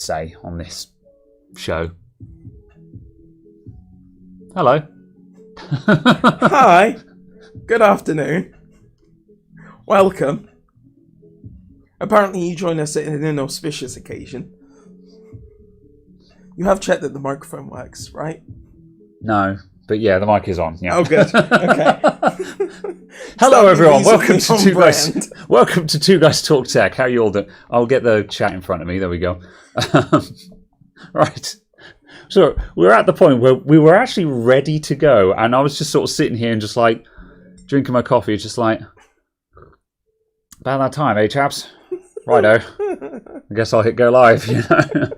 say on this show. Hello. Hi. Good afternoon. Welcome. Apparently you join us at an inauspicious occasion. You have checked that the microphone works, right? No, but yeah, the mic is on. Yeah. Oh, good. Okay. Hello, everyone. Welcome to Two Guys. Welcome to Two Guys Talk Tech. How are you all doing? I'll get the chat in front of me. There we go. Right. So we're at the point where we were actually ready to go, and I was just sort of sitting here and just like drinking my coffee, just like about that time, eh, chaps? Righto. I guess I'll hit go live. You know.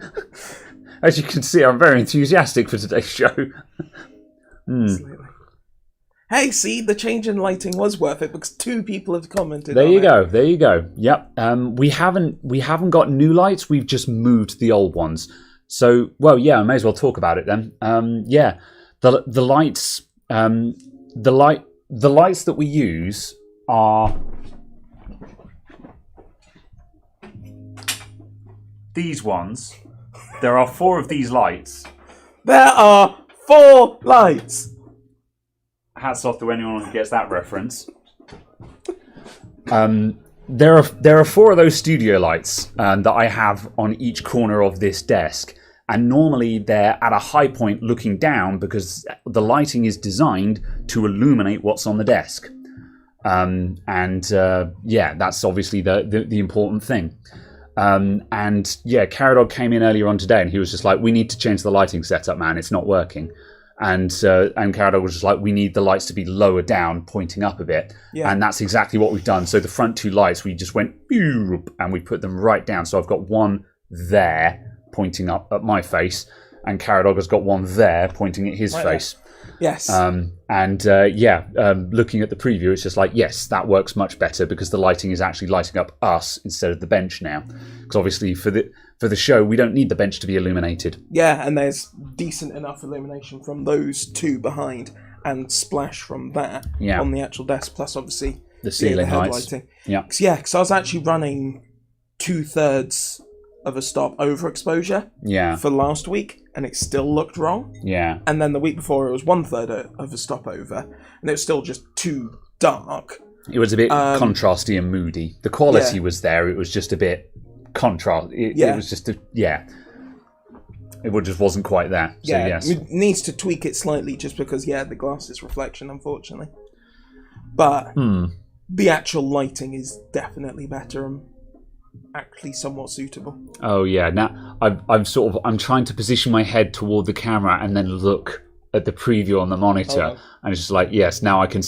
As you can see, I'm very enthusiastic for today's show. Absolutely. Hey, see, the change in lighting was worth it because 2 people have commented. There you go. There you go. Yep. We haven't got new lights. We've just moved the old ones. So, well, yeah, I may as well talk about it then. Yeah, the lights, the lights that we use are these ones. There are 4 of these lights. There are 4 lights. Hats off to anyone who gets that reference. There are 4 of those studio lights that I have on each corner of this desk. And normally they're at a high point looking down because the lighting is designed to illuminate what's on the desk. Yeah, that's obviously the important thing. And yeah, Caradog came in earlier on today and he was just like, we need to change the lighting setup, man. It's not working. And Caradog was just like, we need the lights to be lower down, pointing up a bit. Yeah. And that's exactly what we've done. So the front 2 lights, we just went, and we put them right down. So I've got one there, pointing up at my face, and Caradog has got one there pointing at his face. Yes. Looking at the preview, it's just like, yes, that works much better because the lighting is actually lighting up us instead of the bench now. Because obviously for the show, we don't need the bench to be illuminated. Yeah, and there's decent enough illumination from those 2 behind and splash from that on the actual desk, plus obviously the ceiling lights. Lighting. Yeah, because I was actually running 2/3 of a stop overexposure for last week, and it still looked wrong. Yeah. And then the week before, it was 1/3 of a stop over, and it was still just too dark. It was a bit contrasty and moody. The quality was there. It was just a bit contrast. It was just it just wasn't quite there. So, yes. It needs to tweak it slightly just because, the glasses reflection, unfortunately. But the actual lighting is definitely better and actually somewhat suitable. Oh yeah. Now I'm trying to position my head toward the camera and then look at the preview on the monitor, and it's just like, yes, now I can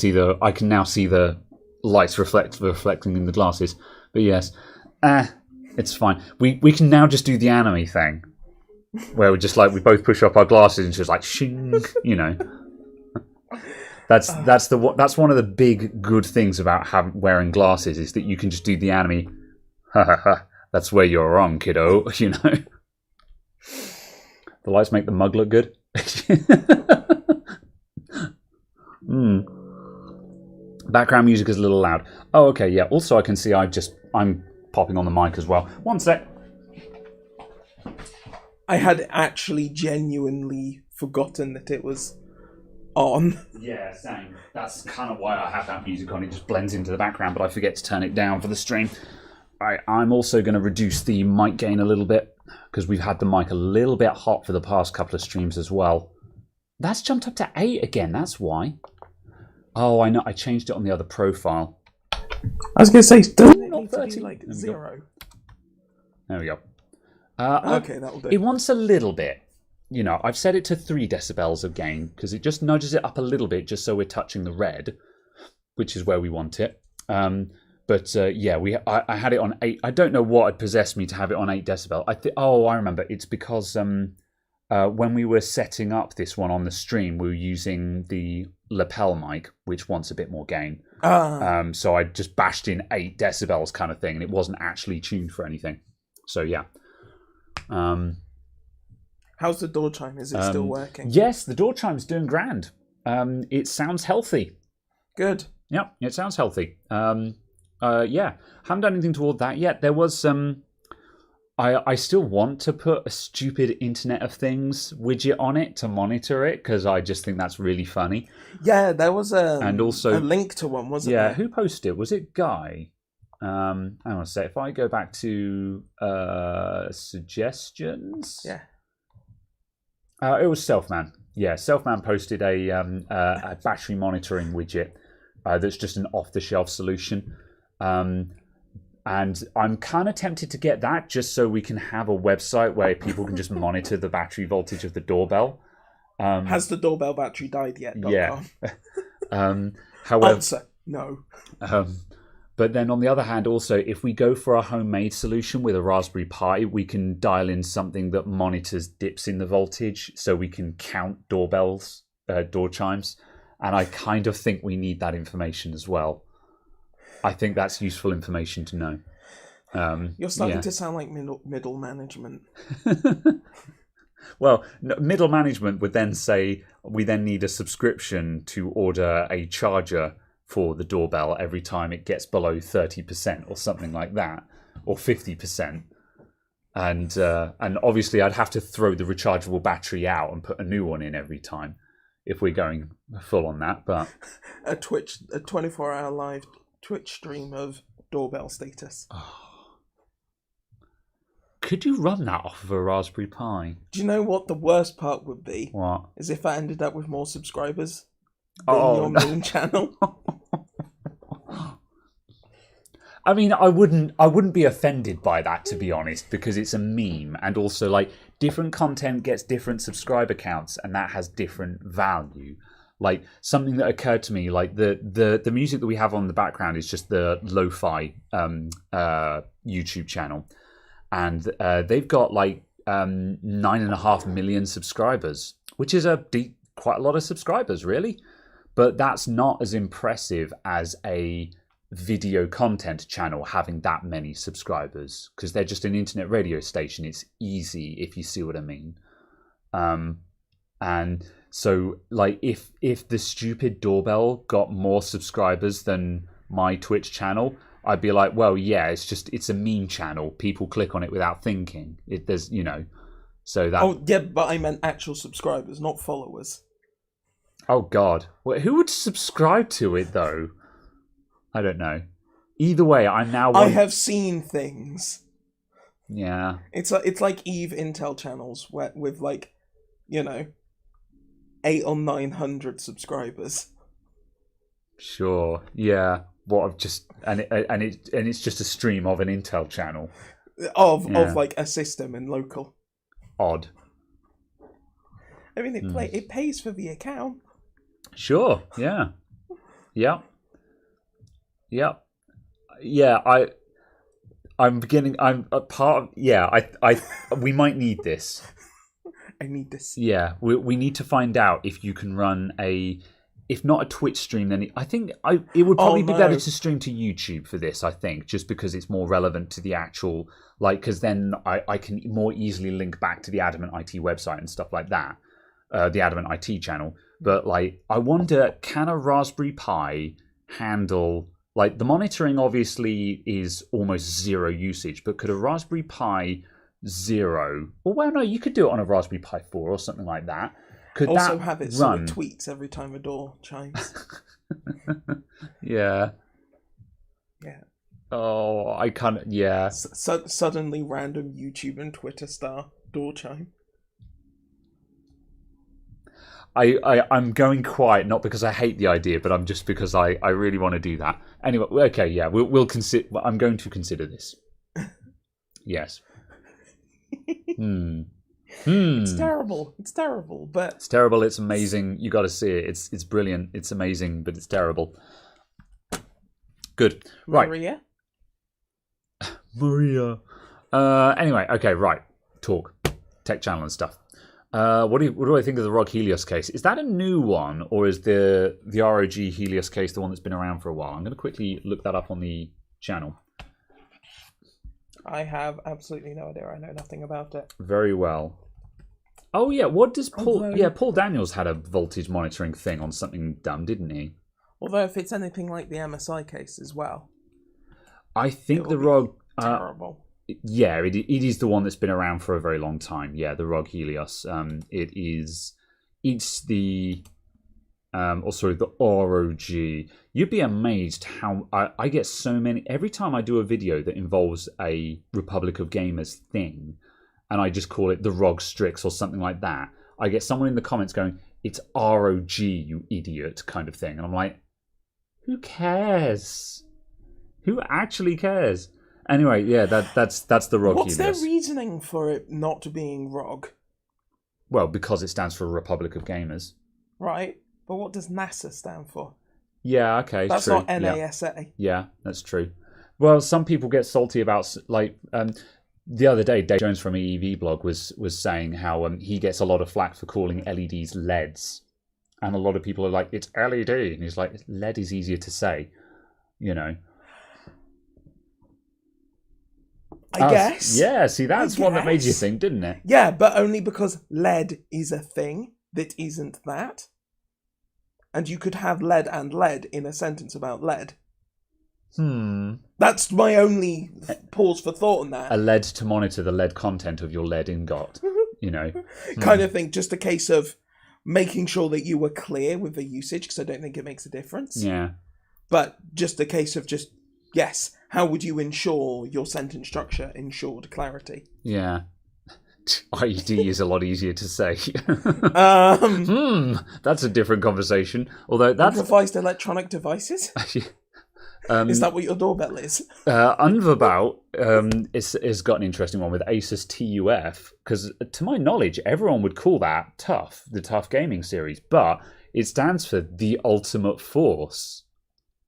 now see the lights reflecting in the glasses. But yes, it's fine. We can now just do the anime thing, where we both push up our glasses and it's just like shing, you know. That's one of the big good things about wearing glasses is that you can just do the anime. That's where you're wrong, kiddo. You know, the lights make the mug look good. Background music is a little loud. Oh, okay, yeah. Also, I can see I'm popping on the mic as well. One sec. I had actually genuinely forgotten that it was on. Yeah, same. That's kind of why I have that music on. It just blends into the background, but I forget to turn it down for the stream. I'm also going to reduce the mic gain a little bit because we've had the mic a little bit hot for the past couple of streams as well. That's jumped up to 8 again, that's why. Oh, I know. I changed it on the other profile. I was going to say, don't it need to be like 0? There we go. Okay, that'll do. It wants a little bit. You know, I've set it to 3 decibels of gain because it just nudges it up a little bit just so we're touching the red, which is where we want it. But I had it on 8. I don't know what had possessed me to have it on 8 decibel. I remember. It's because when we were setting up this one on the stream, we were using the lapel mic, which wants a bit more gain. So I just bashed in 8 decibels kind of thing, and it wasn't actually tuned for anything. So yeah. How's the door chime? Is it still working? Yes, the door chime's doing grand. It sounds healthy. Good. Yep, it sounds healthy. Haven't done anything toward that yet. There was I still want to put a stupid Internet of Things widget on it to monitor it, because I just think that's really funny. Yeah, there was and also, a link to one, wasn't there? Yeah, who posted it? Was it Guy? Hang on a sec. If I go back to suggestions... Yeah. It was Selfman. Yeah, Selfman posted a battery monitoring widget that's just an off-the-shelf solution. And I'm kind of tempted to get that just so we can have a website where people can just monitor the battery voltage of the doorbell. Has the doorbell battery died yet? Yeah. However, Answer, no. But then on the other hand, also, if we go for a homemade solution with a Raspberry Pi, we can dial in something that monitors dips in the voltage so we can count doorbells, door chimes. And I kind of think we need that information as well. I think that's useful information to know. You're starting to sound like middle management. Well, middle management would then say we then need a subscription to order a charger for the doorbell every time it gets below 30% or something like that, or 50%. And obviously I'd have to throw the rechargeable battery out and put a new one in every time if we're going full on that. But a 24-hour live Twitch stream of doorbell status. Could you run that off of a Raspberry Pi? Do you know what the worst part would be? What? Is if I ended up with more subscribers than your main channel. I mean, I wouldn't be offended by that, to be honest, because it's a meme, and also like different content gets different subscriber counts, and that has different value. Like something that occurred to me, like the music that we have on the background is just the lo-fi YouTube channel, and they've got like 9.5 million subscribers, which is quite a lot of subscribers, really. But that's not as impressive as a video content channel having that many subscribers, because they're just an internet radio station. It's easy, if you see what I mean. And so, like, if the stupid doorbell got more subscribers than my Twitch channel, I'd be like, well, yeah, it's a meme channel. People click on it without thinking. So that. Oh yeah, but I meant actual subscribers, not followers. Oh God, who would subscribe to it though? I don't know. Either way, I have seen things. Yeah. It's like Eve Intel channels with like, 800 or 900 subscribers. Sure. Yeah. It's just a stream of an Intel channel of like a system and local. Odd. I mean, it pays for the account. Sure. Yeah. Yeah. Yeah. Yeah. I'm a part of. Yeah. We might need this. I need this. Yeah. We need to find out if you can run if not a Twitch stream, then I think it would probably be better to stream to YouTube for this, I think, just because it's more relevant to the actual, because then I can more easily link back to the Adamant IT website and stuff like that, the Adamant IT channel. But, I wonder, can a Raspberry Pi handle, the monitoring obviously is almost zero usage, but could a Raspberry Pi 0, or well, no, you could do it on a Raspberry Pi 4 or something like that. Could also that have it so it tweets every time a door chimes. Yeah. Yeah. Oh, I can't. Yeah. Suddenly, random YouTube and Twitter star door chime. I'm going quiet, not because I hate the idea, but just because I really want to do that. Anyway, okay, yeah, we'll consider. I'm going to consider this. Yes. It's terrible. It's terrible, but it's terrible. It's amazing. You got to see it. It's brilliant. It's amazing, but it's terrible. Good. Right. Maria. Anyway, okay, right. Talk, tech channel and stuff. What do I think of the ROG Helios case? Is that a new one, or is the ROG Helios case the one that's been around for a while? I'm going to quickly look that up on the channel. I have absolutely no idea. I know nothing about it. Very well. Oh yeah, what does Paul? Yeah, Paul Daniels had a voltage monitoring thing on something dumb, didn't he? Although if it's anything like the MSI case as well, I think the ROG terrible. it is the one that's been around for a very long time. Yeah, the ROG Helios. It's the the ROG. You'd be amazed how I get so many every time I do a video that involves a Republic of Gamers thing, and I just call it the ROG Strix or something like that. I get someone in the comments going, "It's ROG, you idiot," kind of thing, and I'm like, who cares? Who actually cares? Anyway, yeah, that's the ROG What's Helios. their reasoning for it not being ROG? Well, because it stands for Republic of Gamers. Right, but what does NASA stand for? Yeah, okay, That's true. not NASA. Yeah, that's true. Well, some people get salty about the other day, Dave Jones from EEV blog was saying how he gets a lot of flack for calling LEDs LEDs, and a lot of people are like, it's LED, and he's like, LED is easier to say, you know. I guess. Yeah, see, that's one that made you think, didn't it? Yeah, but only because lead is a thing that isn't that. And you could have lead and lead in a sentence about lead. That's my only pause for thought on that. A LED to monitor the lead content of your lead ingot, you know. Kind of thing, just a case of making sure that you were clear with the usage, because I don't think it makes a difference. Yeah. But just a case of yes, how would you ensure your sentence structure ensured clarity? Yeah. IED is a lot easier to say. That's a different conversation. Although that's improvised electronic devices. Is that what your doorbell is? Unverbal has got an interesting one with Asus TUF, because to my knowledge, everyone would call that TUF, the TUF gaming series, but it stands for the Ultimate Force,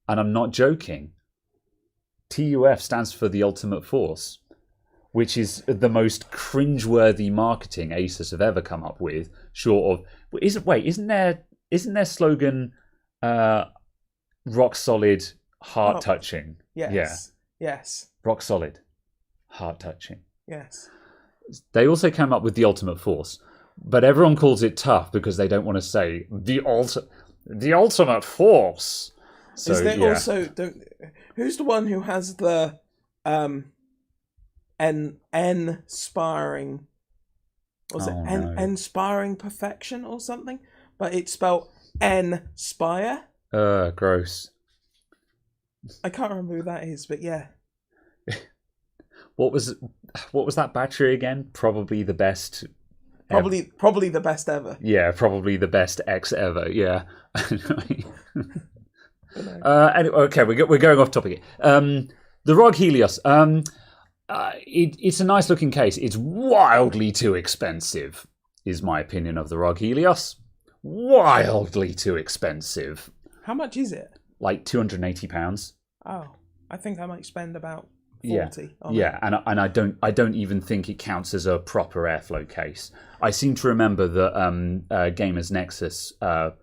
and I'm not joking. TUF stands for the Ultimate Force, which is the most cringeworthy marketing Asus have ever come up with. Short of isn't their slogan rock solid, heart touching? Yes. Yes. Rock solid, heart touching. Yes. They also came up with the Ultimate Force, but everyone calls it tough because they don't want to say the Ultimate Force. So, is there also who's the one who has the inspiring inspiring perfection or something, but it's spelled inspire. Gross. I can't remember who that is, but yeah. What was that battery again? Probably the best. Probably the best ever. Yeah, probably the best X ever. Yeah. Anyway, okay, we're going off topic here. The ROG Helios. It's a nice looking case. It's wildly too expensive, is my opinion of the ROG Helios. Wildly too expensive. How much is it? Like £280. Oh, I think I might spend about 40. Yeah, and I don't even think it counts as a proper airflow case. I seem to remember that Gamers Nexus, the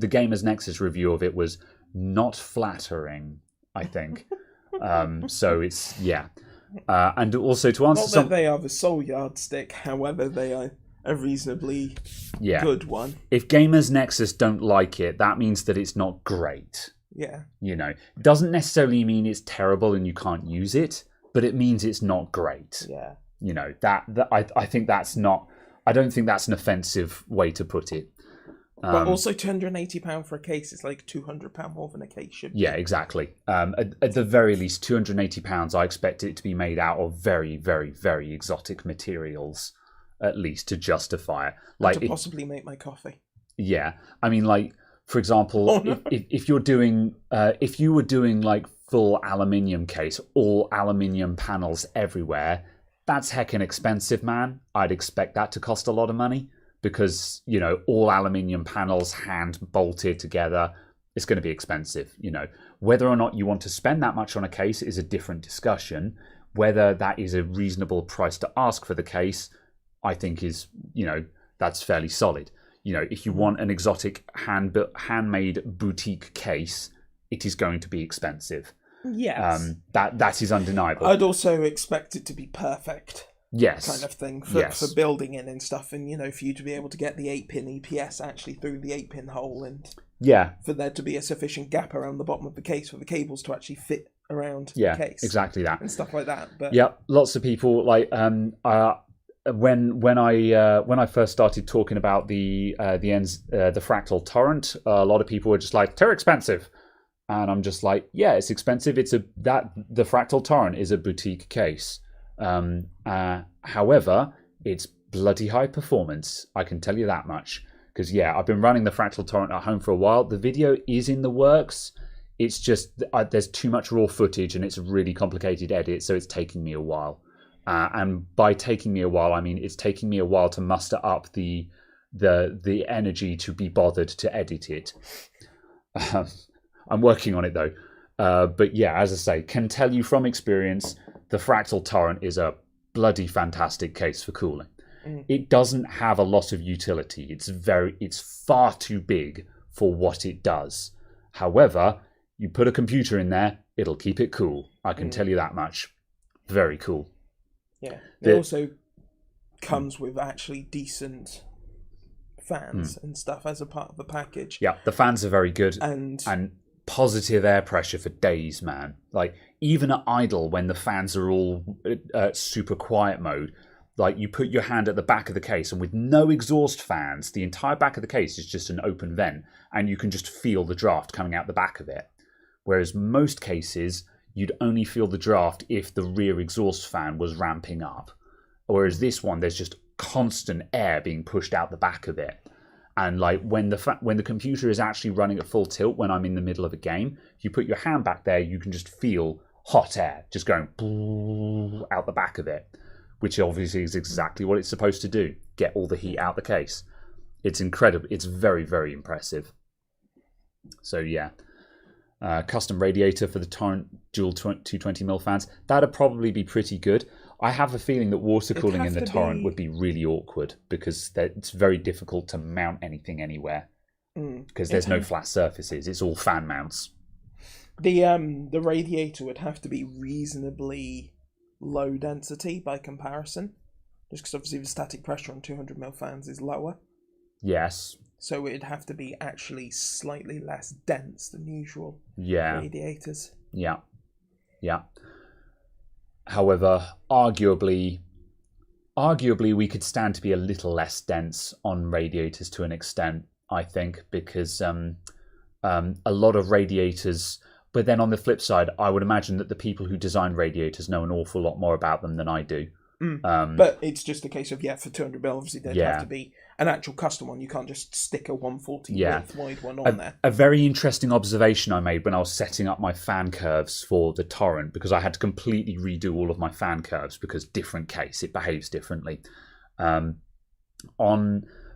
Gamers Nexus review of it was not flattering, I think. So it's and also to answer not that they are the sole yardstick, however, they are a reasonably good one. If Gamers Nexus don't like it, that means that it's not great. Yeah. You know, it doesn't necessarily mean it's terrible and you can't use it, but it means it's not great. Yeah. You know, I think that's not. I don't think that's an offensive way to put it. But also £280 for a case is like £200 more than a case should be. Yeah, exactly. At the very least, £280, I expect it to be made out of very, very, very exotic materials, at least, to justify it. Like to possibly make my coffee. Yeah. I mean, like, for example, if you were doing like full aluminium case, all aluminium panels everywhere, that's heckin' expensive, man. I'd expect that to cost a lot of money. Because, you know, all aluminium panels hand bolted together, it's going to be expensive. You know, whether or not you want to spend that much on a case is a different discussion. Whether that is a reasonable price to ask for the case, I think is, you know, that's fairly solid. You know, if you want an exotic handmade boutique case, it is going to be expensive. Yes. That is undeniable. I'd also expect it to be perfect. Yes. Kind of thing for building in and stuff, and you know, for you to be able to get the 8-pin EPS actually through the 8-pin hole, and for there to be a sufficient gap around the bottom of the case for the cables to actually fit around Yeah, the case. exactly that. And stuff like that. But yeah, lots of people like when I first started talking about the fractal torrent, a lot of people were just like, "They're expensive," and I'm just like, "Yeah, it's expensive. The fractal torrent is a boutique case. However, it's bloody high performance. I can tell you that much. Because yeah, I've been running the fractal torrent at home for a while. The video is in the works. It's just there's too much raw footage and it's a really complicated edit, so it's taking me a while." And by taking me a while, I mean it's taking me a while to muster up the energy to be bothered to edit it. I'm working on it though. But yeah, as I say, can tell you from experience, the fractal torrent is a bloody fantastic case for cooling. It doesn't have a lot of utility. It's far too big for what it does. However, you put a computer in there, it'll keep it cool. I can tell you that much. Very cool. Yeah. It also comes with actually decent fans and stuff as a part of the package. Yeah, the fans are very good. And positive air pressure for days, man. Like, even at idle, when the fans are all super quiet mode, like, you put your hand at the back of the case, and with no exhaust fans, the entire back of the case is just an open vent, and you can just feel the draft coming out the back of it. Whereas most cases, you'd only feel the draft if the rear exhaust fan was ramping up. Whereas this one, there's just constant air being pushed out the back of it. And like when the computer is actually running at full tilt, when I'm in the middle of a game, if you put your hand back there, you can just feel hot air just going out the back of it, which obviously is exactly what it's supposed to do. Get all the heat out the case. It's incredible. It's very, very impressive. So yeah. Custom radiator for the Torrent dual 220mm fans. That'd probably be pretty good. I have a feeling that water cooling in the Torrent would be really awkward because it's very difficult to mount anything anywhere because there's no flat surfaces. It's all fan mounts. The radiator would have to be reasonably low density by comparison, just because obviously the static pressure on 200mm fans is lower. Yes. So it'd have to be actually slightly less dense than usual radiators. Yeah. Yeah. However, arguably we could stand to be a little less dense on radiators to an extent, I think, because a lot of radiators... But then on the flip side, I would imagine that the people who design radiators know an awful lot more about them than I do. But it's just a case of, for 200mm, obviously there'd have to be an actual custom one. You can't just stick a 140 width wide one on there. A very interesting observation I made when I was setting up my fan curves for the Torrent, because I had to completely redo all of my fan curves because different case, it behaves differently. On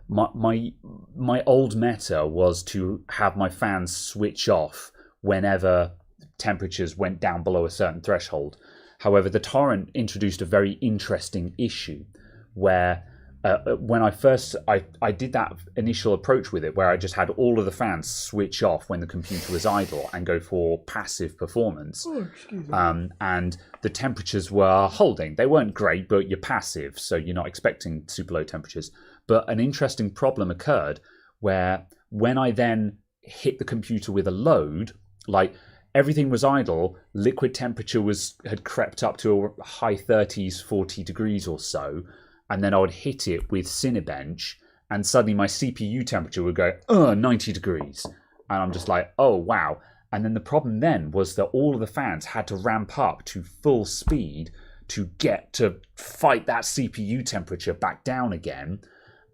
my old meta was to have my fans switch off whenever temperatures went down below a certain threshold. However, the Torrent introduced a very interesting issue where when I did that initial approach with it, where I just had all of the fans switch off when the computer was idle and go for passive performance. And the temperatures were holding. They weren't great, but you're passive, so you're not expecting super low temperatures. But an interesting problem occurred where when I then hit the computer with a load, like everything was idle, liquid temperature had crept up to a high 30s, 40 degrees or so, and then I would hit it with Cinebench, and suddenly my CPU temperature would go, 90 degrees. And I'm just like, oh, wow. And then the problem then was that all of the fans had to ramp up to full speed to get to fight that CPU temperature back down again.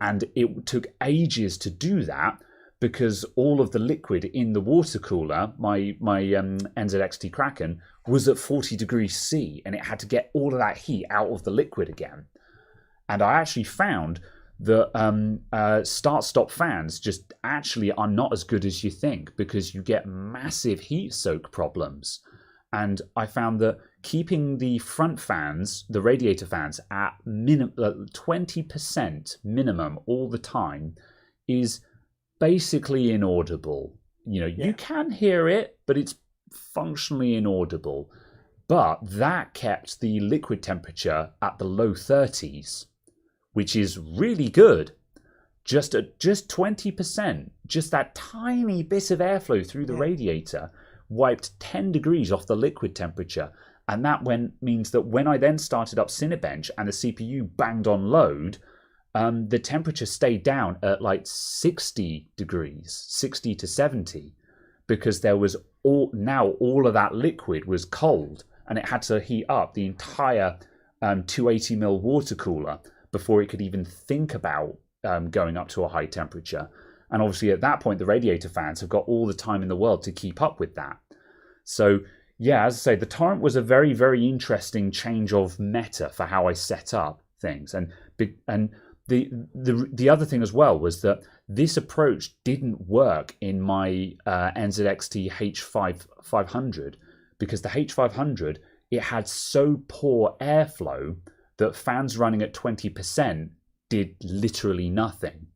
And it took ages to do that, because all of the liquid in the water cooler, my NZXT Kraken, was at 40 degrees C, and it had to get all of that heat out of the liquid again. And I actually found that start-stop fans just actually are not as good as you think, because you get massive heat soak problems. And I found that keeping the front fans, the radiator fans, at 20% minimum all the time is basically inaudible. You can hear it, but it's functionally inaudible. But that kept the liquid temperature at the low 30s, which is really good. Just 20%, just that tiny bit of airflow through the radiator wiped 10 degrees off the liquid temperature. And that means that when I then started up Cinebench and the CPU banged on load, the temperature stayed down at like 60 degrees, 60 to 70, because there was all of that liquid was cold, and it had to heat up the entire 280ml water cooler before it could even think about going up to a high temperature. And obviously at that point, the radiator fans have got all the time in the world to keep up with that. So yeah, as I say, the torrent was a very, very interesting change of meta for how I set up things. And the other thing as well was that this approach didn't work in my NZXT H500, because the H500, it had so poor airflow that fans running at 20% did literally nothing.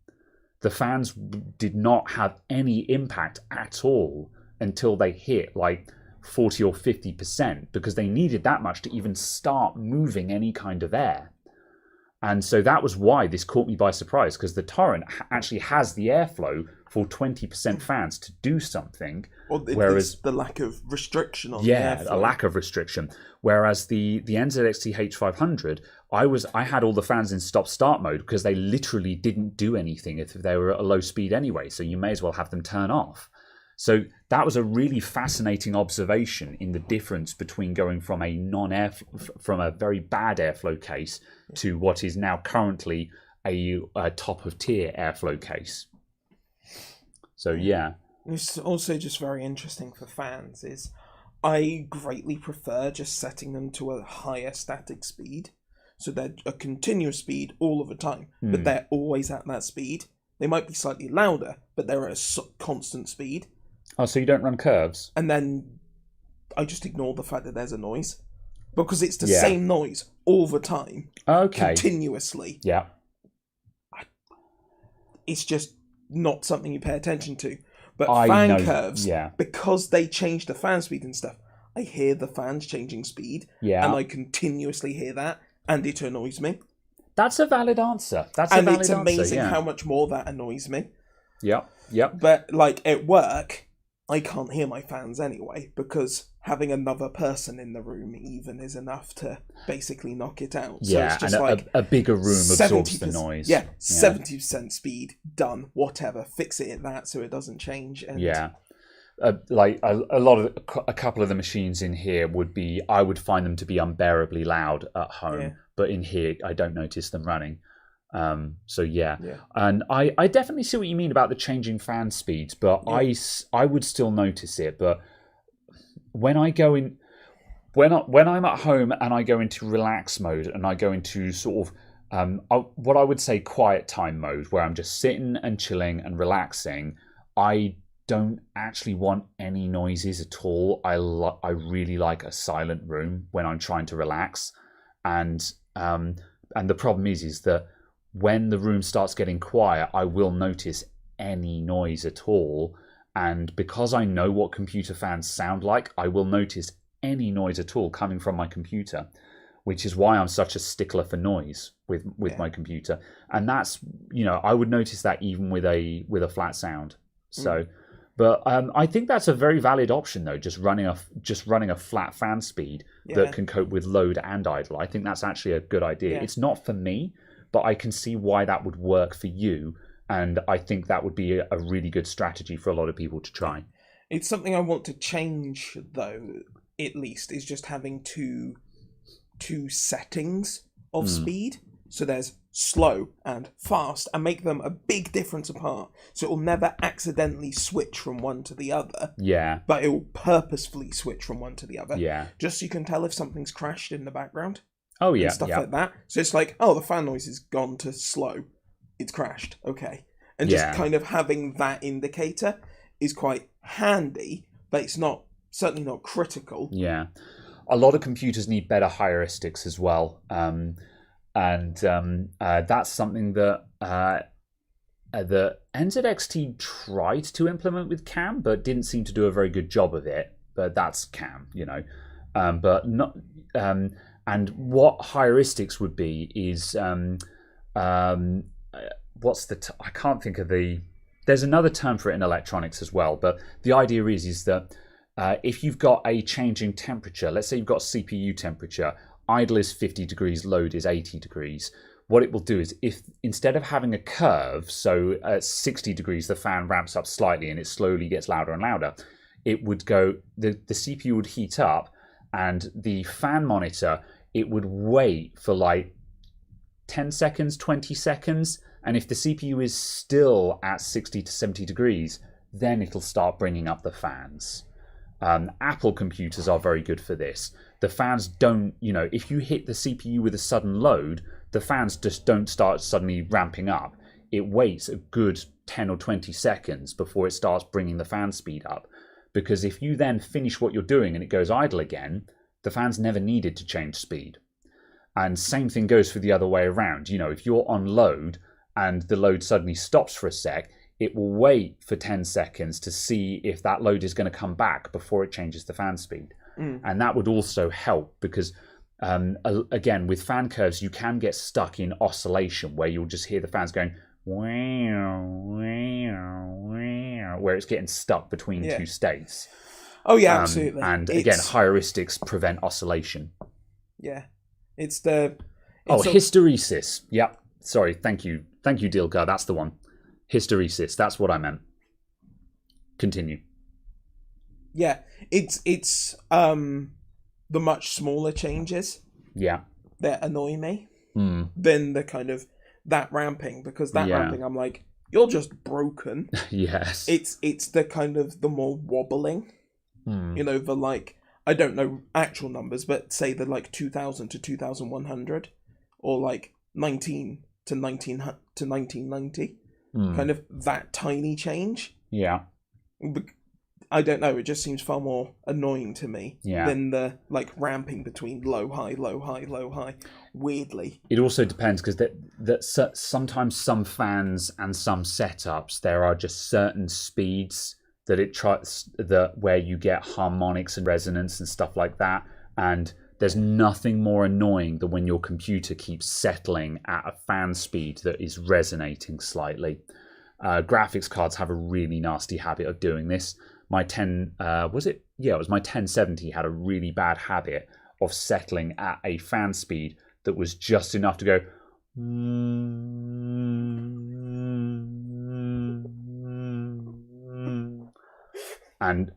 The fans did not have any impact at all until they hit like 40 or 50%, because they needed that much to even start moving any kind of air. And so that was why this caught me by surprise, because the torrent actually has the airflow for 20% fans to do something. Whereas the lack of restriction on the airflow. A lack of restriction. Whereas the NZXT H500, I had all the fans in stop-start mode because they literally didn't do anything if they were at a low speed anyway. So you may as well have them turn off. So that was a really fascinating observation in the difference between going from from a very bad airflow case to what is now currently a top of tier airflow case. So yeah. It's also just very interesting for fans is I greatly prefer just setting them to a higher static speed. So they're a continuous speed all of the time, but they're always at that speed. They might be slightly louder, but they're at a constant speed. Oh, so you don't run curves? And then I just ignore the fact that there's a noise. Because it's the same noise all the time. Okay. Continuously. Yeah. It's just not something you pay attention to. But fan curves, because they change the fan speed and stuff, I hear the fans changing speed. Yeah. And I continuously hear that, and it annoys me. That's a valid answer. And it's amazing how much more that annoys me. Yeah. Yep. But like at work, I can't hear my fans anyway, because having another person in the room even is enough to basically knock it out. So it's just and like a bigger room absorbs the noise. Yeah, 70% speed, done, whatever. Fix it at that so it doesn't change. And like a couple of the machines in here I would find them to be unbearably loud at home, but in here I don't notice them running. And I definitely see what you mean about the changing fan speeds, but I would still notice it. But when I go in, when I'm at home and I go into relax mode and I go into sort of what I would say quiet time mode, where I'm just sitting and chilling and relaxing, I don't actually want any noises at all. I really like a silent room when I'm trying to relax, and the problem is that when the room starts getting quiet, I will notice any noise at all. And because I know what computer fans sound like, I will notice any noise at all coming from my computer, which is why I'm such a stickler for noise with my computer. And that's, I would notice that even with a flat sound. So, but I think that's a very valid option though, just running a flat fan speed that can cope with load and idle. I think that's actually a good idea. It's not for me, but I can see why that would work for you, and I think that would be a really good strategy for a lot of people to try. It's something I want to change, though, at least, is just having two settings of speed. So there's slow and fast, and make them a big difference apart. So it will never accidentally switch from one to the other. Yeah. But it will purposefully switch from one to the other. Yeah. Just so you can tell if something's crashed in the background. Oh, yeah. And stuff like that. So it's like, the fan noise has gone to slow. It's crashed. Okay. And just kind of having that indicator is quite handy, but it's certainly not critical. Yeah. A lot of computers need better heuristics as well. And that's something that the NZXT tried to implement with CAM, but didn't seem to do a very good job of it. But that's CAM, but not... and what heuristics would be is, what's I can't think of there's another term for it in electronics as well, but the idea is that If you've got a changing temperature, let's say you've got CPU temperature, idle is 50 degrees, load is 80 degrees. What it will do is, if instead of having a curve, so at 60 degrees the fan ramps up slightly and it slowly gets louder and louder, it would go, the CPU would heat up, and the fan monitor, it would wait for like 10 seconds, 20 seconds, and if the CPU is still at 60 to 70 degrees, then it'll start bringing up the fans. Apple computers are very good for this. The fans don't, if you hit the CPU with a sudden load, the fans just don't start suddenly ramping up. It waits a good 10 or 20 seconds before it starts bringing the fan speed up. Because if you then finish what you're doing and it goes idle again, the fans never needed to change speed. And same thing goes for the other way around. If you're on load and the load suddenly stops for a sec, it will wait for 10 seconds to see if that load is going to come back before it changes the fan speed. And that would also help because, again, with fan curves, you can get stuck in oscillation where you'll just hear the fans going, wow, wow, wow, where it's getting stuck between two states. Oh, yeah, absolutely. And again, heuristics prevent oscillation. Yeah. Hysteresis. Yep. Sorry, thank you. Thank you, Dilka. That's the one. Hysteresis. That's what I meant. Continue. Yeah. It's the much smaller changes. Yeah. That annoy me. Than the kind of that ramping, because that ramping, I'm like, you're just broken. Yes. It's the kind of the more wobbling. The like, I don't know actual numbers, but say the like 2000 to 2100, or like 19 to 1990, kind of that tiny change. Yeah. I don't know. It just seems far more annoying to me than the like ramping between low, high, low, high, low, high. Weirdly, it also depends because that sometimes some fans and some setups there are just certain speeds that it tries where you get harmonics and resonance and stuff like that, and there's nothing more annoying than when your computer keeps settling at a fan speed that is resonating slightly. Graphics cards have a really nasty habit of doing this. My it was my 1070 had a really bad habit of settling at a fan speed that was just enough to go and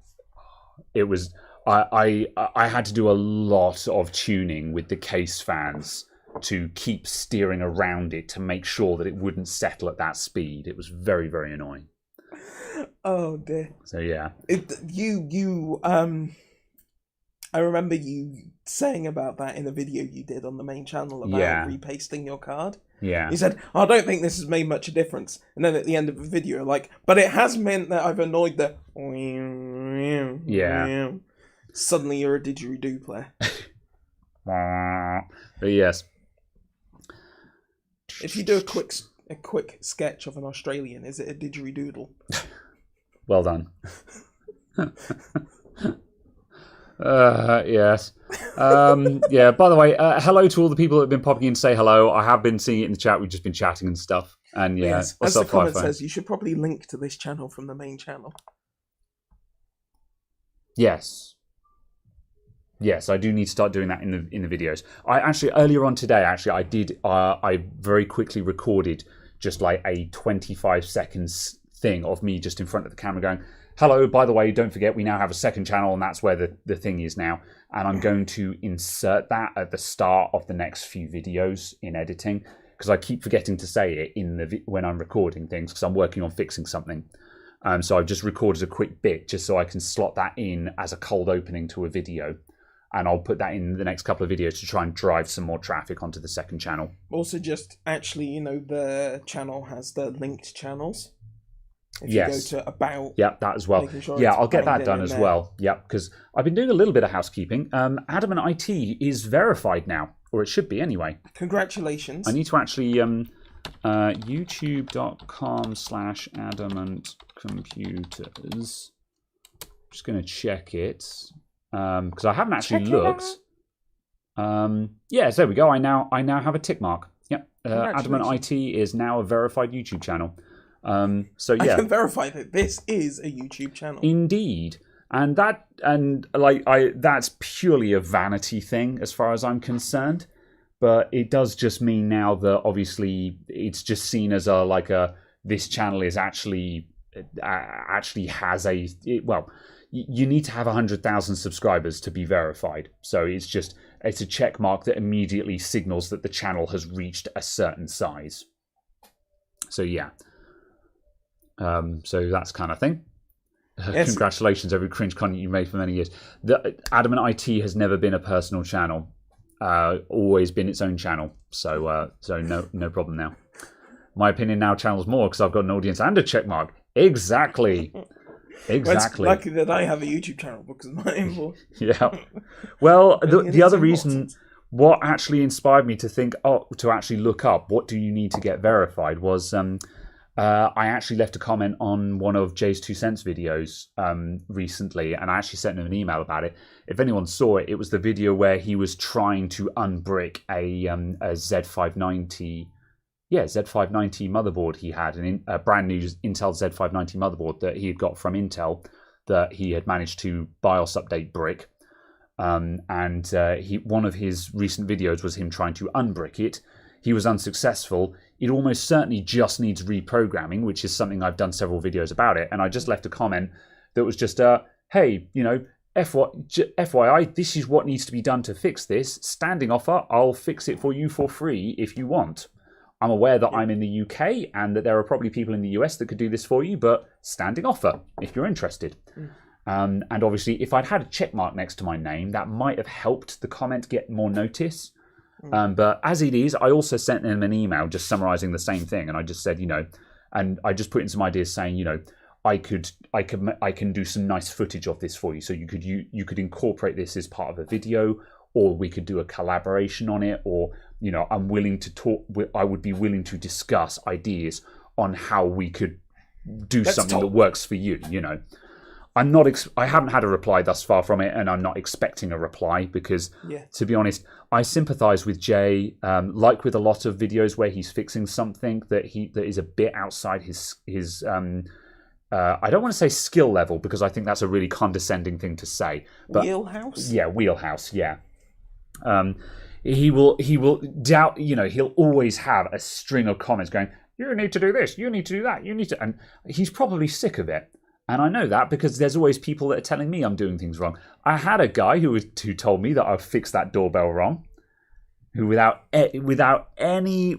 it was I had to do a lot of tuning with the case fans to keep steering around it to make sure that it wouldn't settle at that speed. It was very, very annoying. Oh dear. So yeah. I remember you saying about that in a video you did on the main channel about repasting your card. Yeah. You said, I don't think this has made much a difference. And then at the end of the video, like, but it has meant that I've annoyed the... Yeah. Suddenly you're a didgeridoo player. But yes. If you do a quick sketch of an Australian, is it a didgeridoodle? Well done. Yes. Yeah, by the way, hello to all the people that have been popping in to say hello. I have been seeing it in the chat. We've just been chatting and stuff. And yeah, yes. As the comment says, you should probably link to this channel from the main channel. Yes. Yes, I do need to start doing that in the videos. I actually earlier on today, I did. I very quickly recorded just like a 25 seconds thing of me just in front of the camera going, hello, by the way, don't forget we now have a second channel and that's where the thing is now. And I'm going to insert that at the start of the next few videos in editing because I keep forgetting to say it when I'm recording things because I'm working on fixing something. So I've just recorded a quick bit just so I can slot that in as a cold opening to a video. And I'll put that in the next couple of videos to try and drive some more traffic onto the second channel. Also, just actually, the channel has the linked channels. If yes. you go to about... Yep, that as well. Sure yeah, I'll get that done as well. Yep, because I've been doing a little bit of housekeeping. Adamant IT is verified now, or it should be anyway. Congratulations. I need to actually... youtube.com/adamantcomputers. Just going to check it. Because I haven't actually looked. Yes, there we go. I now have a tick mark. Yep. Adamant IT is now a verified YouTube channel. So yeah, I can verify that this is a YouTube channel. Indeed. And that's purely a vanity thing as far as I'm concerned. But it does just mean now that obviously it's just seen as this channel is actually has you need to have 100,000 subscribers to be verified. So it's a check mark that immediately signals that the channel has reached a certain size. So yeah. So that's kind of thing. Yes. Congratulations, every cringe content you made for many years. The Adamant IT has never been a personal channel. Always been its own channel. So no problem now. My opinion now channels more because I've got an audience and a check mark. Exactly. Well, it's lucky that I have a YouTube channel because of my involved. Yeah. Well, the other reason, what actually inspired me to think, to actually look up what do you need to get verified was I actually left a comment on one of Jay's 2 cents videos recently, and I actually sent him an email about it. If anyone saw it, it was the video where he was trying to unbrick a Z590. Yeah, Z590 motherboard he had, a brand new Intel Z590 motherboard that he had got from Intel that he had managed to BIOS update brick. One of his recent videos was him trying to unbrick it. He was unsuccessful. It almost certainly just needs reprogramming, which is something I've done several videos about it. And I just left a comment that was just, hey, FYI, this is what needs to be done to fix this. Standing offer, I'll fix it for you for free if you want. I'm aware that I'm in the UK and that there are probably people in the US that could do this for you, but standing offer if you're interested. And obviously, if I'd had a check mark next to my name, that might have helped the comment get more notice. But as it is, I also sent them an email just summarizing the same thing. And I just said, and I just put in some ideas saying, I can do some nice footage of this for you. So you could incorporate this as part of a video, or we could do a collaboration on it, or I'm willing to talk. I would be willing to discuss ideas on how we could do something that works for you. I'm not. I haven't had a reply thus far from it, and I'm not expecting a reply because, to be honest, I sympathise with Jay. Like with a lot of videos where he's fixing something that is a bit outside his. I don't want to say skill level because I think that's a really condescending thing to say. But wheelhouse. Yeah, wheelhouse. Yeah. He will doubt. He'll always have a string of comments going, "You need to do this. You need to do that. You need to," and he's probably sick of it. And I know that because there's always people that are telling me I'm doing things wrong. I had a guy who told me that I fixed that doorbell wrong, who without any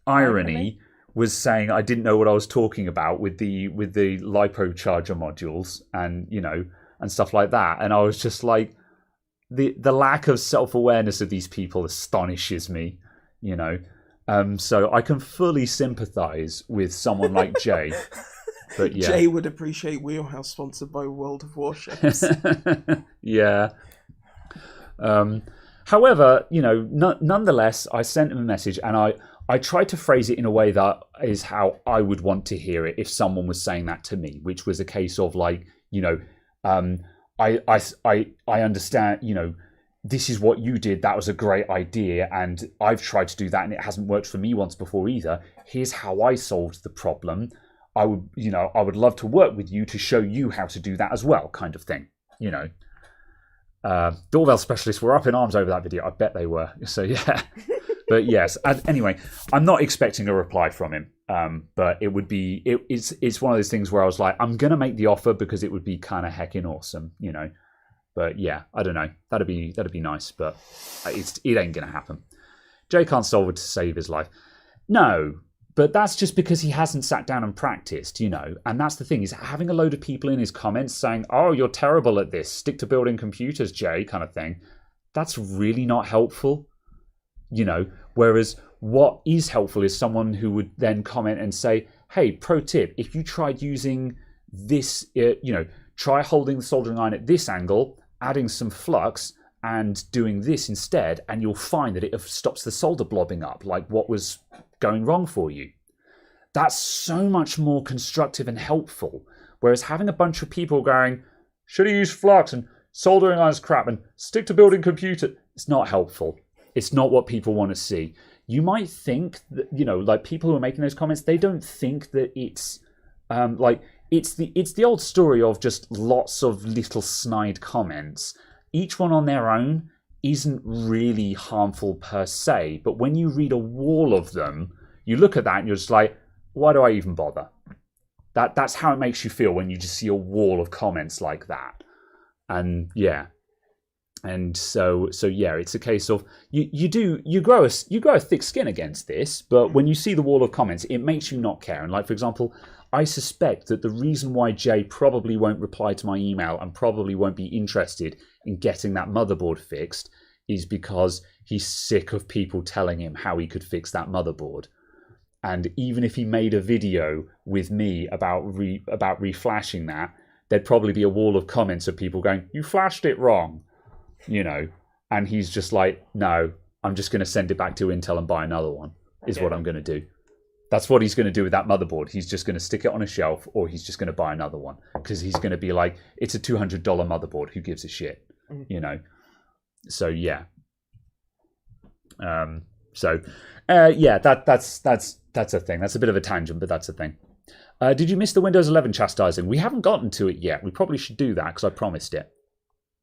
irony was saying I didn't know what I was talking about with the LiPo charger modules and and stuff like that. And I was just like, the lack of self-awareness of these people astonishes me, So I can fully sympathise with someone like Jay. But yeah. Jay would appreciate Wheelhouse sponsored by World of Warships. Yeah. However, nonetheless, I sent him a message and I tried to phrase it in a way that is how I would want to hear it if someone was saying that to me, which was a case of like, I understand, this is what you did. That was a great idea. And I've tried to do that and it hasn't worked for me once before either. Here's how I solved the problem. I would love to work with you to show you how to do that as well, kind of thing, Doorbell specialists were up in arms over that video. I bet they were. So yeah. But yes, anyway, I'm not expecting a reply from him. But it would be, it's one of those things where I was like, I'm going to make the offer because it would be kind of heckin' awesome, But yeah, I don't know. That'd be nice, but it ain't going to happen. Jay can't solve it to save his life. No, but that's just because he hasn't sat down and practiced, And that's the thing, is having a load of people in his comments saying, oh, you're terrible at this. Stick to building computers, Jay, kind of thing. That's really not helpful, Whereas what is helpful is someone who would then comment and say, hey, pro tip, if you tried using this, try holding the soldering iron at this angle, adding some flux and doing this instead, and you'll find that it stops the solder blobbing up, like what was going wrong for you. That's so much more constructive and helpful. Whereas having a bunch of people going, should have used flux and soldering iron's crap and stick to building computer, it's not helpful. It's not what people want to see. You might think that, like people who are making those comments, they don't think that it's it's the old story of just lots of little snide comments. Each one on their own isn't really harmful per se, but when you read a wall of them, you look at that and you're just like, why do I even bother? That's how it makes you feel when you just see a wall of comments like that. And yeah. And so yeah, it's a case of you grow a thick skin against this, but when you see the wall of comments, it makes you not care. And like, for example, I suspect that the reason why Jay probably won't reply to my email and probably won't be interested in getting that motherboard fixed is because he's sick of people telling him how he could fix that motherboard. And even if he made a video with me about reflashing that, there'd probably be a wall of comments of people going, "You flashed it wrong," you know. And he's just like, "No, I'm just going to send it back to Intel and buy another one." Is what I'm going to do. That's what he's going to do with that motherboard. He's just going to stick it on a shelf, or he's just going to buy another one because he's going to be like, "It's a $200 motherboard. Who gives a shit?" You know. So yeah. Yeah, that's a thing. That's a bit of a tangent, but that's a thing. Did you miss the Windows 11 chastising? We haven't gotten to it yet. We probably should do that because I promised it.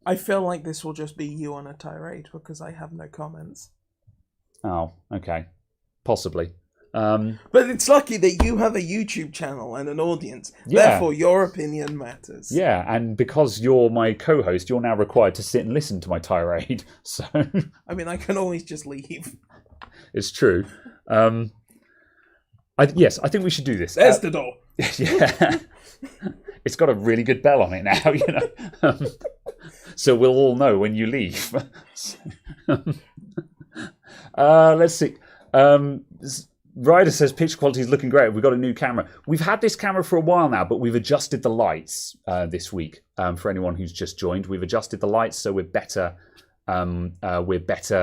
I feel like this will just be you on a tirade because I have no comments. Oh, okay. Possibly. But it's lucky that you have a YouTube channel and an audience. Yeah. Therefore, your opinion matters. Yeah, and because you're my co-host, you're now required to sit and listen to my tirade. So, I mean, I can always just leave. It's true. Yes, I think we should do this. There's the door. Yeah. It's got a really good bell on it now, you know. So we'll all know when you leave. Let's see. Ryder says picture quality is looking great. We've got a new camera. We've had this camera for a while now, but we've adjusted the lights this week. For anyone who's just joined, we've adjusted the lights so we're better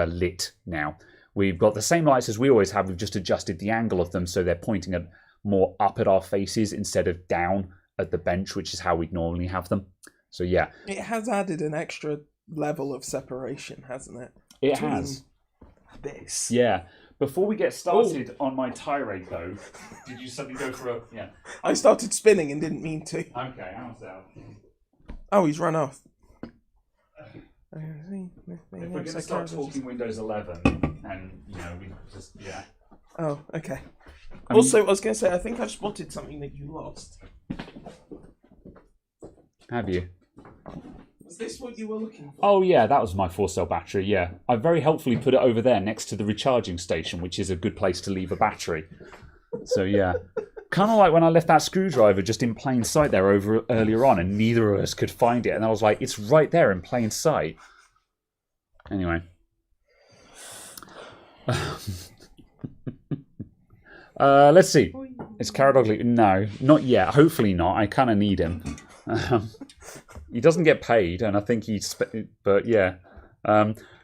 lit now. We've got the same lights as we always have. We've just adjusted the angle of them so they're pointing at more up at our faces instead of down at the bench, which is how we'd normally have them. So yeah, it has added an extra level of separation, hasn't it? It has. This. Yeah. Before we get started on my tirade, though, did you suddenly go for a... Yeah. I started spinning and didn't mean to. Okay, how's that? Oh, he's run off. If we're going to start talking Windows 11, and, you know, we just... Yeah. Oh, okay. I was going to say, I think I've spotted something that you lost. Have you? Was this what you were looking for? Oh, yeah, that was my 4-cell battery, yeah. I very helpfully put it over there next to the recharging station, which is a good place to leave a battery. So, yeah. Kind of like when I left that screwdriver just in plain sight there earlier on, and neither of us could find it. And I was like, it's right there in plain sight. Anyway. Let's see. Is Caradog... No, not yet. Hopefully not. I kind of need him. He doesn't get paid, and I think he's... But yeah.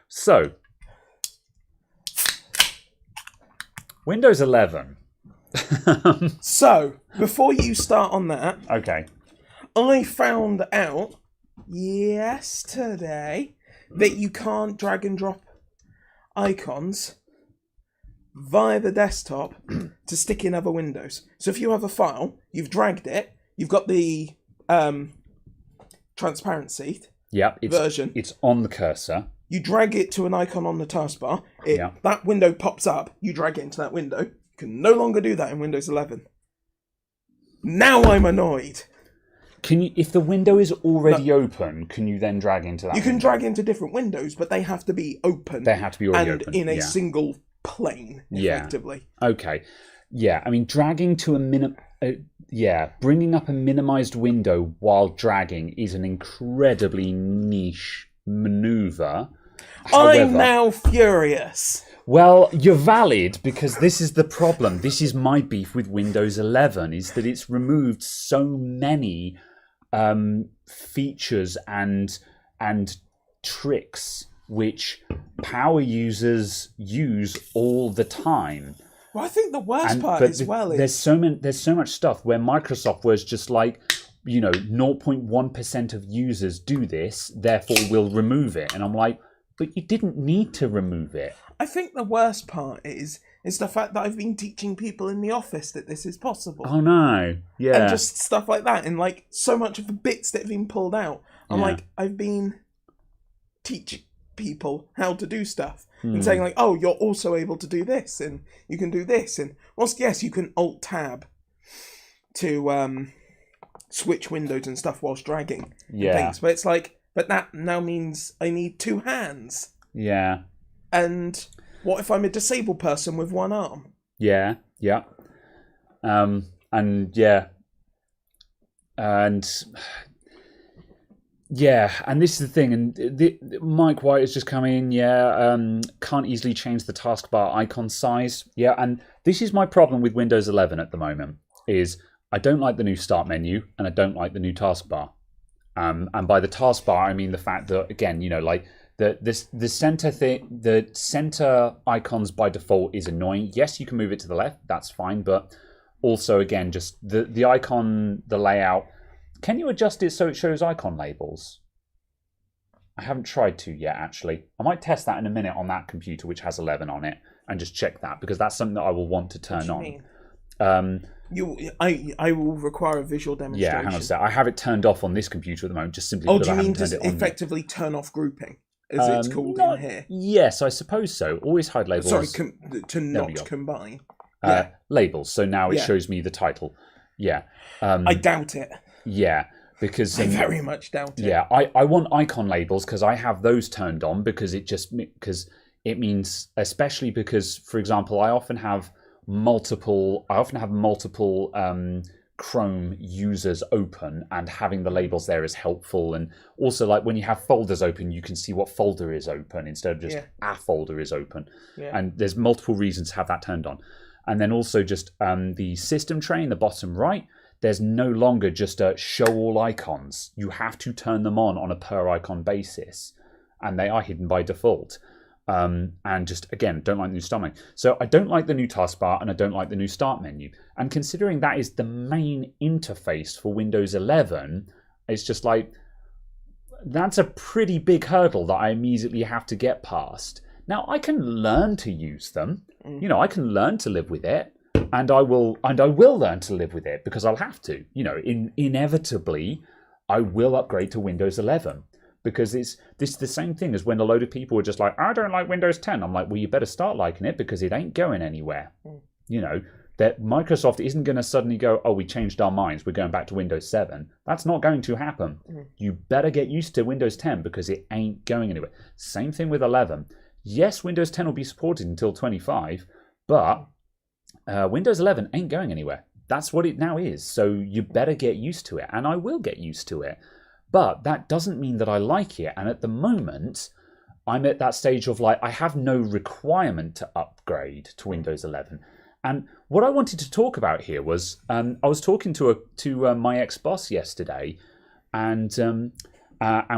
So. Windows 11. So, before you start on that... Okay. I found out yesterday that you can't drag and drop icons via the desktop to stick in other windows. So if you have a file, you've dragged it, you've got the transparency version. It's on the cursor. You drag it to an icon on the taskbar. That window pops up. You drag it into that window. You can no longer do that in Windows 11. Now I'm annoyed. Can you, if the window is already open, can you then drag into that? You can drag into different windows, but they have to be open. They have to be already open. And in a single plane, effectively. Yeah. Okay. Yeah, I mean, dragging to a bringing up a minimized window while dragging is an incredibly niche maneuver. However, I'm now furious. Well, you're valid, because this is the problem. This is my beef with Windows 11, is that it's removed so many features and tricks which power users use all the time. Well, I think the worst part as well is... There's so much stuff where Microsoft was just like, 0.1% of users do this, therefore we'll remove it. And I'm like, but you didn't need to remove it. I think the worst part is the fact that I've been teaching people in the office that this is possible. Oh no. Yeah. And just stuff like that, and like so much of the bits that have been pulled out. I'm like, I've been teaching people how to do stuff and saying like, oh, you're also able to do this, and you can do this, and whilst yes, you can Alt Tab to switch windows and stuff whilst dragging things, but it's like, but that now means I need 2 hands. Yeah. And what if I'm a disabled person with 1 arm? Yeah. Yeah. And yeah. And yeah, and this is the thing, and Mike White has just come in, can't easily change the taskbar icon size. Yeah, and this is my problem with Windows 11 at the moment, is I don't like the new start menu, and I don't like the new taskbar. And by the taskbar, I mean the fact that, again, you know, like, the center thing, the center icons by default is annoying. Yes, you can move it to the left, that's fine, but also, again, just the icon, the layout. Can you adjust it so it shows icon labels? I haven't tried to yet, actually. I might test that in a minute on that computer, which has 11 on it, and just check that, because that's something that I will want to turn on. I will require a visual demonstration. Yeah, hang on a sec. I have it turned off on this computer at the moment, just simply because I haven't turned it on. Do you mean to effectively turn off grouping, as it's called in here? Yes, I suppose so. Always hide labels. Sorry, to not combine. Labels. So now it shows me the title. Yeah. I doubt it. Yeah, because I very much doubt it. Yeah, I want icon labels because I have those turned on, because it means, especially because, for example, I often have multiple Chrome users open, and having the labels there is helpful. And also, like, when you have folders open, you can see what folder is open instead of just a folder is open. Yeah. And there's multiple reasons to have that turned on. And then also just the system tray in the bottom right, there's no longer just a show all icons. You have to turn them on a per icon basis, and they are hidden by default. And just, again, don't like the new start menu. So I don't like the new taskbar, and I don't like the new start menu. And considering that is the main interface for Windows 11, it's just like, that's a pretty big hurdle that I immediately have to get past. Now, I can learn to use them. You know, I can learn to live with it. And I will learn to live with it, because I'll have to. You know, inevitably, I will upgrade to Windows 11, because it's the same thing as when a load of people are just like, I don't like Windows 10. I'm like, well, you better start liking it, because it ain't going anywhere. You know, that Microsoft isn't going to suddenly go, oh, we changed our minds, we're going back to Windows 7. That's not going to happen. You better get used to Windows 10, because it ain't going anywhere. Same thing with 11. Yes, Windows 10 will be supported until 25, but Windows 11 ain't going anywhere. That's what it now is. So you better get used to it, and I will get used to it. But that doesn't mean that I like it. And at the moment, I'm at that stage of like, I have no requirement to upgrade to Windows 11. And what I wanted to talk about here was, I was talking to my ex-boss yesterday, and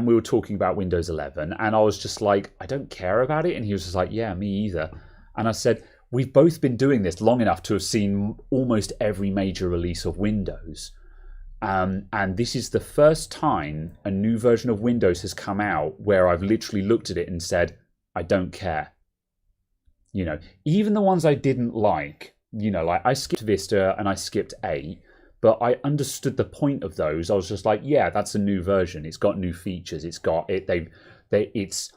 we were talking about Windows 11, and I was just like, I don't care about it. And he was just like, yeah, me either. And I said, we've both been doing this long enough to have seen almost every major release of Windows. And this is the first time a new version of Windows has come out where I've literally looked at it and said, I don't care. You know, even the ones I didn't like, you know, like I skipped Vista and I skipped 8, but I understood the point of those. I was just like, yeah, that's a new version. It's got new features. It's got it. It's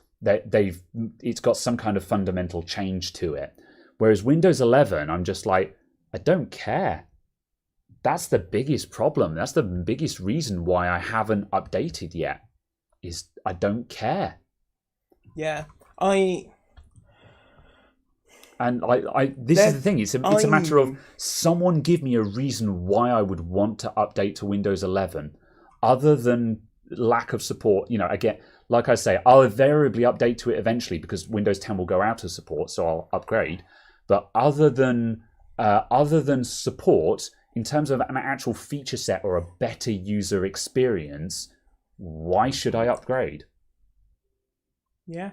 got some kind of fundamental change to it. Whereas Windows 11, I'm just like, I don't care. That's the biggest problem. That's the biggest reason why I haven't updated yet, is I don't care. Yeah, this is the thing. It's a matter of someone give me a reason why I would want to update to Windows 11, other than lack of support. You know, again, like I say, I'll invariably update to it eventually, because Windows 10 will go out of support, so I'll upgrade. But other than support, in terms of an actual feature set or a better user experience, why should I upgrade? Yeah.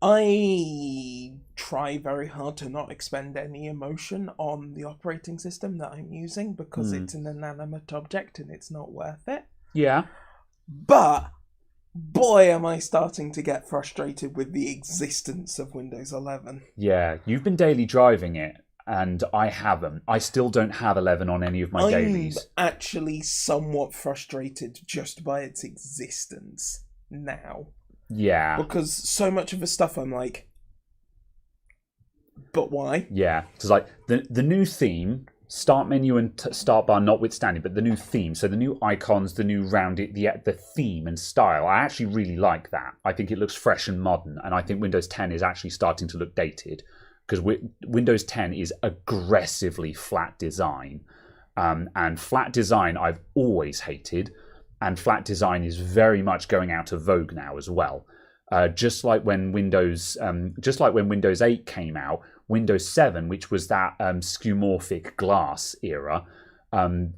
I try very hard to not expend any emotion on the operating system that I'm using, because it's an inanimate object and it's not worth it. Yeah. But boy, am I starting to get frustrated with the existence of Windows 11. Yeah, you've been daily driving it, and I haven't. I still don't have 11 on any of my dailies. I'm actually somewhat frustrated just by its existence now. Yeah. Because so much of the stuff I'm like, but why? Yeah, because like the new theme, start menu and start bar notwithstanding, but the new theme, so the new icons, the new the theme and style, I actually really like that. I think it looks fresh and modern, and I think Windows 10 is actually starting to look dated, because Windows 10 is aggressively flat design, and flat design I've always hated, and flat design is very much going out of vogue now as well. Just like when Windows 8 came out, Windows 7, which was that skeuomorphic glass era,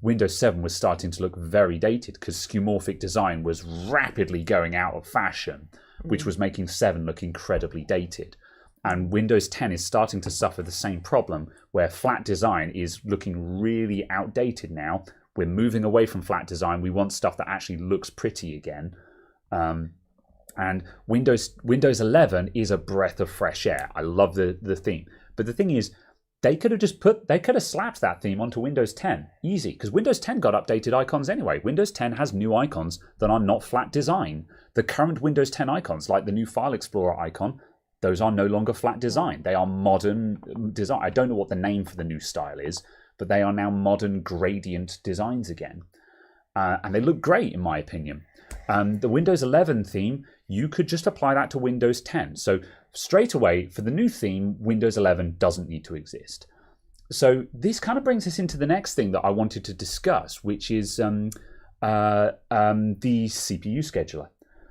Windows 7 was starting to look very dated because skeuomorphic design was rapidly going out of fashion, which was making 7 look incredibly dated. And Windows 10 is starting to suffer the same problem, where flat design is looking really outdated now. We're moving away from flat design. We want stuff that actually looks pretty again. And Windows 11 is a breath of fresh air. I love the theme. But the thing is, they could have slapped that theme onto Windows 10. Easy, because Windows 10 got updated icons anyway. Windows 10 has new icons that are not flat design. The current Windows 10 icons, like the new File Explorer icon, those are no longer flat design. They are modern design. I don't know what the name for the new style is, but they are now modern gradient designs again. And they look great, in my opinion. The Windows 11 theme, you could just apply that to Windows 10. So straight away, for the new theme, Windows 11 doesn't need to exist. So this kind of brings us into the next thing that I wanted to discuss, which is the CPU scheduler.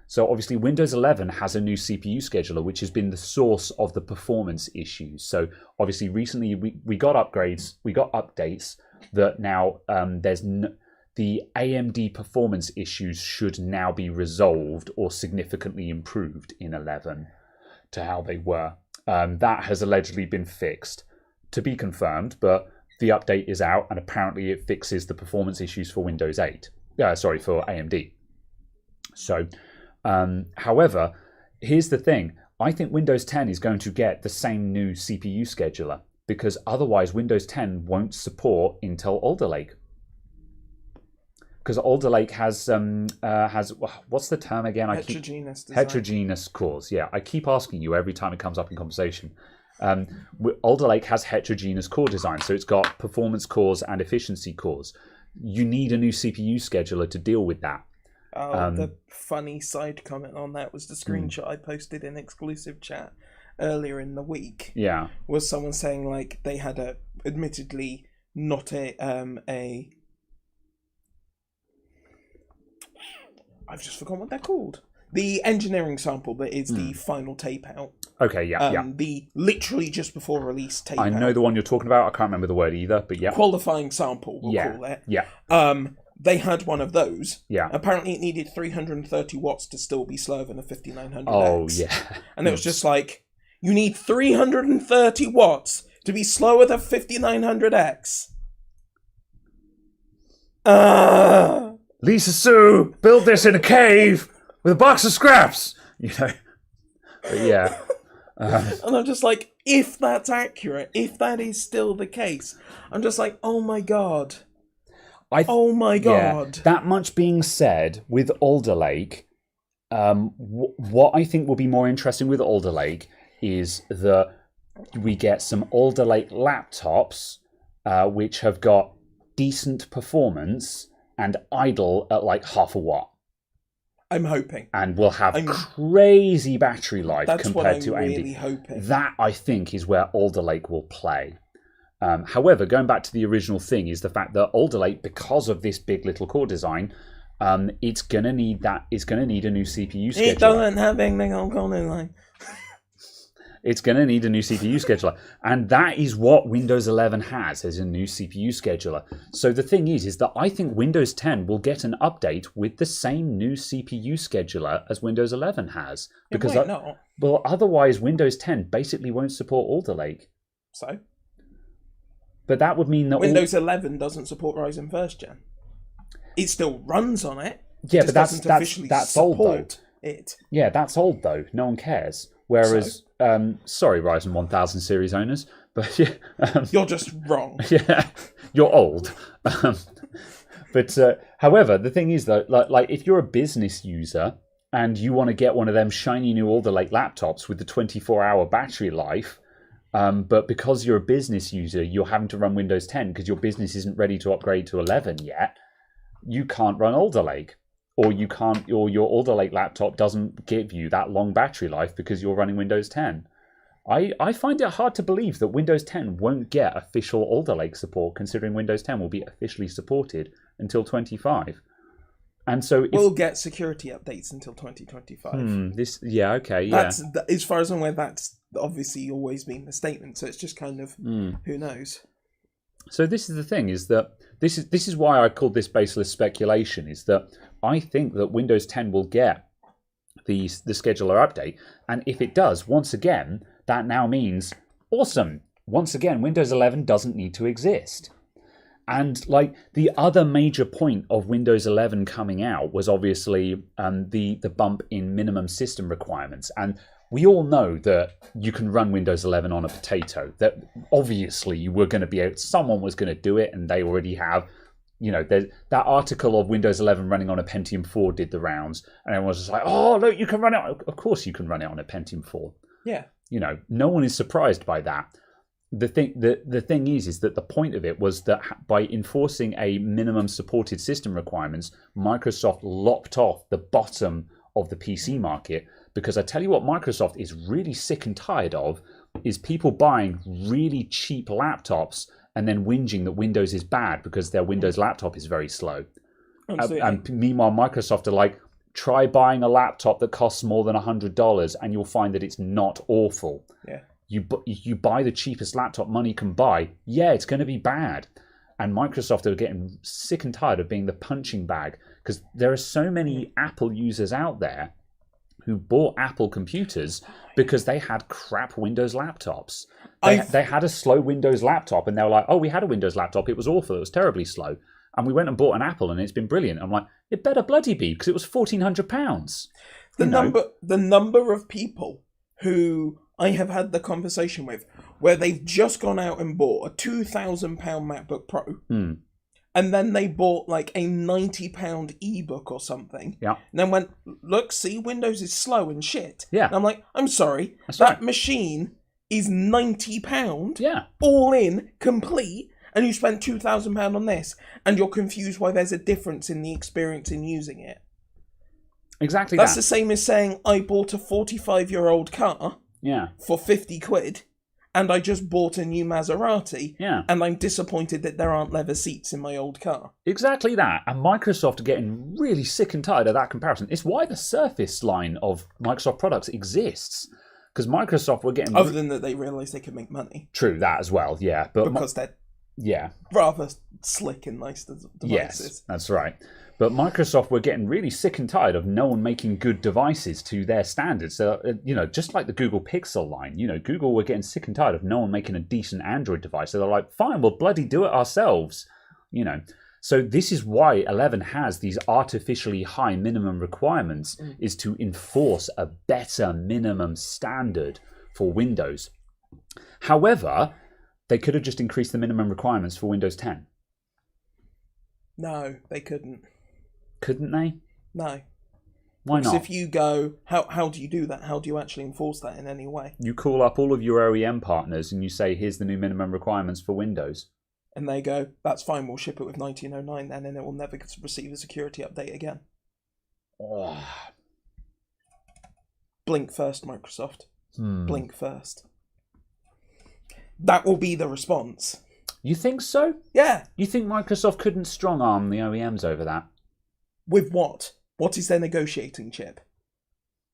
So obviously Windows 11 has a new CPU scheduler, which has been the source of the performance issues. So obviously recently we got updates that now the AMD performance issues should now be resolved or significantly improved in 11 to how they were. That has allegedly been fixed, to be confirmed, but the update is out and apparently it fixes the performance issues for Windows 8. For AMD. So, however, here's the thing. I think Windows 10 is going to get the same new CPU scheduler, because otherwise Windows 10 won't support Intel Alder Lake. Because Alder Lake has what's the term again? Heterogeneous design. Heterogeneous cores. Yeah, I keep asking you every time it comes up in conversation. Alder Lake has heterogeneous core design, so it's got performance cores and efficiency cores. You need a new CPU scheduler to deal with that. The funny side comment on that was the screenshot I posted in exclusive chat earlier in the week. Yeah, was someone saying like they had admittedly not I've just forgotten what they're called. The engineering sample that is the final tape out. Okay, yeah. The literally just before release tape out. I know the one you're talking about. I can't remember the word either, but yeah. Qualifying sample, we'll call it. Yeah. They had one of those. Yeah. Apparently it needed 330 watts to still be slower than a 5900X. Oh, yeah. And it was just like, you need 330 watts to be slower than 5900X. Lisa Sue built this in a cave with a box of scraps. You know, but yeah. And I'm just like, if that's accurate, if that is still the case, I'm just like, oh my god. Oh my god. Yeah, that much being said, with Alder Lake, what I think will be more interesting with Alder Lake is that we get some Alder Lake laptops which have got decent performance and idle at like half a watt. I'm hoping. And will have crazy battery life compared to AMD. That's what I'm really hoping. That, I think, is where Alder Lake will play. However, going back to the original thing, is the fact that Alder Lake, because of this big little core design, it's gonna need a new CPU scheduler. It doesn't have anything on corner line. It's going to need a new CPU scheduler. And that is what Windows 11 has, as a new CPU scheduler. So the thing is that I think Windows 10 will get an update with the same new CPU scheduler as Windows 11 has. Because not. Well, otherwise Windows 10 basically won't support Alder Lake. So? But that would mean that Windows 11 doesn't support Ryzen 1st Gen. It still runs on it. Yeah, but that's old though. it. Yeah, that's old though. No one cares. Whereas, sorry, Ryzen 1000 series owners, but yeah, You're just wrong. yeah, you're old. But however, the thing is though, like if you're a business user and you want to get one of them shiny new Alder Lake laptops with the 24-hour battery life, but because you're a business user, you're having to run Windows 10 because your business isn't ready to upgrade to 11 yet, you can't run Alder Lake. Or you can't, or your Alder Lake laptop doesn't give you that long battery life because you're running Windows 10. I find it hard to believe that Windows 10 won't get official Alder Lake support, considering Windows 10 will be officially supported until 25. And so we'll get security updates until 2025. That's as far as I'm aware, that's obviously always been the statement. So it's just kind of who knows. So this is the thing: is that this is why I called this baseless speculation. Is that I think that Windows 10 will get the scheduler update, and if it does, once again, that now means awesome. Once again, Windows 11 doesn't need to exist. And like the other major point of Windows 11 coming out was obviously the bump in minimum system requirements. And we all know that you can run Windows 11 on a potato. That obviously you were going to be able, someone was going to do it, and they already have. You know, that article of Windows 11 running on a Pentium 4 did the rounds, and everyone was just like, "Oh, look, you can run it." Of course, you can run it on a Pentium 4. Yeah. You know, no one is surprised by that. The thing is that the point of it was that by enforcing a minimum supported system requirements, Microsoft lopped off the bottom of the PC market. Because I tell you what, Microsoft is really sick and tired of is people buying really cheap laptops and then whinging that Windows is bad because their Windows laptop is very slow. And meanwhile, Microsoft are like, try buying a laptop that costs more than $100 and you'll find that it's not awful. Yeah. You buy the cheapest laptop money can buy, yeah, it's going to be bad. And Microsoft are getting sick and tired of being the punching bag because there are so many Apple users out there who bought Apple computers because they had crap Windows laptops. They had a slow Windows laptop and they were like, oh, we had a Windows laptop. It was awful. It was terribly slow. And we went and bought an Apple and it's been brilliant. I'm like, it better bloody be because it was £1,400. The number of people who I have had the conversation with where they've just gone out and bought a £2,000 MacBook Pro. And then they bought like a £90 ebook or something. Yeah. And then went, look, see, Windows is slow and shit. Yeah. And I'm like, I'm sorry. That machine is £90. Yeah. All in, complete. And you spent £2,000 on this. And you're confused why there's a difference in the experience in using it. Exactly That's the same as saying I bought a 45-year-old car. Yeah. For 50 quid. And I just bought a new Maserati, and I'm disappointed that there aren't leather seats in my old car. Exactly that. And Microsoft are getting really sick and tired of that comparison. It's why the Surface line of Microsoft products exists. Because Microsoft were getting... Other than that they realised they could make money. True, that as well, yeah. But because they're yeah, rather slick and nice devices. Yes, that's right. But Microsoft were getting really sick and tired of no one making good devices to their standards. So, just like the Google Pixel line, Google were getting sick and tired of no one making a decent Android device. So they're like, fine, we'll bloody do it ourselves, So this is why 11 has these artificially high minimum requirements, is to enforce a better minimum standard for Windows. However, they could have just increased the minimum requirements for Windows 10. No, they couldn't. Couldn't they? No. Why not? Because if you go, how do you do that? How do you actually enforce that in any way? You call up all of your OEM partners and you say, here's the new minimum requirements for Windows. And they go, that's fine, we'll ship it with 1909 then, and it will never receive a security update again. Oh. Blink first, Microsoft. Blink first. That will be the response. You think so? Yeah. You think Microsoft couldn't strong-arm the OEMs over that? With what? What is their negotiating chip?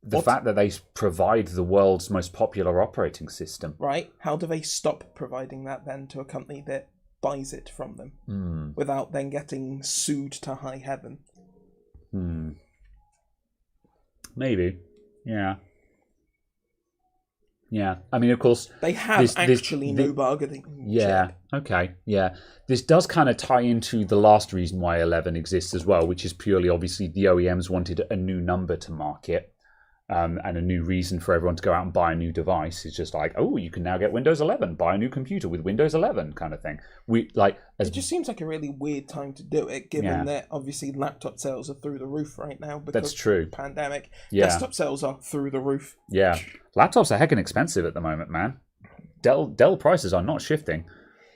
The fact that they provide the world's most popular operating system. Right. How do they stop providing that then to a company that buys it from them without then getting sued to high heaven? Maybe. Yeah. Yeah, I mean, of course... They have no bargaining. Yeah, chip. Okay, yeah. This does kind of tie into the last reason why 11 exists as well, which is purely, obviously, the OEMs wanted a new number to market. and a new reason for everyone to go out and buy a new device is just like, oh, you can now get Windows 11, buy a new computer with Windows 11 kind of thing. It just seems like a really weird time to do it, given that obviously laptop sales are through the roof right now because that's true. of the pandemic. Yeah. Desktop sales are through the roof. Yeah, laptops are heckin' expensive at the moment, man. Dell prices are not shifting.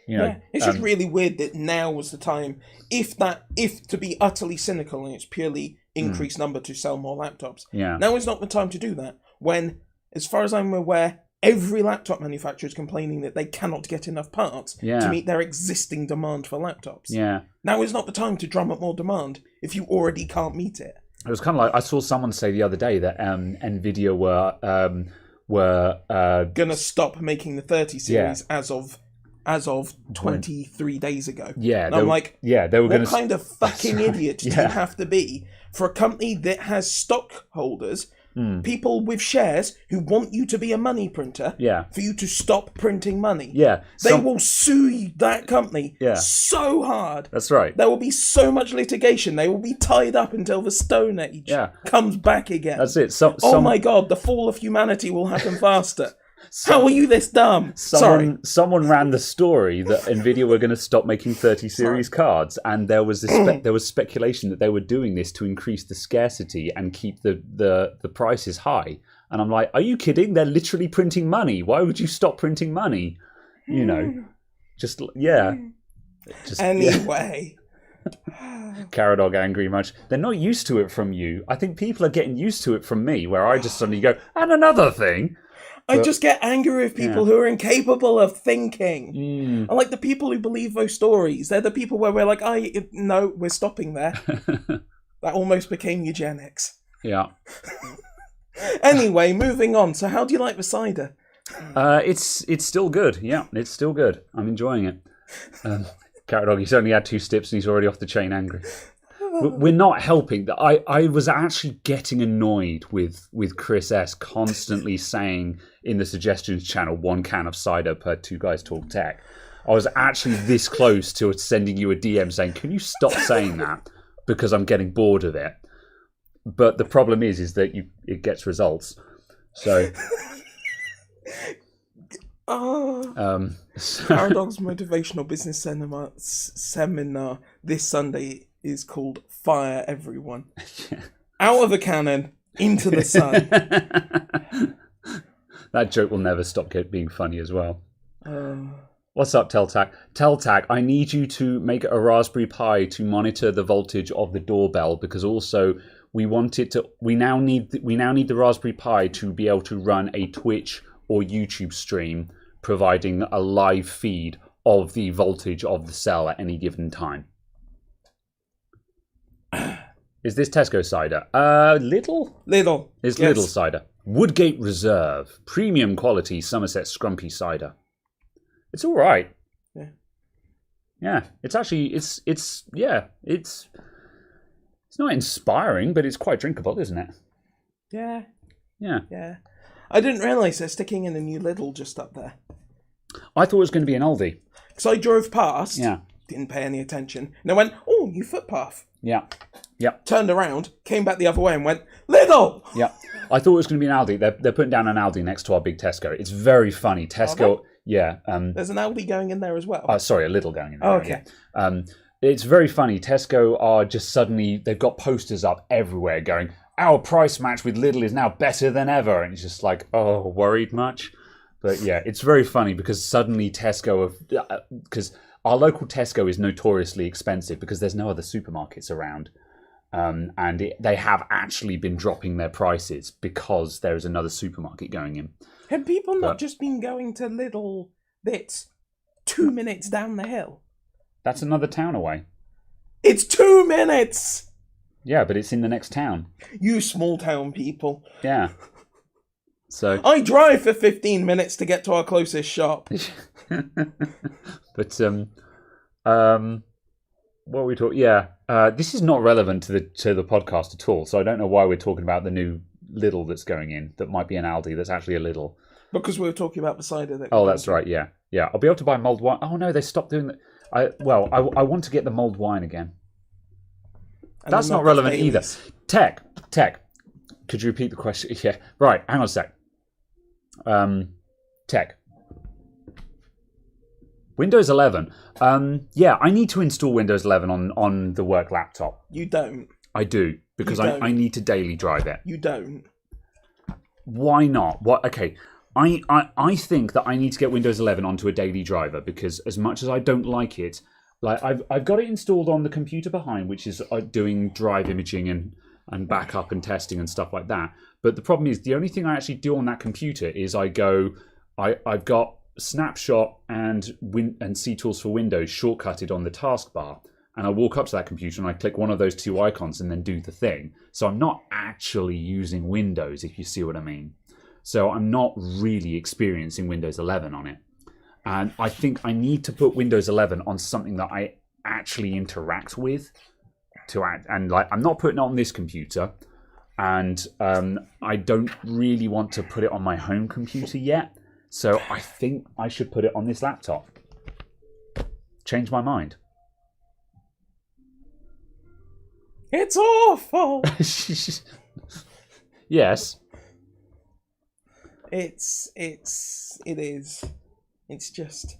It's just really weird that now was the time. If to be utterly cynical and it's purely increased number to sell more laptops. Yeah. Now is not the time to do that. When, as far as I'm aware, every laptop manufacturer is complaining that they cannot get enough parts to meet their existing demand for laptops. Yeah. Now is not the time to drum up more demand if you already can't meet it. It was kind of like I saw someone say the other day that Nvidia were gonna stop making the 30 series as of 23 days ago. Yeah, and I'm like, they were what kind of fucking idiot do you have to be for a company that has stockholders, people with shares who want you to be a money printer, for you to stop printing money? Yeah, they will sue that company so hard. That's right. There will be so much litigation. They will be tied up until the Stone Age comes back again. That's it. Oh my God, the fall of humanity will happen faster. How are you this dumb? Someone ran the story that Nvidia were going to stop making 30 series cards, and there was there was speculation that they were doing this to increase the scarcity and keep the prices high. And I'm like, are you kidding? They're literally printing money. Why would you stop printing money? Anyway. Carrot Dog angry much. They're not used to it from you. I think people are getting used to it from me, where I just suddenly go, and another thing. I just get angry with people who are incapable of thinking. I like the people who believe those stories. They're the people where we're like, no, we're stopping there. That almost became eugenics. Yeah. Anyway, moving on. So how do you like the cider? It's still good. Yeah, it's still good. I'm enjoying it. Carrot Dog, he's only had 2 sips and he's already off the chain angry. We're not helping. I was actually getting annoyed with Chris S. constantly saying in the suggestions channel 1 can of cider per 2 guys talk tech. I was actually this close to sending you a DM saying, can you stop saying that? Because I'm getting bored of it. But the problem is that it gets results. So... Paradox Motivational Business Seminar this Sunday is called Fire Everyone. Out of a cannon, into the sun. That joke will never stop being funny as well. What's up, Teltac? Teltac, I need you to make a Raspberry Pi to monitor the voltage of the doorbell, because also we now need the Raspberry Pi to be able to run a Twitch or YouTube stream providing a live feed of the voltage of the cell at any given time. Is this Tesco cider? Lidl? Lidl. It's Lidl cider. Woodgate Reserve. Premium quality Somerset Scrumpy cider. It's all right. Yeah. Yeah. It's actually, it's not inspiring, but it's quite drinkable, isn't it? Yeah. Yeah. Yeah. I didn't realise they're sticking in a new Lidl just up there. I thought it was going to be an Aldi. So I drove past, didn't pay any attention, and I went, oh, new footpath. Yeah. Yeah. Turned around, came back the other way and went, Lidl! Yeah. I thought it was going to be an Aldi. They're putting down an Aldi next to our big Tesco. It's very funny. Tesco, yeah. There's an Aldi going in there as well. Sorry, a Lidl going in there. Oh, okay. Yeah. It's very funny. Tesco are just suddenly, they've got posters up everywhere going, our price match with Lidl is now better than ever. And it's just like, oh, worried much? But yeah, it's very funny because suddenly Tesco, because our local Tesco is notoriously expensive because there's no other supermarkets around. They have actually been dropping their prices because there is another supermarket going in. Have people not just been going to Lidl that's 2 minutes down the hill? That's another town away. It's 2 minutes! Yeah, but it's in the next town. You small town people. Yeah. So I drive for 15 minutes to get to our closest shop. But what are we talking? Yeah, this is not relevant to the podcast at all. So I don't know why we're talking about the new Lidl that's going in. That might be an Aldi. That's actually a Lidl. Because we were talking about the cider. Oh, that's right. Yeah, yeah. I'll be able to buy mulled wine. Oh no, they stopped doing that. I want to get the mulled wine again. And that's not relevant either. Tech. Could you repeat the question? Yeah. Right. Hang on a sec. Tech. Windows 11. Yeah, I need to install Windows 11 on the work laptop. You don't. I do, because I need to daily drive it. You don't. Why not? What? Okay. I think that I need to get Windows 11 onto a daily driver, because as much as I don't like it, like I've got it installed on the computer behind, which is doing drive imaging and backup and testing and stuff like that. But the problem is, the only thing I actually do on that computer is I've got Snapshot and CTools for Windows shortcutted on the taskbar, and I walk up to that computer and I click one of those two icons and then do the thing. So I'm not actually using Windows, if you see what I mean. So I'm not really experiencing Windows 11 on it. And I think I need to put Windows 11 on something that I actually interact with. And like, I'm not putting it on this computer, and I don't really want to put it on my home computer yet. So I think I should put it on this laptop. Change my mind. It's awful. Yes. It is. It's just.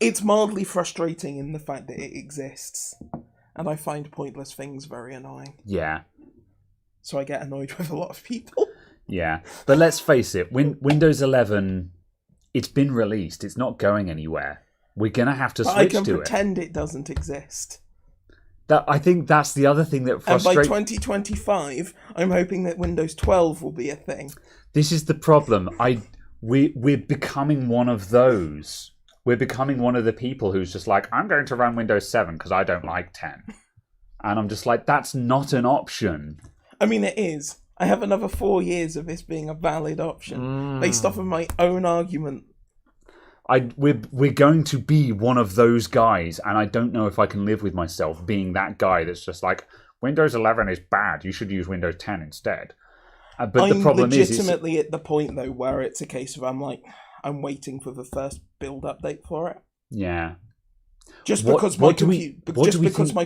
It's mildly frustrating in the fact that it exists, and I find pointless things very annoying. Yeah. So I get annoyed with a lot of people. Yeah, but let's face it, Windows 11, it's been released. It's not going anywhere. We're going to have to switch to it. I can pretend it doesn't exist. I think that's the other thing that frustrates... And by 2025, I'm hoping that Windows 12 will be a thing. This is the problem. We're becoming one of those. We're becoming one of the people who's just like, I'm going to run Windows 7 because I don't like 10. And I'm just like, that's not an option. I mean, it is. I have another 4 years of this being a valid option, based off of my own argument. We're going to be one of those guys, and I don't know if I can live with myself being that guy that's just like, Windows 11 is bad, you should use Windows 10 instead. But the problem is... I'm legitimately at the point, though, where it's a case of I'm waiting for the first build update for it. Yeah. Just because my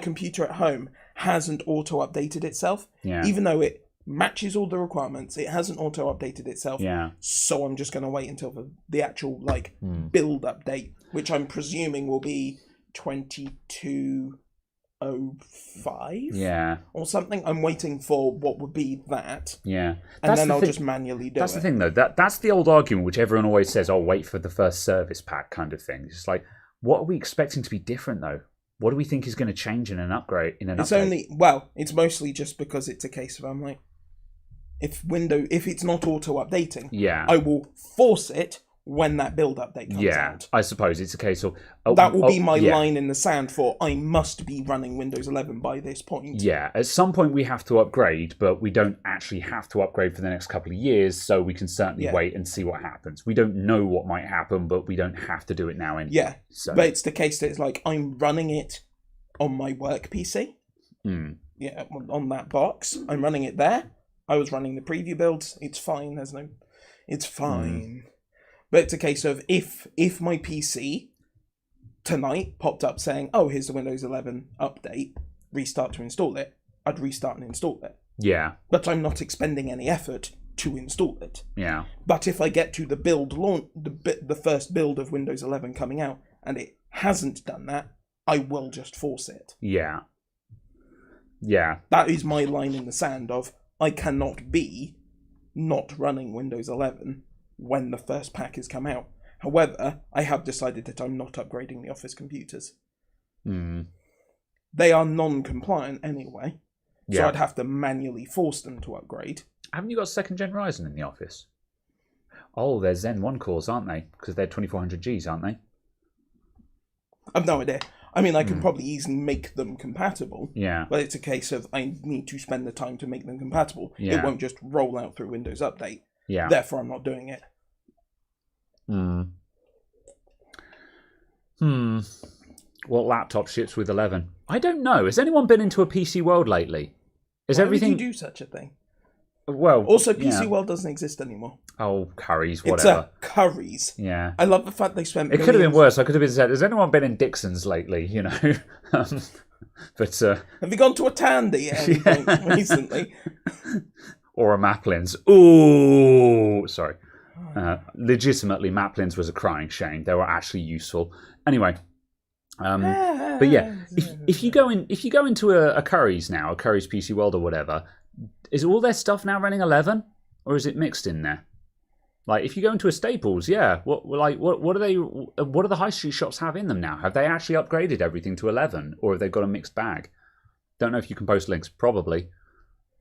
computer at home hasn't auto-updated itself, even though it matches all the requirements, it hasn't auto-updated itself. Yeah. So I'm just going to wait until the actual build update, which I'm presuming will be 2205 or something. I'm waiting for what would be that. Yeah. And then I'll just manually do it. That's the thing, though. That's the old argument, which everyone always says, oh, wait for the first service pack kind of thing. It's like, what are we expecting to be different, though? What do we think is going to change in an upgrade? It's mostly just because it's a case of if it's not auto-updating, I will force it when that build update comes out. I suppose it's a case of... that will be my line in the sand for I must be running Windows 11 by this point. Yeah, at some point we have to upgrade, but we don't actually have to upgrade for the next couple of years, so we can certainly wait and see what happens. We don't know what might happen, but we don't have to do it now anyway. Yeah, so. But it's the case that it's like I'm running it on my work PC. Yeah, on that box. I'm running it there. I was running the preview builds. It's fine. It's fine. But it's a case of if my PC tonight popped up saying, "Oh, here's the Windows 11 update. Restart to install it," I'd restart and install it. Yeah. But I'm not expending any effort to install it. Yeah. But if I get to the build launch, the first build of Windows 11 coming out, and it hasn't done that, I will just force it. Yeah. Yeah. That is my line in the sand of I cannot be not running Windows 11 when the first pack has come out. However, I have decided that I'm not upgrading the office computers. They are non-compliant anyway, so I'd have to manually force them to upgrade. Haven't you got 2nd Gen Ryzen in the office? Oh, they're Zen 1 cores, aren't they? Because they're 2400Gs, aren't they? I've no idea. I mean, I can probably easily make them compatible. Yeah. But it's a case of I need to spend the time to make them compatible. Yeah. It won't just roll out through Windows Update. Yeah. Therefore, I'm not doing it. What laptop ships with 11? I don't know. Has anyone been into a PC World lately? Why would you do such a thing? Well, also, PC World doesn't exist anymore. Oh, Curry's, whatever. It's a Curry's. Yeah. I love the fact they spent... It could have been worse. I could have been said, has anyone been in Dixon's lately, you know? But have you gone to a Tandy at any point recently? Or a Maplins. Ooh, sorry. Legitimately, Maplins was a crying shame. They were actually useful. Anyway, but yeah, if you go into a Curry's now, a Curry's PC World or whatever, is all their stuff now running 11, or is it mixed in there? Like, if you go into a Staples, yeah, what do the high street shops have in them now? Have they actually upgraded everything to 11, or have they got a mixed bag? Don't know if you can post links, probably.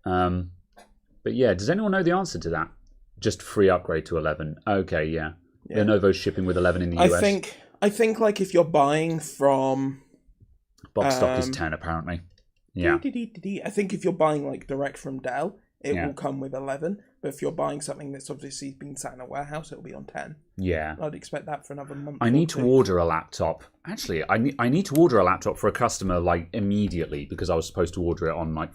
But yeah, does anyone know the answer to that? Just free upgrade to 11. Okay, yeah. Lenovo's shipping with 11 in the US. I think like if you're buying from box stock is 10 apparently. Yeah. I think if you're buying like direct from Dell, it will come with 11. But if you're buying something that's obviously been sat in a warehouse, it'll be on 10. Yeah. I'd expect that for another month. I need to order a laptop. Actually, I need to order a laptop for a customer like immediately because I was supposed to order it on like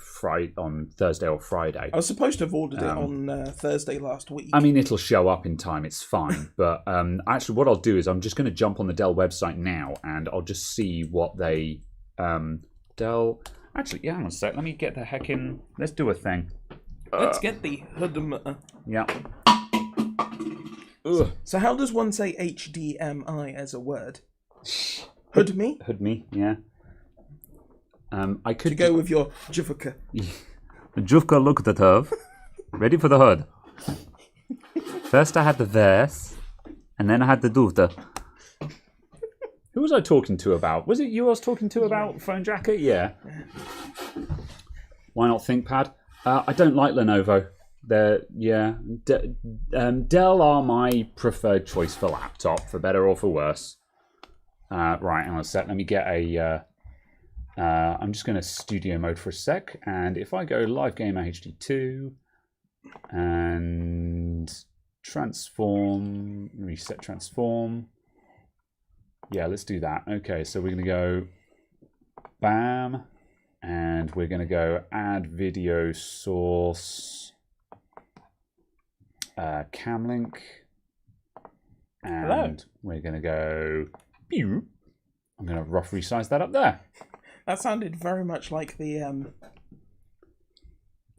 on Thursday or Friday. I was supposed to have ordered it on Thursday last week. I mean, it'll show up in time. It's fine. But actually, what I'll do is I'm just going to jump on the Dell website now and I'll just see what they Dell. Actually, yeah, hang on a sec. Let me get the heck in. Let's do a thing. Let's get the hood. Yeah. So how does one say HDMI as a word? Hood me? Hood me, yeah. I could to go with your Juvka. Juvka looked at her. Ready for the hood. First I had the verse, and then I had the duvta. Who was I talking to about? Was it you I was talking to about phone jacket? Yeah. Why not ThinkPad? I don't like Lenovo. Dell are my preferred choice for laptop, for better or for worse. Right, hang on a sec. Let me get a... I'm just going to studio mode for a sec. And if I go Live Gamer HD2 and transform, reset transform. Yeah, let's do that. Okay, so we're going to go bam. And we're going to go add video source, cam link, and we're going to go, pew. I'm going to rough resize that up there. That sounded very much like the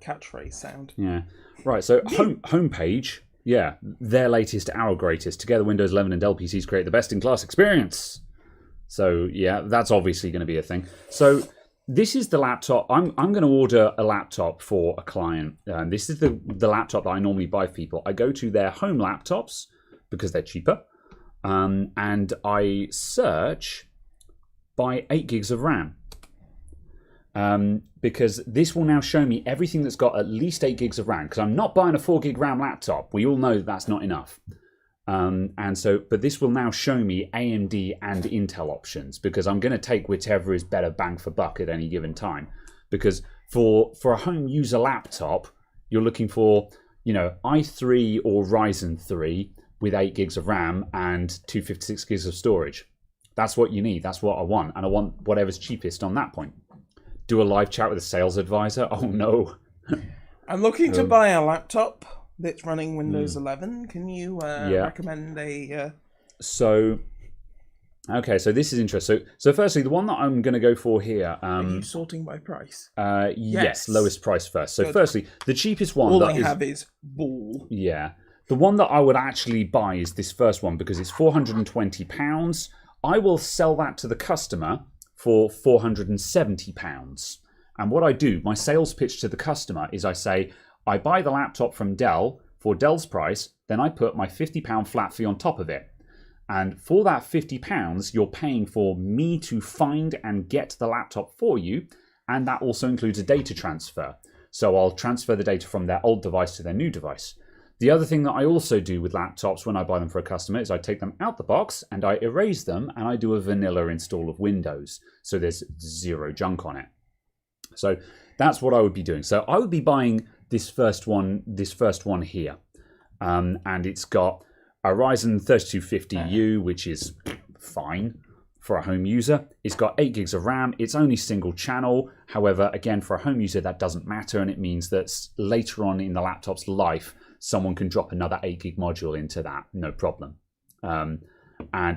catchphrase sound. Yeah. Right, so homepage, yeah, their latest, our greatest. Together, Windows 11 and Dell PCs create the best-in-class experience. So, yeah, that's obviously going to be a thing. So... this is the laptop. I'm going to order a laptop for a client. This is the laptop that I normally buy for people. I go to their home laptops because they're cheaper, and I search by 8 gigs of RAM. Because this will now show me everything that's got at least 8 gigs of RAM. Because I'm not buying a 4 gig RAM laptop. We all know that's not enough. But this will now show me AMD and Intel options because I'm going to take whichever is better bang for buck at any given time. Because for a home user laptop, you're looking for, i3 or Ryzen 3 with 8 gigs of RAM and 256 gigs of storage. That's what you need. That's what I want. And I want whatever's cheapest on that point. Do a live chat with a sales advisor? Oh, no. I'm looking to buy a laptop that's running Windows 11. Can you recommend a... So this is interesting. So firstly, the one that I'm going to go for here... are you sorting by price? Yes, lowest price first. So Good. Firstly, the cheapest one... All I have is ball. Yeah. The one that I would actually buy is this first one because it's £420. I will sell that to the customer for £470. And what I do, my sales pitch to the customer is I say... I buy the laptop from Dell for Dell's price, then I put my £50 flat fee on top of it. And for that £50, you're paying for me to find and get the laptop for you, and that also includes a data transfer. So I'll transfer the data from their old device to their new device. The other thing that I also do with laptops when I buy them for a customer is I take them out the box and I erase them and I do a vanilla install of Windows. So there's zero junk on it. So that's what I would be doing. So I would be buying this first one here. And it's got a Ryzen 3250U, which is fine for a home user. It's got 8 gigs of RAM. It's only single channel. However, again, for a home user, that doesn't matter. And it means that later on in the laptop's life, someone can drop another 8 gig module into that. No problem. And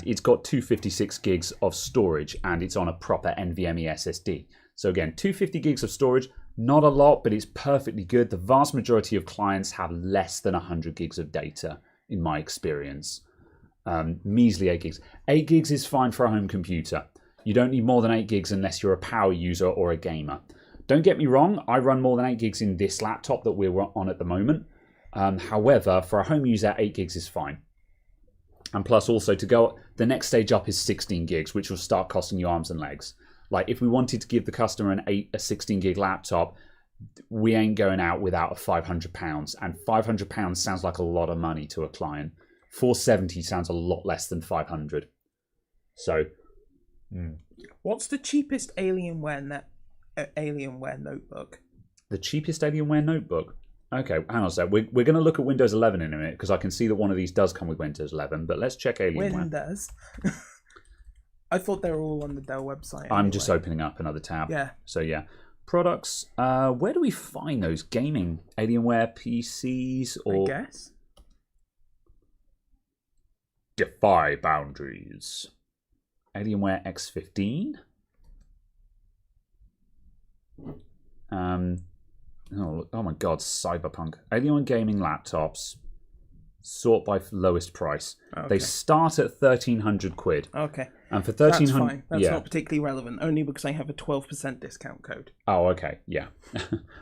it's got 256 gigs of storage, and it's on a proper NVMe SSD. So again, 250 gigs of storage, not a lot, but it's perfectly good. The vast majority of clients have less than 100 gigs of data, in my experience. Measly 8 gigs. 8 gigs is fine for a home computer. You don't need more than 8 gigs unless you're a power user or a gamer. Don't get me wrong, I run more than 8 gigs in this laptop that we're on at the moment. However, for a home user, 8 gigs is fine. And plus also to go, the next stage up is 16 gigs, which will start costing you arms and legs. Like if we wanted to give the customer a 16 gig laptop, we ain't going out without a £500. And £500 sounds like a lot of money to a client. 470 sounds a lot less than 500. So, what's the cheapest Alienware notebook? The cheapest Alienware notebook? Okay, hang on a sec. We're going to look at Windows 11 in a minute because I can see that one of these does come with Windows 11. But let's check Alienware. Windows. I thought they were all on the Dell website. I'm just opening up another tab. Yeah. So yeah, products. Where do we find those gaming Alienware PCs? Or I guess. Defy boundaries. Alienware X15. Oh my god, Cyberpunk. Alienware gaming laptops. Sort by lowest price. Okay. They start at 1,300 quid. Okay. And for 1,300, that's fine. That's not particularly relevant. Only because I have a 12% discount code. Oh, okay. Yeah.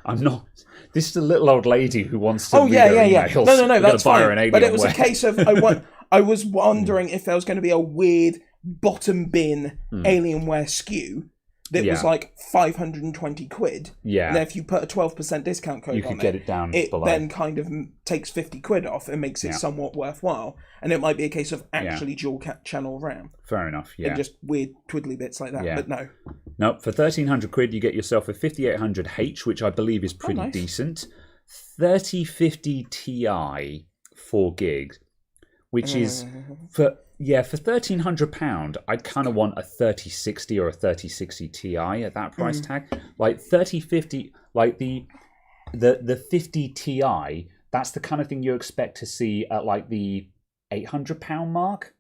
I'm not. This is a little old lady who wants to. Oh yeah. Emails. No. That's fine. But it was a case of I was wondering if there was going to be a weird bottom bin Alienware SKU that was like 520 quid. Yeah. And if you put a 12% discount code on it, you could get it down it below. then kind of takes 50 quid off and makes it somewhat worthwhile. And it might be a case of actually dual channel RAM. Fair enough, yeah. And just weird twiddly bits like that, but no. Nope, for 1,300 quid you get yourself a 5800H, which I believe is pretty decent. 3050 Ti, 4 gigs, which is, for £1,300, I'd kind of want a 3060 or a 3060 Ti at that price tag. Like 3050, like the 50 Ti, that's the kind of thing you expect to see at like the £800 mark.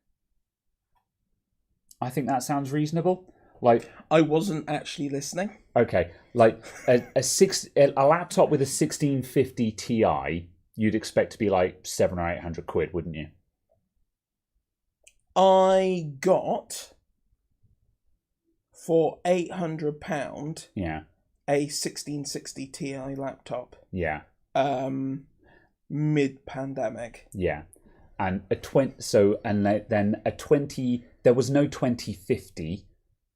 I think that sounds reasonable. Like I wasn't actually listening. Okay, like a laptop with a 1650 Ti, you'd expect to be like 700 or 800 quid, wouldn't you? I got for £800 a 1660 Ti laptop. Yeah. Mid-pandemic. Yeah. And then a 20. There was no 2050,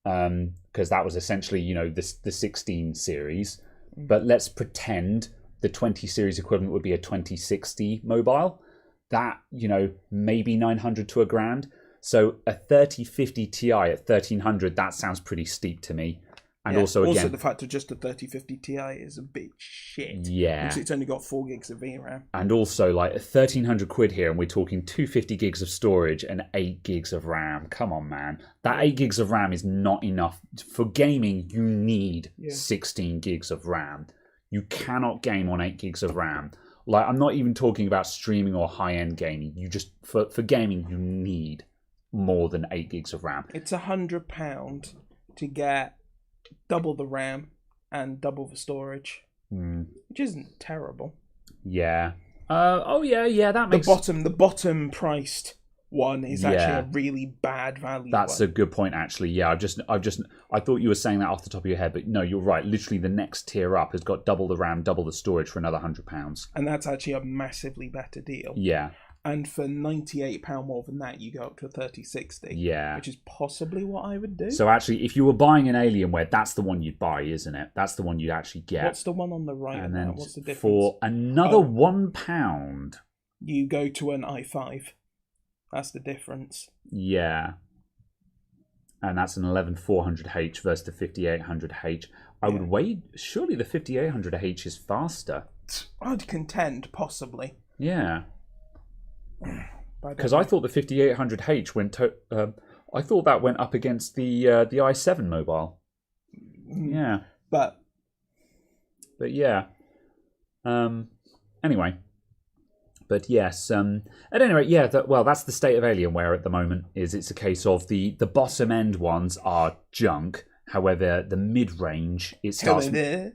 because that was essentially the 16 series. But let's pretend the 20 series equivalent would be a 2060 mobile. That maybe 900 to £1,000. So a 3050 Ti at 1,300, that sounds pretty steep to me. And also the fact of just a 3050 Ti is a bit shit. Yeah. Because it's only got 4 gigs of VRAM. And also like 1,300 quid here, and we're talking 250 gigs of storage and 8 gigs of RAM. Come on, man. That 8 gigs of RAM is not enough. For gaming, you need 16 gigs of RAM. You cannot game on 8 gigs of RAM. Like, I'm not even talking about streaming or high-end gaming. You just, for gaming, you need more than 8 gigs of RAM. It's £100 to get double the RAM and double the storage, which isn't terrible. Yeah. That makes the bottom priced one is actually a really bad value. That's a good point, actually. Yeah, I thought you were saying that off the top of your head, but no, you're right. Literally, the next tier up has got double the RAM, double the storage for another £100, and that's actually a massively better deal. Yeah. And for £98 more than that, you go up to a 3060. Yeah. Which is possibly what I would do. So actually, if you were buying an Alienware, that's the one you'd buy, isn't it? That's the one you'd actually get. What's the one on the right? And then what's the difference? For another £1, you go to an i5. That's the difference. Yeah. And that's an 11400H versus the 5800H. I would wait. Surely the 5800H is faster. I'd contend, possibly. Yeah. Because I thought the 5800H went. I thought that went up against the i7 mobile. Yeah. But yeah. Anyway. But yes. At any rate, yeah. That's the state of Alienware at the moment. It's a case of the bottom end ones are junk. However, the mid-range, it starts... Hello there.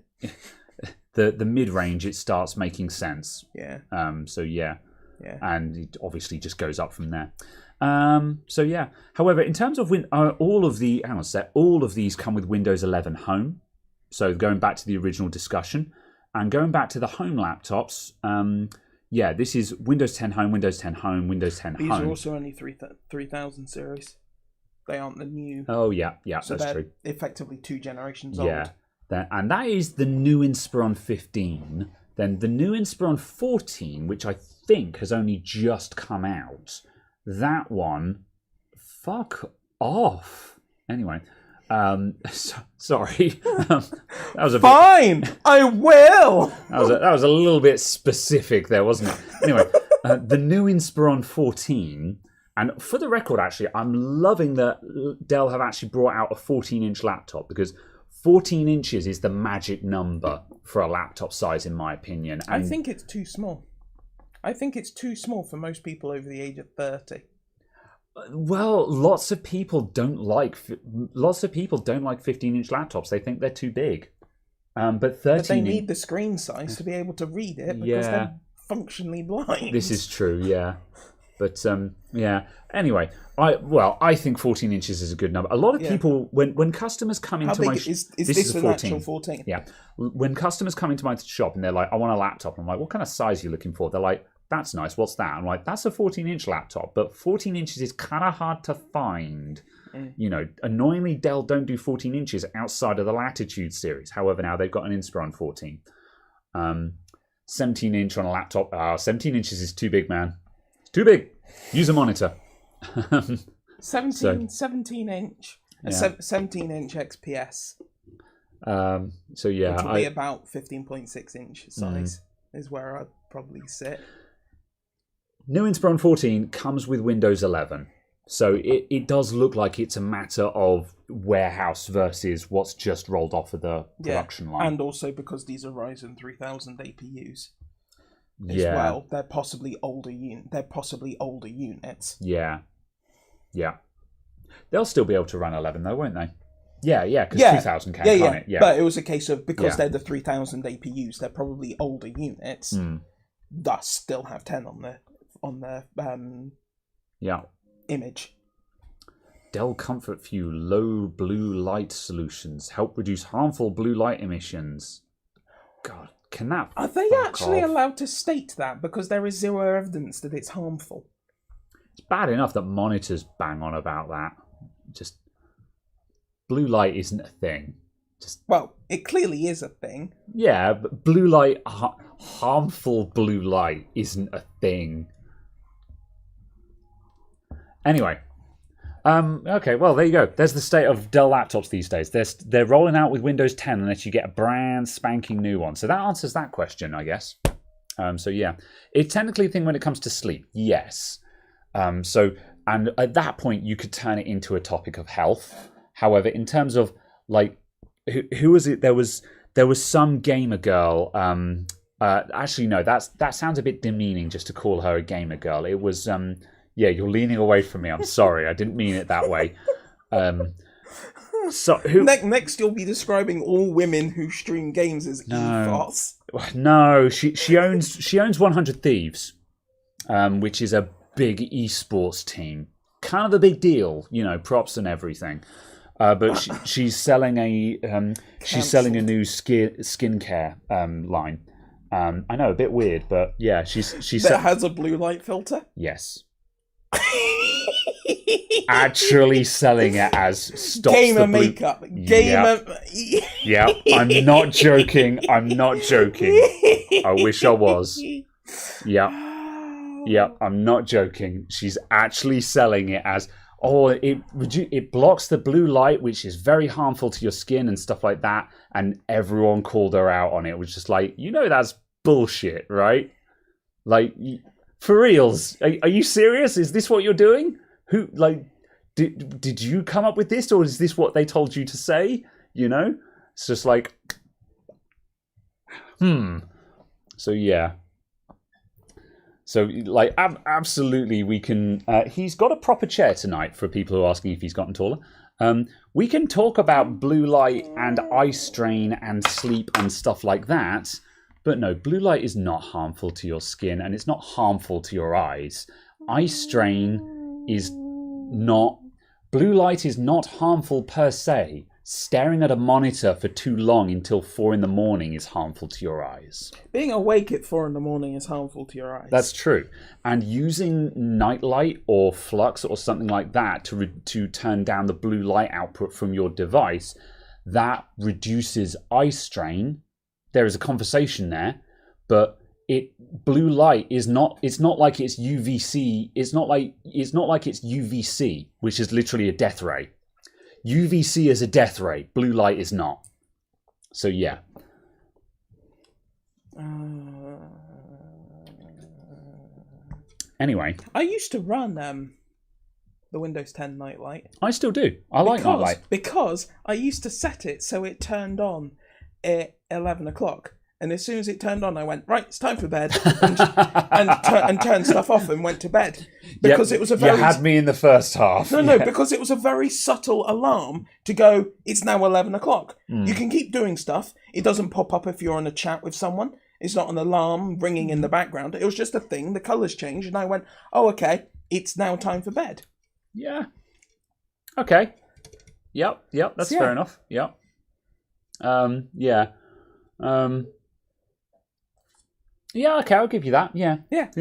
The mid-range, it starts making sense. Yeah. So, yeah. Yeah. And it obviously just goes up from there. So, yeah. However, in terms of... all of these come with Windows 11 Home. So, going back to the original discussion. And going back to the home laptops... yeah, this is Windows 10 Home, Windows 10 Home, Windows 10 These Home. are also only 3000 series. They aren't the new. Oh, yeah, So that's they're true. effectively 2 generations Yeah, old. and that is the new Inspiron 15. Then the new Inspiron 14, which I think has only just come out. That one, fuck off. Anyway, sorry. That was a Fine, I will. That was a little bit specific there, wasn't it? Anyway, the new Inspiron 14, and for the record, actually, I'm loving that Dell have actually brought out a 14-inch laptop, because 14 inches is the magic number for a laptop size, in my opinion. And I think it's too small. I think it's too small for most people over the age of 30. Well, lots of people don't like 15-inch laptops. They think they're too big. But 13. But they need the screen size to be able to read it because they're functionally blind. This is true, yeah. But yeah. Anyway, I think 14 inches is a good number. A lot of people, when customers come into my shop, is this an actual 14? Yeah. When customers come into my shop and they're like, I want a laptop, I'm like, what kind of size are you looking for? They're like, that's nice. What's that? I'm like, that's a 14-inch laptop, but 14 inches is kind of hard to find. You know, annoyingly, Dell don't do 14 inches outside of the Latitude series. However, now they've got an Inspiron 14. 17-inch on a laptop. 17 inches is too big, man. Too big. Use a monitor. 17 inch. Yeah. 17-inch XPS. So yeah, Which will be about 15.6 inch size is where I'd probably sit. New Inspiron 14 comes with Windows 11. So it does look like it's a matter of warehouse versus what's just rolled off of the production line. And also because these are Ryzen 3000 APUs as well. They're possibly older units. Yeah. They'll still be able to run 11 though, won't they? Yeah, because 2000 can't run it. Yeah. But it was a case of, because they're the 3000 APUs, they're probably older units, thus still have 10 on their image. Dell Comfort View low blue light solutions help reduce harmful blue light emissions. God, can that Are they actually allowed to state that? Because there is zero evidence that it's harmful. It's bad enough that monitors bang on about that. Just blue light isn't a thing. Well, it clearly is a thing. Yeah, but blue light, harmful blue light isn't a thing. Anyway, okay, well, there you go. There's the state of Dell laptops these days. They're rolling out with Windows 10 unless you get a brand spanking new one. So that answers that question, I guess. So yeah, it's technically a thing when it comes to sleep. Yes. And at that point, you could turn it into a topic of health. However, in terms of like, who was it? There was some gamer girl. Actually, no, that sounds a bit demeaning just to call her a gamer girl. It was yeah, you're leaning away from me. I'm sorry, I didn't mean it that way. So next you'll be describing all women who stream games as ethos. No, she owns 100 Thieves, which is a big esports team. Kind of a big deal, you know, props and everything. But she's selling a new skincare line. I know, a bit weird, but yeah, she's that has a blue light filter. Yes. Actually selling it as stops gamer the blue... makeup. Gamer. Yeah, I'm not joking. I wish I was. Yeah, I'm not joking. She's actually selling it as, it blocks the blue light, which is very harmful to your skin and stuff like that. And everyone called her out on it. It was just like, that's bullshit, right? Like, for reals, are you serious? Is this what you're doing? Who, like, did you come up with this, or is this what they told you to say? It's just like, So yeah. So, like, absolutely, we can. He's got a proper chair tonight for people who are asking if he's gotten taller. We can talk about blue light and eye strain and sleep and stuff like that. But no, blue light is not harmful to your skin and it's not harmful to your eyes. Eye strain is not. Blue light is not harmful per se. Staring at a monitor for too long until 4 a.m. is harmful to your eyes. Being awake at 4 a.m. is harmful to your eyes. That's true. And using nightlight or flux or something like that to turn down the blue light output from your device, that reduces eye strain. There is a conversation there, but blue light is not. It's not like it's UVC. It's not like it's UVC, which is literally a death ray. UVC is a death ray. Blue light is not. So yeah. Anyway, I used to run the Windows 10 nightlight. I still do. I like nightlight because I used to set it so it turned on at 11 o'clock. And as soon as it turned on, I went, right, it's time for bed, and turned stuff off and went to bed. Because it was a very... You had me in the first half. No, because it was a very subtle alarm to go, it's now 11 o'clock. You can keep doing stuff. It doesn't pop up if you're on a chat with someone. It's not an alarm ringing in the background. It was just a thing. The colours changed, and I went, oh, okay, it's now time for bed. Yeah. Okay. Yep, that's fair enough. Yep. Yeah. Yeah, okay, I'll give you that. Yeah. But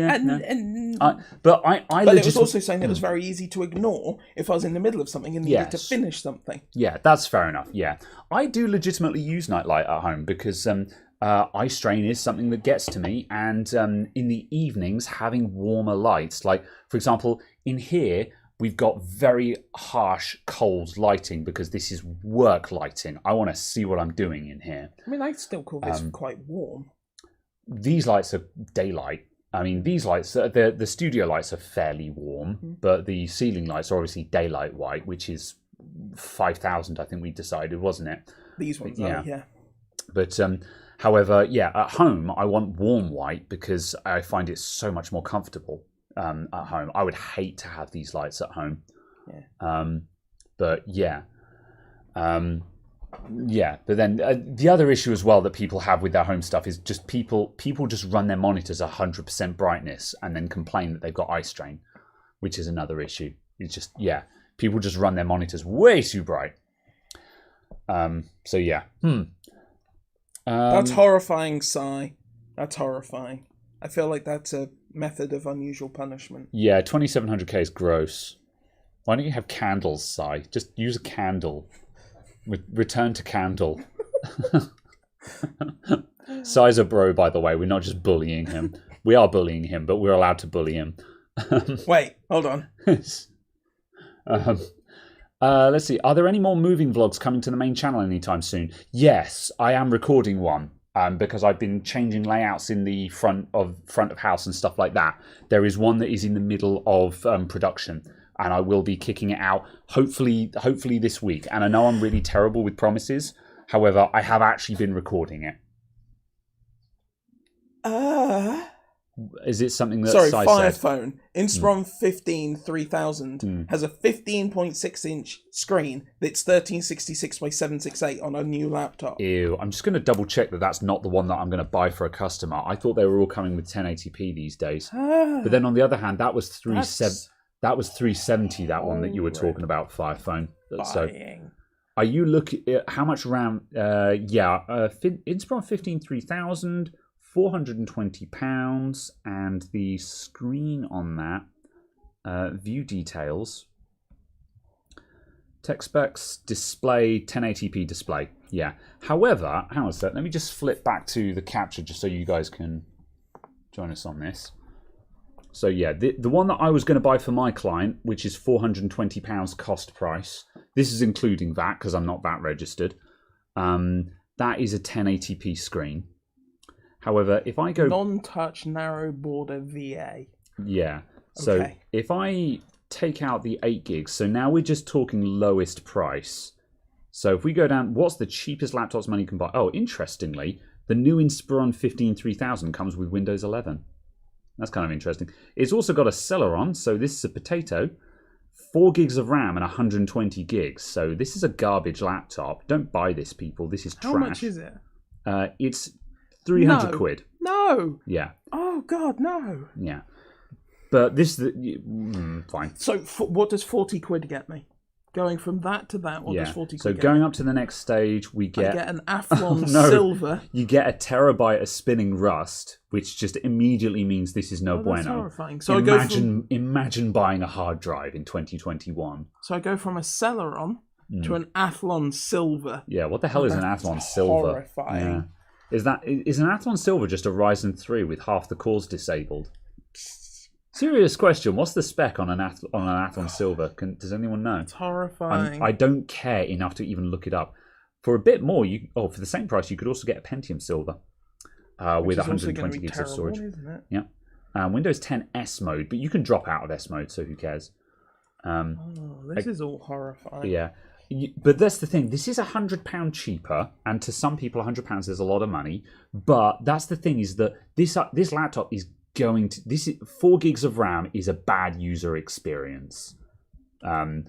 it was also saying that it was very easy to ignore if I was in the middle of something and needed to finish something. Yeah, that's fair enough. Yeah, I do legitimately use nightlight at home because eye strain is something that gets to me, and in the evenings having warmer lights, like for example in here we've got very harsh cold lighting because this is work lighting. I want to see what I'm doing in here. I mean, I'd still call this quite warm. These lights are daylight. I mean, these lights, the studio lights are fairly warm, but the ceiling lights are obviously daylight white, which is 5,000, I think we decided, wasn't it? These ones are, yeah. But, however, yeah, at home, I want warm white because I find it so much more comfortable at home. I would hate to have these lights at home. Yeah. But, yeah. Yeah, but then the other issue as well that people have with their home stuff is just people just run their monitors 100% brightness and then complain that they've got eye strain, which is another issue. It's just, people just run their monitors way too bright. So yeah. That's horrifying, Si. That's horrifying. I feel like that's a method of unusual punishment. Yeah, 2700K is gross. Why don't you have candles, Si? Just use a candle. Return to candle. Si's a bro, by the way. We're not just bullying him. We are bullying him, but we're allowed to bully him. Wait, hold on. Let's see. Are there any more moving vlogs coming to the main channel anytime soon? Yes, I am recording one. Because I've been changing layouts in the front of house and stuff like that. There is one that is in the middle of production. And I will be kicking it out, hopefully this week. And I know I'm really terrible with promises. However, I have actually been recording it. Is it something that Fire Phone Inspiron 15 3000 has a 15.6-inch screen that's 1366 by 768 on a new laptop. Ew! I'm just going to double check that that's not the one that I'm going to buy for a customer. I thought they were all coming with 1080p these days. But then on the other hand, that was 370. That one that you were talking about, Fire Phone. So, are you looking at how much RAM? Inspiron 15 3000. £420, and the screen on that, view details, tech specs, display, 1080p display. Yeah. However, hang on a sec, let me just flip back to the capture just so you guys can join us on this. So yeah, the one that I was going to buy for my client, which is £420 cost price, this is including VAT because I'm not VAT registered, that is a 1080p screen. However, if I go... Non-touch narrow border VA. Yeah. So if I take out the 8 gigs, so now we're just talking lowest price. So if we go down, what's the cheapest laptops money can buy? Oh, interestingly, the new Inspiron 15 3000 comes with Windows 11. That's kind of interesting. It's also got a Celeron, so this is a potato. 4 gigs of RAM and 120 gigs. So this is a garbage laptop. Don't buy this, people. This is trash. How much is it? It's 300 quid. No. Yeah. Oh, God, no. Yeah. But this is fine. So what does 40 quid get me? Going from that to that, what does 40 quid so get going me? up to the next stage, we I get... get an Athlon silver. You get a terabyte of spinning rust, which just immediately means this is no bueno. That's horrifying. So imagine buying a hard drive in 2021. So I go from a Celeron to an Athlon silver. Yeah, what the hell is an Athlon silver? Horrifying. Yeah. Is an Athlon silver just a Ryzen 3 with half the cores disabled? Serious question. What's the spec on an Athlon silver? Does anyone know? It's horrifying. I don't care enough to even look it up. For a bit more, for the same price, you could also get a Pentium silver with 120 gigs of storage. Isn't it? Yeah. Windows 10 S mode, but you can drop out of S mode, so who cares? This is all horrifying. Yeah. But that's the thing. This is £100 cheaper, and to some people, £100 is a lot of money. But that's the thing, is that this laptop is 4 gigs of RAM is a bad user experience. That's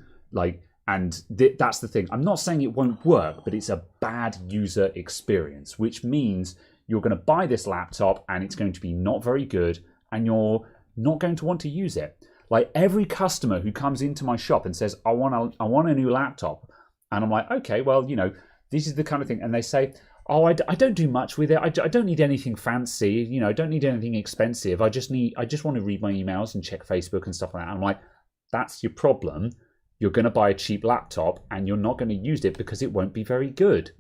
the thing. I'm not saying it won't work, but it's a bad user experience, which means you're going to buy this laptop and it's going to be not very good, and you're not going to want to use it. Like, every customer who comes into my shop and says, I want a new laptop, and I'm like, okay, well, this is the kind of thing, and they say, oh, I don't do much with it. I don't need anything fancy. I don't need anything expensive. I just want to read my emails and check Facebook and stuff like that. And I'm like, that's your problem. You're going to buy a cheap laptop and you're not going to use it because it won't be very good.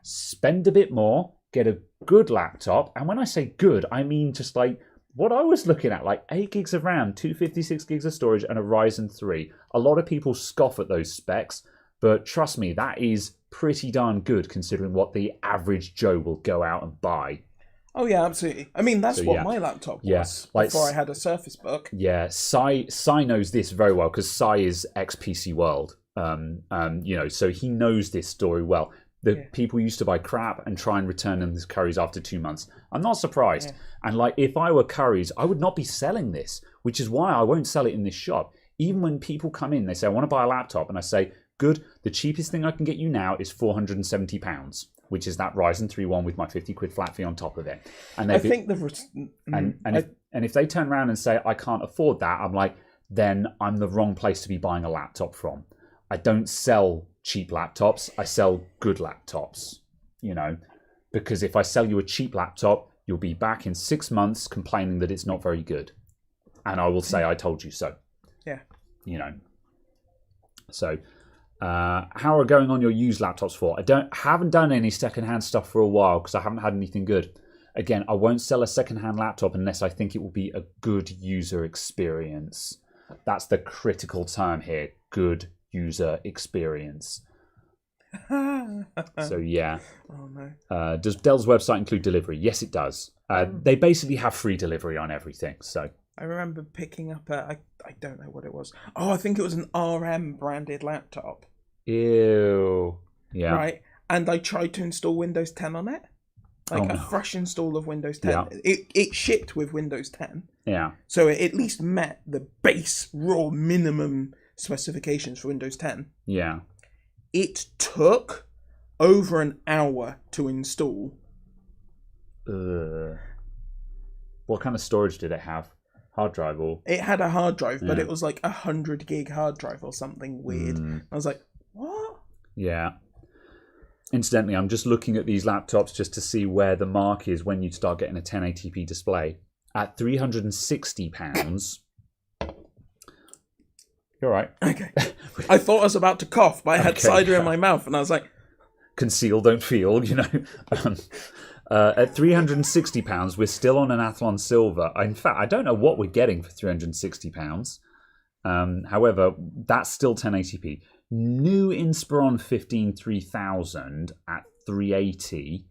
Spend a bit more, get a good laptop. And when I say good, I mean just like what I was looking at, like 8 gigs of RAM, 256 gigs of storage, and a Ryzen 3. A lot of people scoff at those specs, but trust me, that is pretty darn good considering what the average Joe will go out and buy. Oh yeah, absolutely. I mean, that's what my laptop was before I had a Surface Book. Yeah, Sai knows this very well because Sai is ex-PC World. So he knows this story well. People used to buy crap and try and return them as Currys after 2 months. I'm not surprised. Yeah. And if I were Currys, I would not be selling this, which is why I won't sell it in this shop. Even when people come in, they say, I want to buy a laptop, and I say, good, the cheapest thing I can get you now is £470, which is that Ryzen 3 one with my 50 quid flat fee on top of it. And if they turn around and say, I can't afford that, I'm like, then I'm the wrong place to be buying a laptop from. I don't sell cheap laptops, I sell good laptops, because if I sell you a cheap laptop, you'll be back in 6 months complaining that it's not very good. And I will say, I told you so. Yeah. So... how are going on your used laptops for? Haven't done any secondhand stuff for a while because I haven't had anything good. Again, I won't sell a secondhand laptop unless I think it will be a good user experience. That's the critical term here. Good user experience. So yeah. Oh no. Does Dell's website include delivery? Yes, it does. They basically have free delivery on everything. So I remember picking up I don't know what it was. Oh, I think it was an RM branded laptop. Ew. Yeah. Right. And I tried to install Windows 10 on it. A fresh install of Windows 10. Yeah. It shipped with Windows 10. Yeah. So it at least met the base raw minimum specifications for Windows 10. Yeah. It took over an hour to install. What kind of storage did it have? Hard drive or? It had a hard drive, but it was like 100 gig hard drive or something weird. I was like, what? Yeah. Incidentally, I'm just looking at these laptops just to see where the mark is when you start getting a 1080p display. At £360. You're right. Okay. I thought I was about to cough, but I had cider in my mouth, and I was like, conceal, don't feel, At £360, we're still on an Athlon Silver. In fact, I don't know what we're getting for £360. However, that's still 1080p. New Inspiron 15 3000 at 380.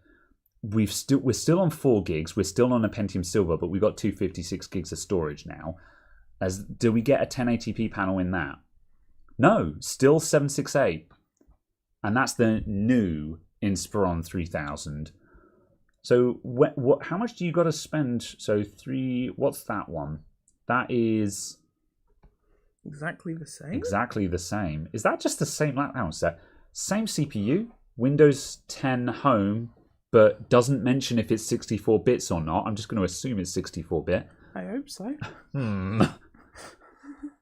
We're still on 4 gigs. We're still on a Pentium Silver, but we've got 256 gigs of storage now. Do we get a 1080p panel in that? No, still 768. And that's the new Inspiron 3000. So how much do you got to spend? So 3. What's that one? That is exactly the same. Exactly the same. Is that just the same laptop set? Same CPU, Windows 10 Home, but doesn't mention if it's 64 bits or not. I'm just going to assume it's 64 bit. I hope so.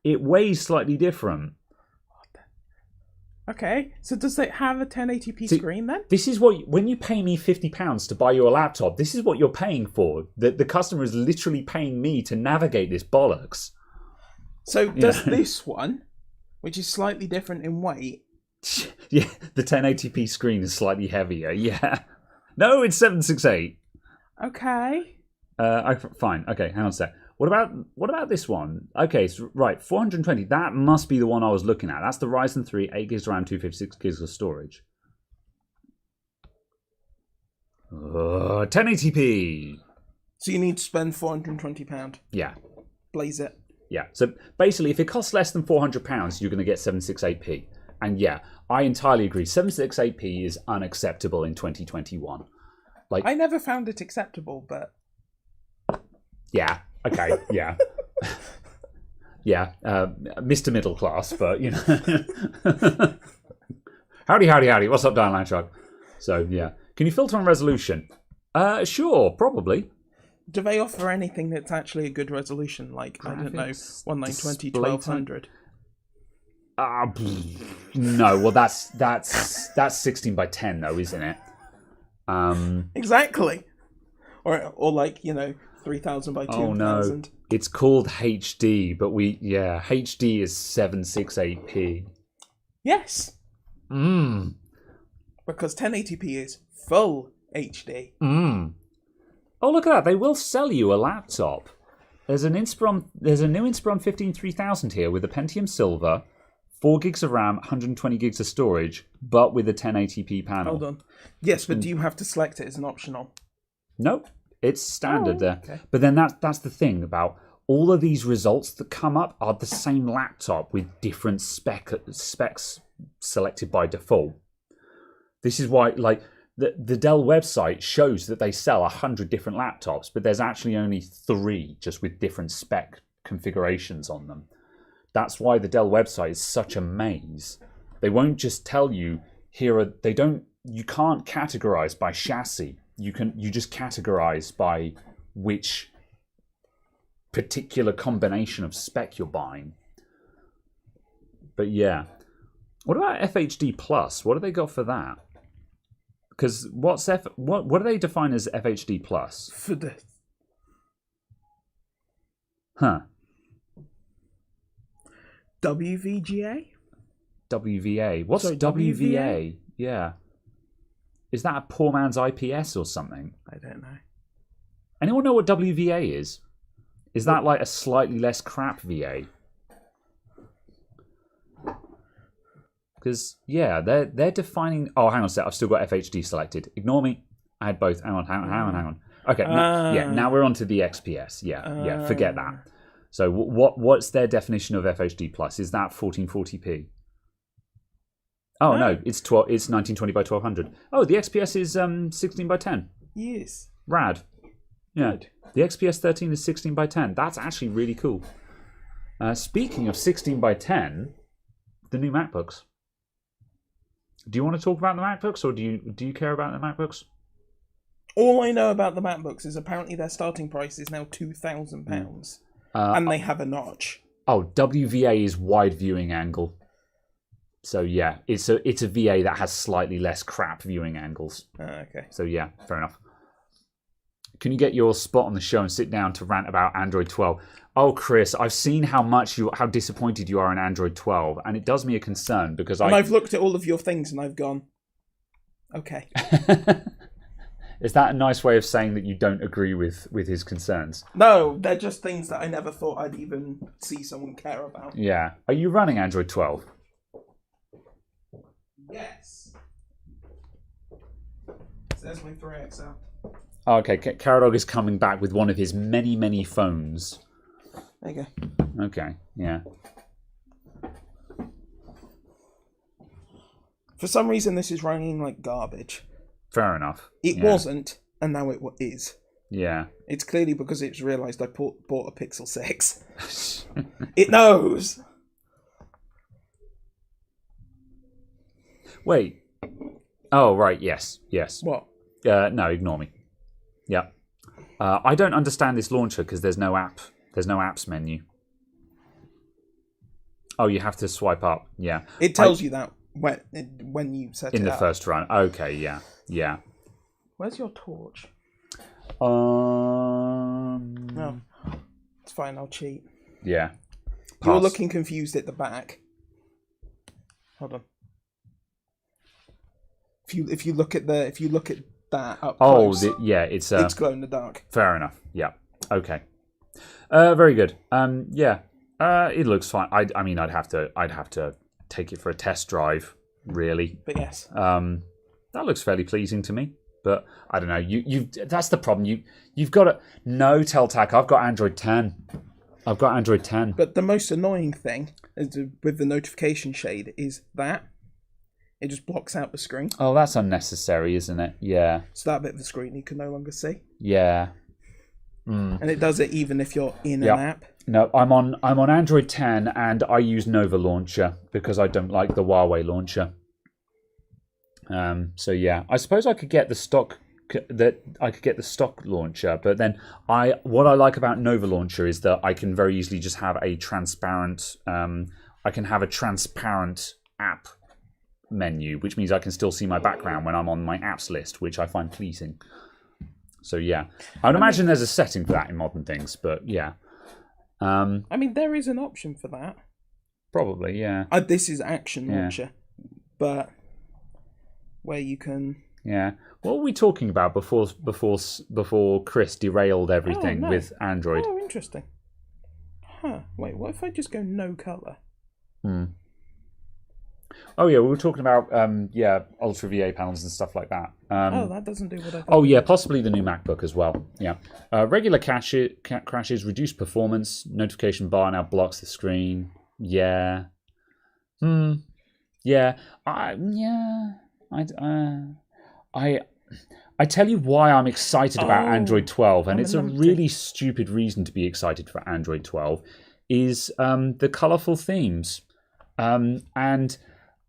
It weighs slightly different. Okay, so does it have a 1080p screen then? This is what, when you pay me £50 to buy you a laptop, this is what you're paying for. The customer is literally paying me to navigate this bollocks. So does this one, which is slightly different in weight... Yeah, the 1080p screen is slightly heavier, yeah. No, it's 768. Okay. Fine, okay, hang on a sec. What about this one? Okay, so, right, 420. That must be the one I was looking at. That's the Ryzen 3, 8 gigs of RAM, 256 gigs of storage. 1080p. So you need to spend £420. Yeah. Blaze it. Yeah. So basically, if it costs less than £400, you're going to get 768p. And yeah, I entirely agree. 768p is unacceptable in 2021. Like, I never found it acceptable, but yeah. Okay, yeah. Yeah, Mr. Middle Class, but, you know. Howdy. What's up, Dial Shark? So, yeah. Can you filter on resolution? Sure, probably. Do they offer anything that's actually a good resolution? Like, I don't know, 1920, 1200? No, well, that's 16 by 10, though, isn't it? Exactly. Or like, you know, 3000 by 2000. Oh no, it's called HD, but HD is 768p. Yes. Because 1080p is full HD. Oh, look at that! They will sell you a laptop. There's a new Inspiron 15 3000 here with a Pentium Silver, 4 gigs of RAM, 120 gigs of storage, but with a 1080p panel. Hold on. Yes, but do you have to select it as an optional? Nope. It's standard there. Okay. But then that's the thing about all of these results that come up are the same laptop with different specs selected by default. This is why, like, the Dell website shows that they sell 100 different laptops, but there's actually only 3 just with different spec configurations on them. That's why the Dell website is such a maze. They won't just tell you you can't categorize by chassis. You just categorize by which particular combination of spec you're buying. But yeah. What about FHD Plus? What do they got for that? Because what do they define as FHD Plus? For the... Huh. WVGA? WVA. What's WVA? Yeah. Is that a poor man's IPS or something? I don't know. Anyone know what WVA is? Is that like a slightly less crap VA? Because, yeah, they're defining... Oh, hang on a sec. I've still got FHD selected. Ignore me. I had both. Hang on. Okay, now we're on to the XPS. Yeah, forget that. So what's their definition of FHD Plus? Is that 1440p? Oh, no, it's 1920 by 1200. Oh, the XPS is 16 by 10. Yes. Rad. Yeah. Good. The XPS 13 is 16 by 10. That's actually really cool. Speaking of 16 by 10, the new MacBooks. Do you want to talk about the MacBooks, or do you care about the MacBooks? All I know about the MacBooks is apparently their starting price is now £2,000, and they have a notch. Oh, WVA is wide viewing angle. So yeah, it's a VA that has slightly less crap viewing angles. Okay. So yeah, fair enough. Can you get your spot on the show and sit down to rant about Android 12? Oh, Chris, I've seen how disappointed you are in Android 12, and it does me a concern because I've looked at all of your things and I've gone, okay. Is that a nice way of saying that you don't agree with his concerns? No, they're just things that I never thought I'd even see someone care about. Yeah. Are you running Android 12? Yes. So there's my 3XL. Okay, Caradog is coming back with one of his many, many phones. There you go. Okay, yeah. For some reason, this is running like garbage. Fair enough. It wasn't and now it is. Yeah. It's clearly because it's realised I bought a Pixel 6. It knows! Wait. Oh, right, yes. What? No, ignore me. Yeah. I don't understand this launcher because there's no app. There's no apps menu. Oh, you have to swipe up. Yeah. It tells you that when you set it up. In the first run. Okay, yeah. Where's your torch? No. It's fine, I'll cheat. Yeah. You're looking confused at the back. Hold on. If you look at that up close, it's glow in the dark. Fair enough. Yeah. Okay. Very good. Yeah. It looks fine. I mean, I'd have to take it for a test drive, really. But yes. That looks fairly pleasing to me. But I don't know. You that's the problem. You've got to no Teltac. I've got Android 10. But the most annoying thing with the notification shade is that it just blocks out the screen. Oh, that's unnecessary, isn't it? Yeah. So that bit of the screen you can no longer see. Yeah. And it does it even if you're in an app. No, I'm on Android 10 and I use Nova Launcher because I don't like the Huawei launcher. So yeah, I suppose I could get the stock launcher, but then what I like about Nova Launcher is that I can very easily just have a transparent app menu, which means I can still see my background when I'm on my apps list, which I find pleasing. So yeah, I would imagine there's a setting for that in modern things, but yeah. I mean, there is an option for that. Probably, yeah. This is Action Launcher, but where you can. Yeah. What were we talking about before Chris derailed everything with Android? Oh, interesting. Huh. Wait, what if I just go no color? Oh yeah, we were talking about Ultra VA panels and stuff like that. That doesn't do what I thought. Oh yeah, possibly the new MacBook as well. Yeah. Regular crashes, reduced performance, notification bar now blocks the screen. Yeah. Yeah. I tell you why I'm excited about Android 12, and it's a really stupid reason to be excited for Android 12, is the colourful themes. And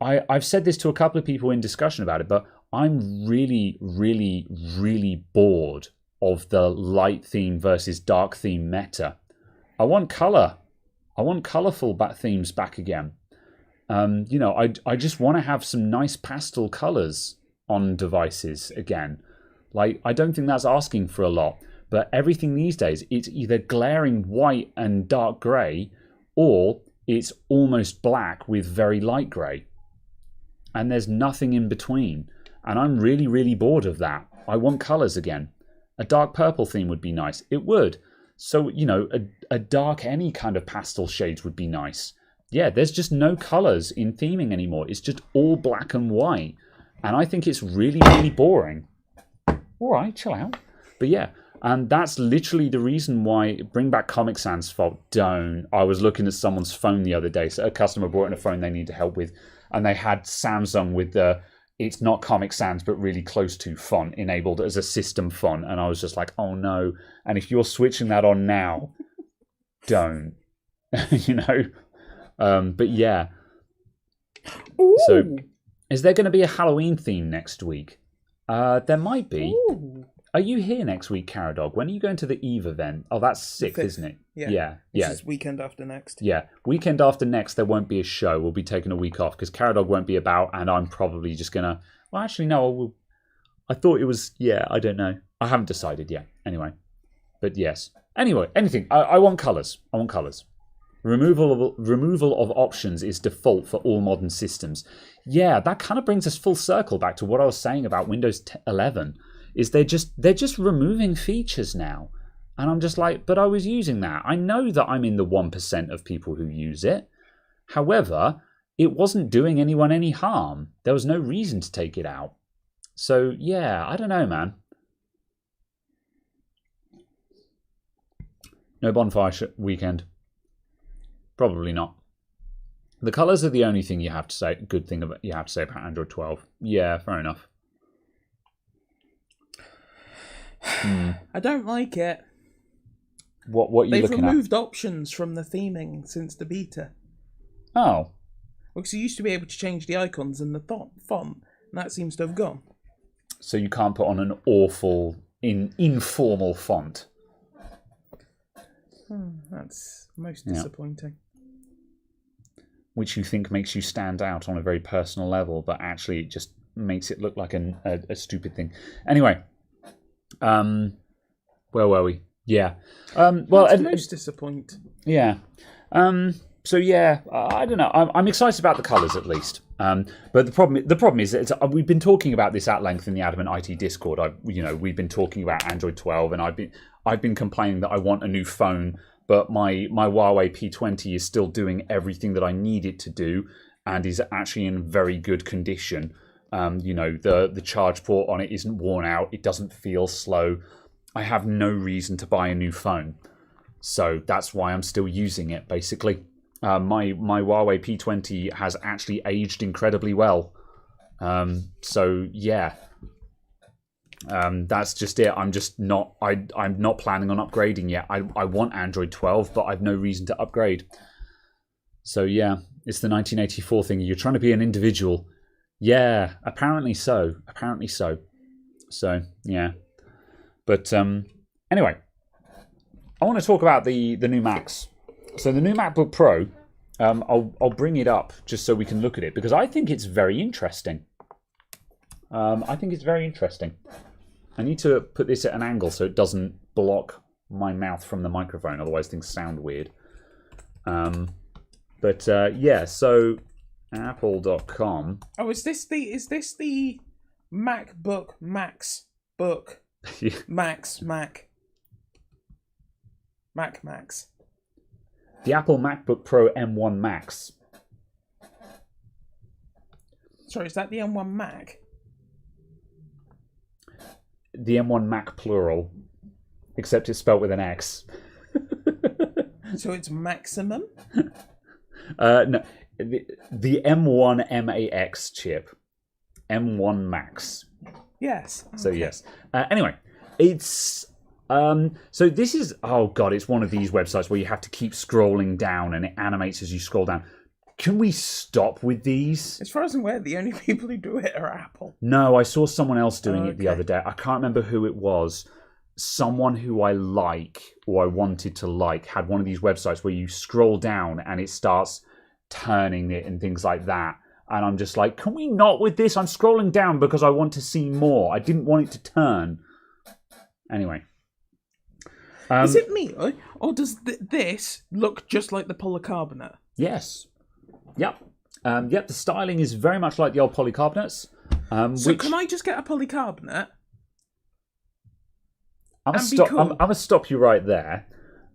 I've said this to a couple of people in discussion about it, but I'm really, really, really bored of the light theme versus dark theme meta. I want colour. I want colourful themes back again. I just want to have some nice pastel colours on devices again. Like, I don't think that's asking for a lot, but everything these days, it's either glaring white and dark grey, or it's almost black with very light grey. And there's nothing in between. And I'm really, really bored of that. I want colours again. A dark purple theme would be nice. It would. So, a dark any kind of pastel shades would be nice. Yeah, there's just no colours in theming anymore. It's just all black and white. And I think it's really, really boring. All right, chill out. But yeah, and that's literally the reason why bring back Comic Sans fault. Don't. I was looking at someone's phone the other day. So a customer brought in a phone they needed help with, and they had Samsung with the it's not Comic Sans but really close to font enabled as a system font, and I was just like, oh no. And if you're switching that on now, don't. But yeah. Ooh. So is there going to be a Halloween theme next week? There might be. Ooh. Are you here next week, Caradog? When are you going to the Eve event? Oh, that's 6th, isn't it? Yeah. This is weekend after next. Yeah. Weekend after next, there won't be a show. We'll be taking a week off because Caradog won't be about, and I'm probably just going to... Well, actually, no. I thought it was... Yeah, I don't know. I haven't decided yet. Anyway. But yes. Anyway, anything. I want colours. Removal of options is default for all modern systems. Yeah, that kind of brings us full circle back to what I was saying about Windows 11. Is they're just removing features now. And I'm just like, but I was using that. I know that I'm in the 1% of people who use it. However, it wasn't doing anyone any harm. There was no reason to take it out. So yeah, I don't know, man. No bonfire weekend. Probably not. The colours are the only thing you have to say. Good thing about you have to say about Android 12. Yeah, fair enough. I don't like it. What are you They've looking removed options from the theming since the beta. at? Oh. Because you used to be able to change the icons and the font, and that seems to have gone. So you can't put on an awful, informal font. That's most disappointing. Which you think makes you stand out on a very personal level, but actually it just makes it look like a stupid thing. Anyway, where were we? Yeah. Well, That's most disappointing. Yeah. So yeah, I don't know. I'm excited about the colours at least. But the problem is that we've been talking about this at length in the Adamant IT Discord. We've been talking about Android 12, and I've been complaining that I want a new phone, but my Huawei P20 is still doing everything that I need it to do, and is actually in very good condition. The charge port on it isn't worn out. It doesn't feel slow. I have no reason to buy a new phone, so that's why I'm still using it. Basically, my Huawei P20 has actually aged incredibly well. So yeah, that's just it. I'm not planning on upgrading yet. I want Android 12, but I've no reason to upgrade. So yeah, it's the 1984 thing. You're trying to be an individual. Yeah, apparently so. So yeah. But anyway, I want to talk about the new Macs. So the new MacBook Pro, I'll bring it up just so we can look at it, because I think it's very interesting. I need to put this at an angle so it doesn't block my mouth from the microphone, otherwise things sound weird. Yeah, so Apple.com. Oh, is this the MacBook Max book? Max. The Apple MacBook Pro M1 Max. Sorry, is that the M1 Mac? The M1 Mac plural, except it's spelled with an X. So it's maximum? No, the M1 MAX chip. M1 Max. Yes. Okay. So yes. Anyway, it's so this is, oh god, it's one of these websites where you have to keep scrolling down and it animates as you scroll down. Can we stop with these? As far as I'm aware, the only people who do it are Apple. No, I saw someone else doing it the other day. I can't remember who it was. Someone who I like, or I wanted to like, had one of these websites where you scroll down and it starts turning it and things like that. And I'm just like, can we not with this? I'm scrolling down because I want to see more. I didn't want it to turn. Anyway. Is it me, or does this look just like the polycarbonate? Yes. Yep. Yep, the styling is very much like the old polycarbonates. So can I just get a polycarbonate? I'm going to stop you right there.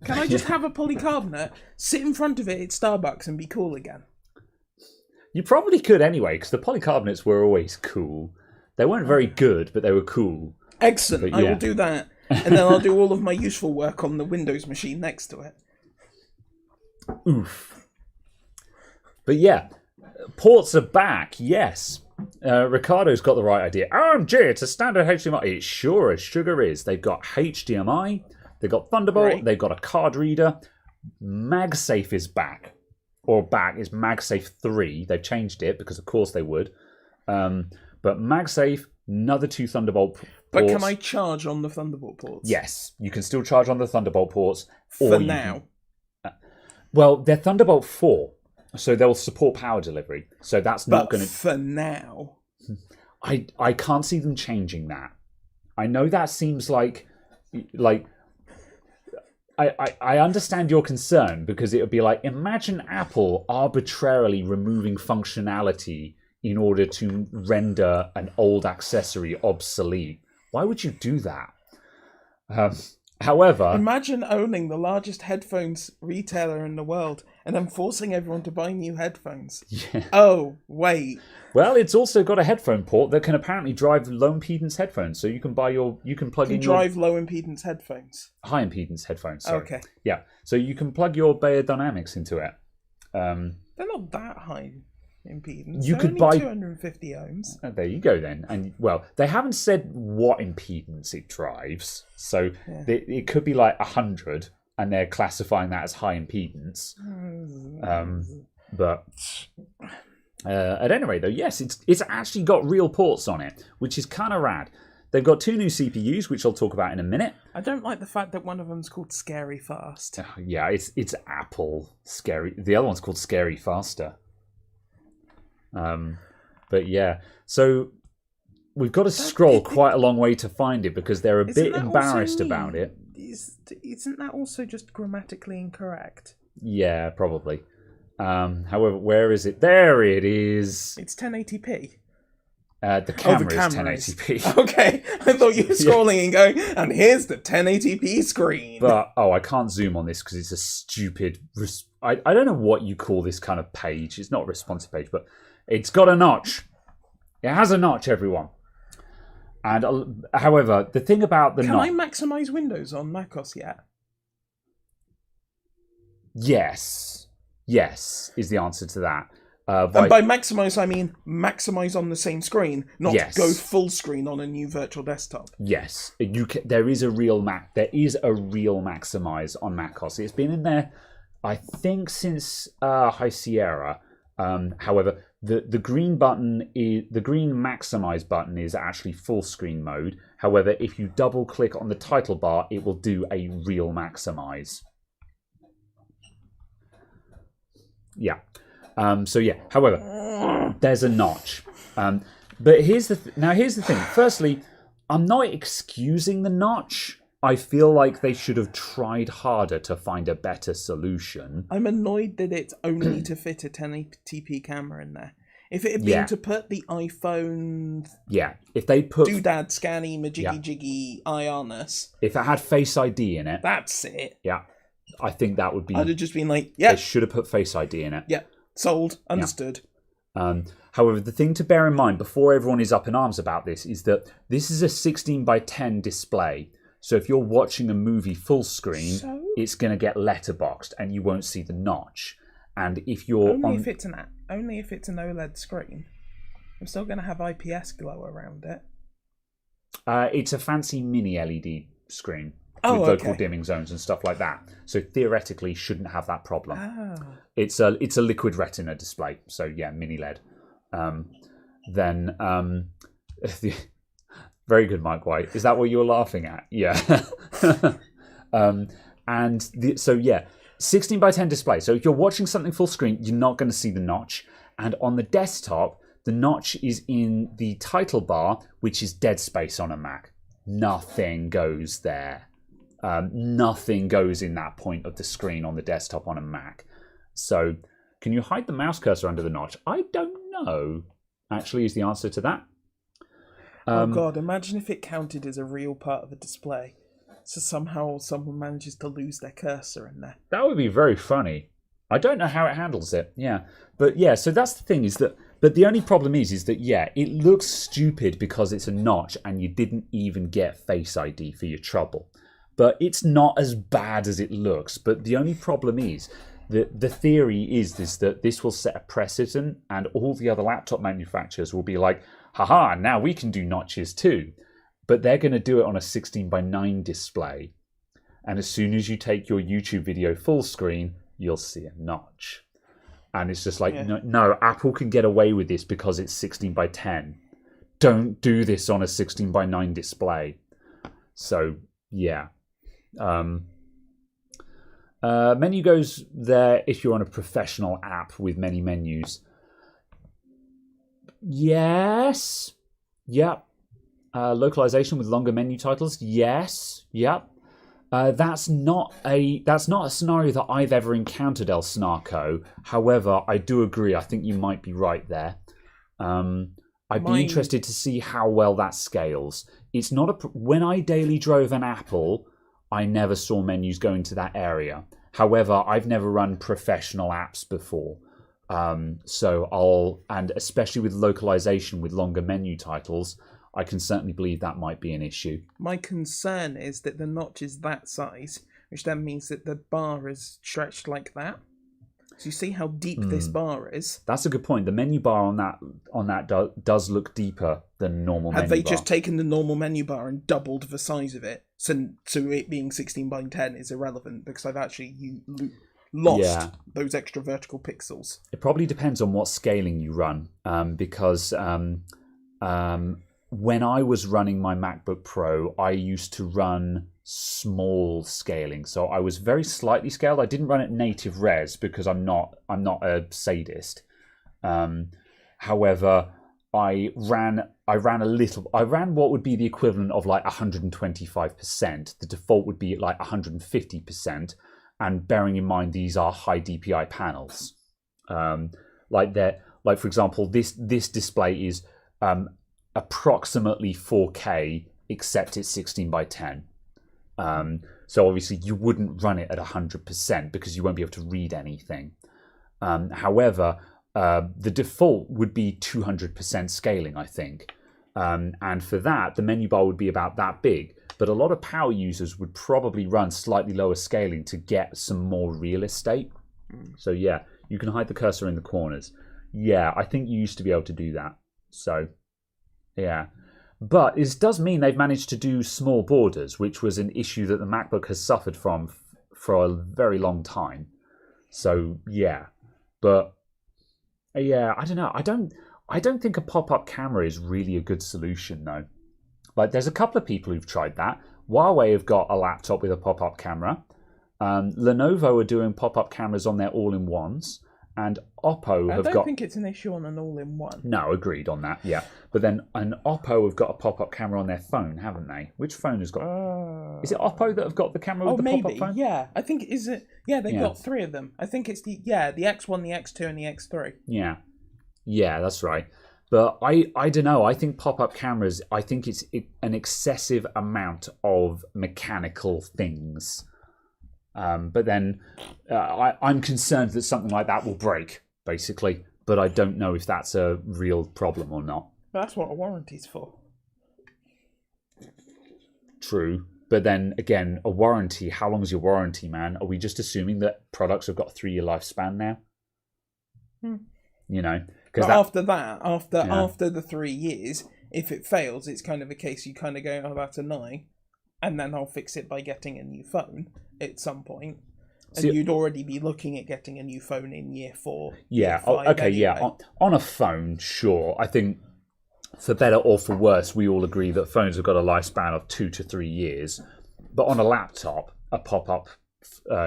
Can I just have a polycarbonate, sit in front of it at Starbucks and be cool again? You probably could anyway, because the polycarbonates were always cool. They weren't very good, but they were cool. Excellent. I will do that. And then I'll do all of my useful work on the Windows machine next to it. Oof. But yeah, ports are back, yes. Ricardo's got the right idea. OMG, it's a standard HDMI. It sure as sugar is. They've got HDMI, they've got Thunderbolt, right. They've got a card reader. MagSafe is back. Or back is MagSafe 3. They've changed it because of course they would. But MagSafe, another 2 Thunderbolt ports. But can I charge on the Thunderbolt ports? Yes, you can still charge on the Thunderbolt ports. For now. Well, they're Thunderbolt 4. So they'll support power delivery. So that's not going to... for now. I can't see them changing that. I know that seems like I understand your concern, because it would be like, imagine Apple arbitrarily removing functionality in order to render an old accessory obsolete. Why would you do that? However... Imagine owning the largest headphones retailer in the world and then forcing everyone to buy new headphones. Yeah. Oh, wait. Well, it's also got a headphone port that can apparently drive low impedance headphones. So you can plug in drive low impedance headphones. High impedance headphones, sorry. Okay. Yeah. So you can plug your Beyerdynamics into it. They're not that high. impedance. You could only buy 250 ohms. Oh, there you go then. And well, they haven't said what impedance it drives, so it could be like 100, and they're classifying that as high impedance. But at any rate, though, yes, it's actually got real ports on it, which is kind of rad. They've got 2 new CPUs, which I'll talk about in a minute. I don't like the fact that one of them's called Scary Fast. Yeah, it's Apple Scary. The other one's called Scary Faster. But yeah, so we've got to scroll quite a long way to find it because they're a bit embarrassed about it. Isn't that also just grammatically incorrect? Yeah, probably. However, where is it? There it is. It's 1080p. The camera is 1080p. Okay, I thought you were scrolling and going, and here's the 1080p screen. But, I can't zoom on this because it's a stupid... I don't know what you call this kind of page. It's not a responsive page, but it's got a notch. It has a notch, everyone. And, however, the thing about the notch... Can I maximise Windows on macOS yet? Yes. Yes, is the answer to that. And by maximise, I mean maximise on the same screen, not go full screen on a new virtual desktop. Yes, there is a real maximise on macOS. It's been in there, I think, since High Sierra. However, the green button the green maximise button is actually full screen mode. However, if you double click on the title bar, it will do a real maximise. Yeah. So yeah, however, there's a notch. But here's the thing. Firstly, I'm not excusing the notch. I feel like they should have tried harder to find a better solution. I'm annoyed that it's only to fit a 1080p camera in there. If it had been to put the iPhone... Yeah, if they put... Doodad, scanny, majiggy jiggy, IRness. If it had Face ID in it... That's it. Yeah, I think that would be... I'd have just been like, yeah. They should have put Face ID in it. Yeah. Sold. Understood. Yeah. However, the thing to bear in mind before everyone is up in arms about this is that this is a 16:10 display. So if you're watching a movie full screen, it's going to get letterboxed and you won't see the notch. And if you're only if it's an OLED screen, I'm still going to have IPS glow around it. It's a fancy mini LED screen. With local dimming zones and stuff like that. So theoretically shouldn't have that problem. It's a liquid retina display. So yeah, mini LED. Very good, Mike White. Is that what you were laughing at? Yeah. So yeah, 16:10 display. So if you're watching something full screen, you're not going to see the notch. And on the desktop, the notch is in the title bar, which is dead space on a Mac. Nothing goes there. Nothing goes in that point of the screen on the desktop on a Mac. So, can you hide the mouse cursor under the notch? I don't know, actually, is the answer to that. Oh god, imagine if it counted as a real part of the display. So somehow someone manages to lose their cursor in there. That would be very funny. I don't know how it handles it, yeah. But yeah, so that's the thing is that... But the only problem is that, yeah, it looks stupid because it's a notch and you didn't even get Face ID for your trouble. But it's not as bad as it looks. But the only problem is that the theory is that this will set a precedent and all the other laptop manufacturers will be like, haha, now we can do notches too. But they're going to do it on a 16:9 display. And as soon as you take your YouTube video full screen, you'll see a notch. And it's just like, no, Apple can get away with this because it's 16:10. Don't do this on a 16:9 display. So, yeah. Menu goes there if you're on a professional app with many menus. Yes. Yep. Localization with longer menu titles. Yes. Yep. That's not a scenario that I've ever encountered, El Snarko. However, I do agree. I think you might be right there. I'd be interested to see how well that scales. It's not when I daily drove an Apple, I never saw menus go into that area. However, I've never run professional apps before. And especially with localization with longer menu titles, I can certainly believe that might be an issue. My concern is that the notch is that size, which then means that the bar is stretched like that. So you see how deep this bar is. That's a good point. The menu bar on that does look deeper than normal menu bar. Had they just taken the normal menu bar and doubled the size of it, so it being 16 by 10 is irrelevant because I've actually lost those extra vertical pixels. It probably depends on what scaling you run, because when I was running my MacBook Pro, I used to run small scaling, so I was very slightly scaled. I didn't run at native res because I'm not a sadist. However, I ran what would be the equivalent of like 125%. The default would be at like 150%, and bearing in mind these are high DPI panels. Like for example, this display is approximately 4K, except it's 16 by 10. So obviously you wouldn't run it at 100% because you won't be able to read anything. However, the default would be 200% scaling, I think. And for that, the menu bar would be about that big. But a lot of power users would probably run slightly lower scaling to get some more real estate. So yeah, you can hide the cursor in the corners. Yeah, I think you used to be able to do that. So yeah. But it does mean they've managed to do small borders, which was an issue that the MacBook has suffered from for a very long time. So yeah, but yeah, I don't know. I don't think a pop-up camera is really a good solution, though. Like, there's a couple of people who've tried that. Huawei have got a laptop with a pop-up camera. Lenovo are doing pop-up cameras on their all-in-ones. And Oppo have got... I don't think it's an issue on an all-in-one. No, agreed on that, yeah. But then Oppo have got a pop-up camera on their phone, haven't they? Which phone has got... Is it Oppo that have got the camera with the pop-up phone? Yeah. I think, is it... Yeah, they've got three of them. I think it's the X1, the X2, and the X3. Yeah. Yeah, that's right. But I don't know. I think pop-up cameras, I think it's an excessive amount of mechanical things. But then I'm concerned that something like that will break, basically. But I don't know if that's a real problem or not. That's what a warranty's for. True. But then, again, a warranty, how long is your warranty, man? Are we just assuming that products have got a 3-year lifespan now? You know? But after the 3 years, if it fails, it's kind of a case you kind of go, oh, that's annoying. And then I'll fix it by getting a new phone at some point. And you'd already be looking at getting a new phone in year 4. Yeah, year 5 okay, anyway. yeah. On a phone, sure. I think for better or for worse, we all agree that phones have got a lifespan of 2 to 3 years. But on a laptop, a pop-up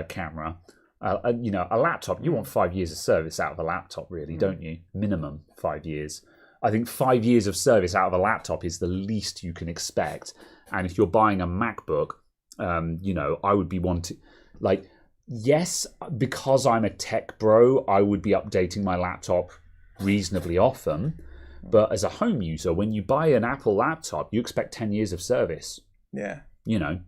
camera, a laptop, you want 5 years of service out of a laptop, really, don't you? Minimum 5 years. I think 5 years of service out of a laptop is the least you can expect. And if you're buying a MacBook, I would be wanting, like, yes, because I'm a tech bro, I would be updating my laptop reasonably often. But as a home user, when you buy an Apple laptop, you expect 10 years of service. Yeah. You know.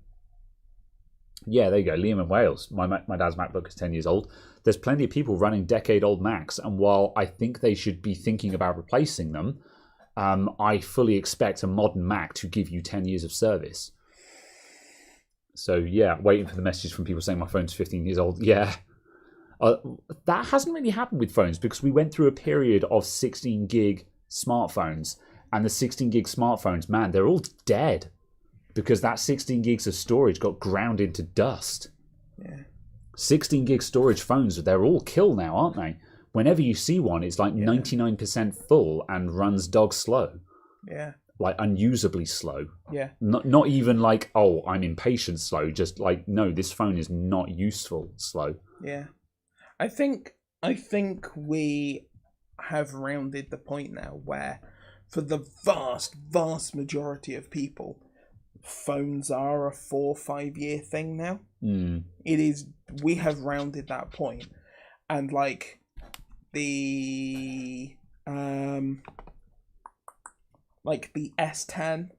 Yeah, there you go. Liam in Wales. My dad's MacBook is 10 years old. There's plenty of people running decade-old Macs. And while I think they should be thinking about replacing them, I fully expect a modern Mac to give you 10 years of service. So, yeah, waiting for the message from people saying my phone's 15 years old. Yeah. That hasn't really happened with phones because we went through a period of 16 gig smartphones. And the 16 gig smartphones, man, they're all dead. Because that 16 gigs of storage got ground into dust. Yeah. 16 gig storage phones, they're all kill now, aren't they? Whenever you see one, it's like 99% full and runs dog slow. Yeah. Like unusably slow. Yeah. Not even like, oh, I'm impatient slow. Just like, no, this phone is not useful slow. Yeah. I think we have rounded the point now where for the vast, vast majority of people, phones are a 4 or 5 year thing now. It is. We have rounded that point, and like the S10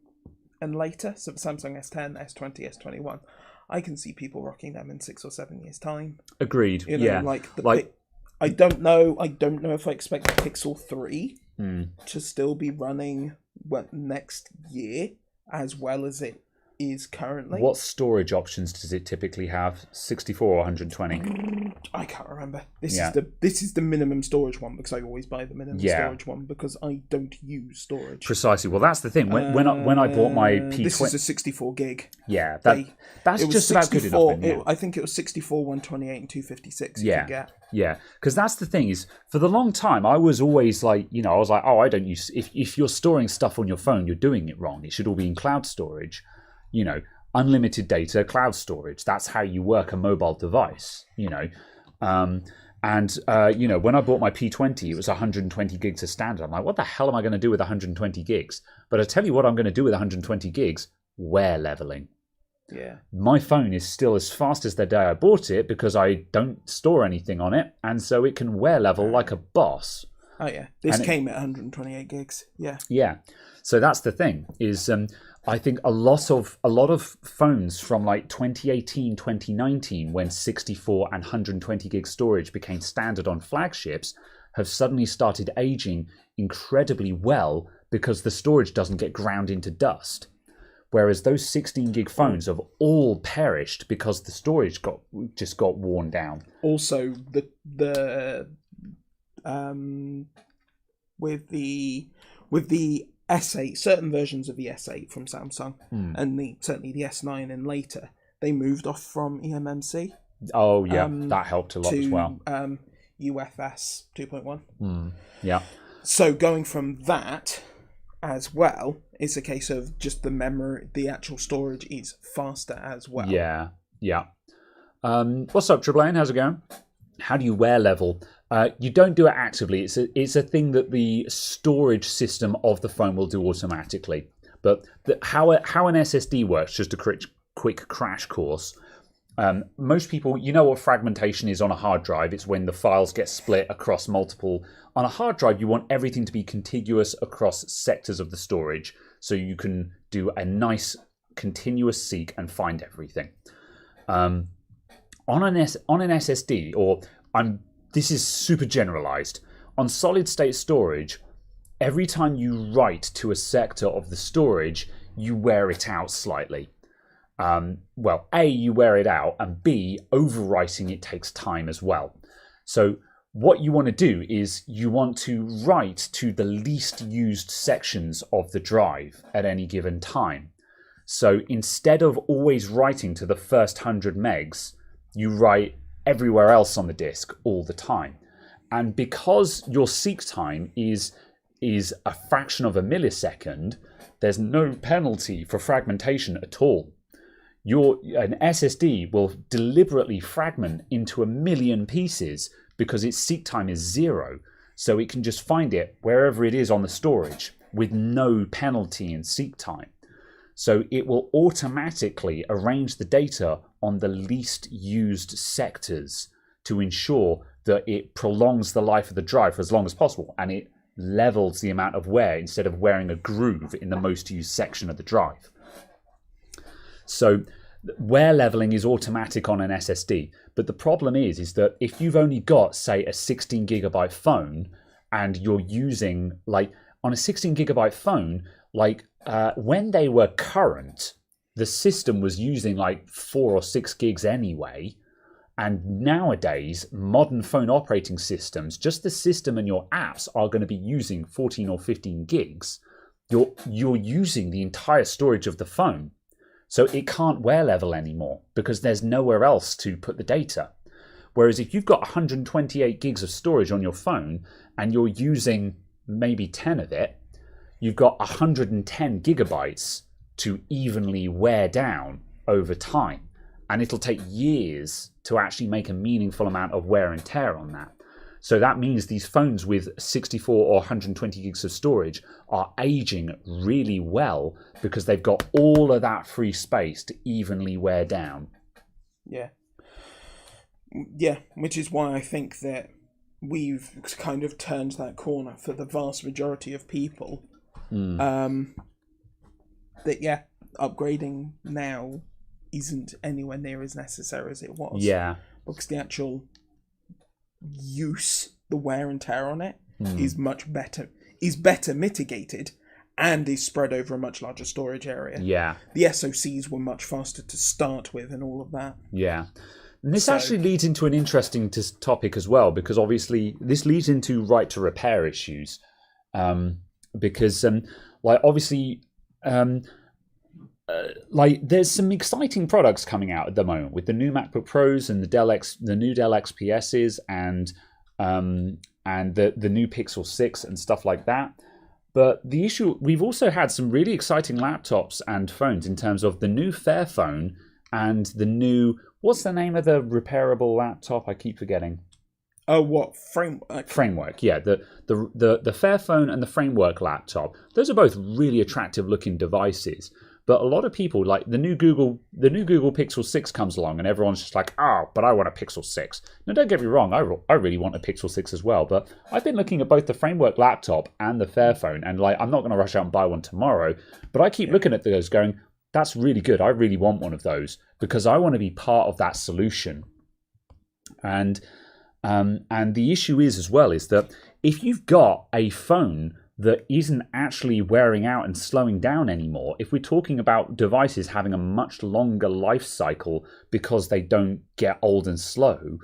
and later, so Samsung S10, S20, S21, I can see people rocking them in 6 or 7 years time. Agreed. You know, yeah. I don't know if I expect the Pixel 3 to still be running next year as well as it is currently. What storage options does it typically have? 64 or 120? I can't remember. This is the minimum storage one, because I always buy the minimum storage one because I don't use storage. Precisely. Well, that's the thing. When I bought my P20, this is a 64 gig. Yeah, that's just about good enough. Then, I think it was 64, 128, and 256. You could get. Yeah, because that's the thing is, for the long time, I was always like, I was like, I don't use. If you're storing stuff on your phone, you're doing it wrong. It should all be in cloud storage. Unlimited data, cloud storage. That's how you work a mobile device. When I bought my P20, it was 120 gigs as standard. I'm like, what the hell am I going to do with 120 gigs? But I tell you what I'm going to do with 120 gigs, wear leveling. Yeah. My phone is still as fast as the day I bought it because I don't store anything on it, and so it can wear level like a boss. Oh yeah, this came at 128 gigs. Yeah. Yeah. So that's the thing is, I think a lot of phones from like 2018, 2019, when 64 and 120 gig storage became standard on flagships, have suddenly started aging incredibly well because the storage doesn't get ground into dust. Whereas those 16 gig phones have all perished because the storage got worn down. Also, with the S8, certain versions of the S8 from Samsung, and certainly the S9 and later, they moved off from eMMC. Oh yeah, that helped a lot as well. UFS 2.1. Yeah. So going from that as well, it's a case of just the memory, the actual storage is faster as well. Yeah. What's up, Triple A? How's it going? How do you wear level? You don't do it actively. It's a thing that the storage system of the phone will do automatically. But how an SSD works, just a quick crash course. Most people, you know what fragmentation is on a hard drive. It's when the files get split across multiple. On a hard drive, you want everything to be contiguous across sectors of the storage, so you can do a nice continuous seek and find everything. On an SSD, this is super generalized. On solid state storage, every time you write to a sector of the storage, you wear it out slightly. A, you wear it out, and B, overwriting it takes time as well. So what you want to do is you want to write to the least used sections of the drive at any given time. So instead of always writing to the first 100 megs, you write everywhere else on the disk all the time. And because your seek time is a fraction of a millisecond, there's no penalty for fragmentation at all. An SSD will deliberately fragment into 1 million pieces because its seek time is 0. So it can just find it wherever it is on the storage with no penalty in seek time. So it will automatically arrange the data on the least used sectors to ensure that it prolongs the life of the drive for as long as possible, and it levels the amount of wear instead of wearing a groove in the most used section of the drive. So wear leveling is automatic on an SSD, but the problem is that if you've only got, say, a 16 gigabyte phone and you're using, like, on a 16 gigabyte phone, when they were current, the system was using like 4 or 6 gigs anyway. And nowadays, modern phone operating systems, just the system and your apps are going to be using 14 or 15 gigs. You're using the entire storage of the phone. So it can't wear level anymore because there's nowhere else to put the data. Whereas if you've got 128 gigs of storage on your phone and you're using maybe 10 of it, you've got 110 gigabytes to evenly wear down over time. And it'll take years to actually make a meaningful amount of wear and tear on that. So that means these phones with 64 or 120 gigs of storage are aging really well because they've got all of that free space to evenly wear down. Yeah. Yeah, which is why I think that we've kind of turned that corner for the vast majority of people. Upgrading now isn't anywhere near as necessary as it was. Yeah. Because the actual use, the wear and tear on it is better mitigated and is spread over a much larger storage area. Yeah. The SoCs were much faster to start with and all of that. Yeah. And this So- actually leads into an interesting topic as well, because obviously this leads into right to repair issues. Because obviously there's some exciting products coming out at the moment with the new MacBook Pros and the new Dell XPSs and the new Pixel 6 and stuff like that. But the issue, we've also had some really exciting laptops and phones in terms of the new Fairphone and the new, what's the name of the repairable laptop? I keep forgetting. Oh, what framework? Framework, yeah. The Fairphone and the Framework laptop. Those are both really attractive looking devices. But a lot of people, like the new Google Pixel 6 comes along and everyone's just like, oh, but I want a Pixel 6. Now, don't get me wrong, I really want a Pixel 6 as well. But I've been looking at both the Framework laptop and the Fairphone, and I'm not going to rush out and buy one tomorrow. But I keep looking at those going, that's really good. I really want one of those because I want to be part of that solution. And the issue is as well is that if you've got a phone that isn't actually wearing out and slowing down anymore, if we're talking about devices having a much longer life cycle because they don't get old and slow,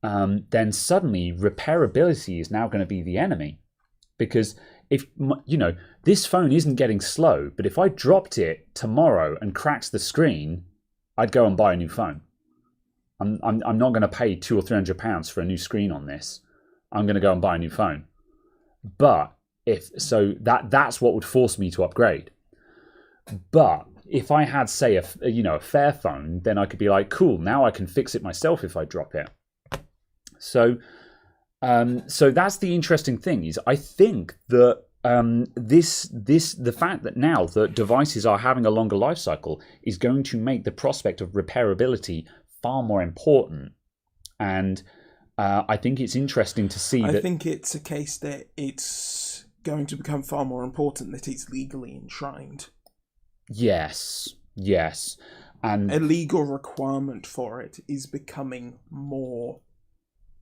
then suddenly repairability is now going to be the enemy. Because if, this phone isn't getting slow, but if I dropped it tomorrow and cracked the screen, I'd go and buy a new phone. I'm not going to pay £200 or £300 for a new screen on this. I'm going to go and buy a new phone. But that's what would force me to upgrade. But if I had, say, a Fairphone, then I could be like, cool, now I can fix it myself if I drop it. So that's the interesting thing is I think that the fact that now that devices are having a longer life cycle is going to make the prospect of repairability far more important. And I think it's interesting to see that... I think it's a case that it's going to become far more important that it's legally enshrined. Yes. And a legal requirement for it is becoming more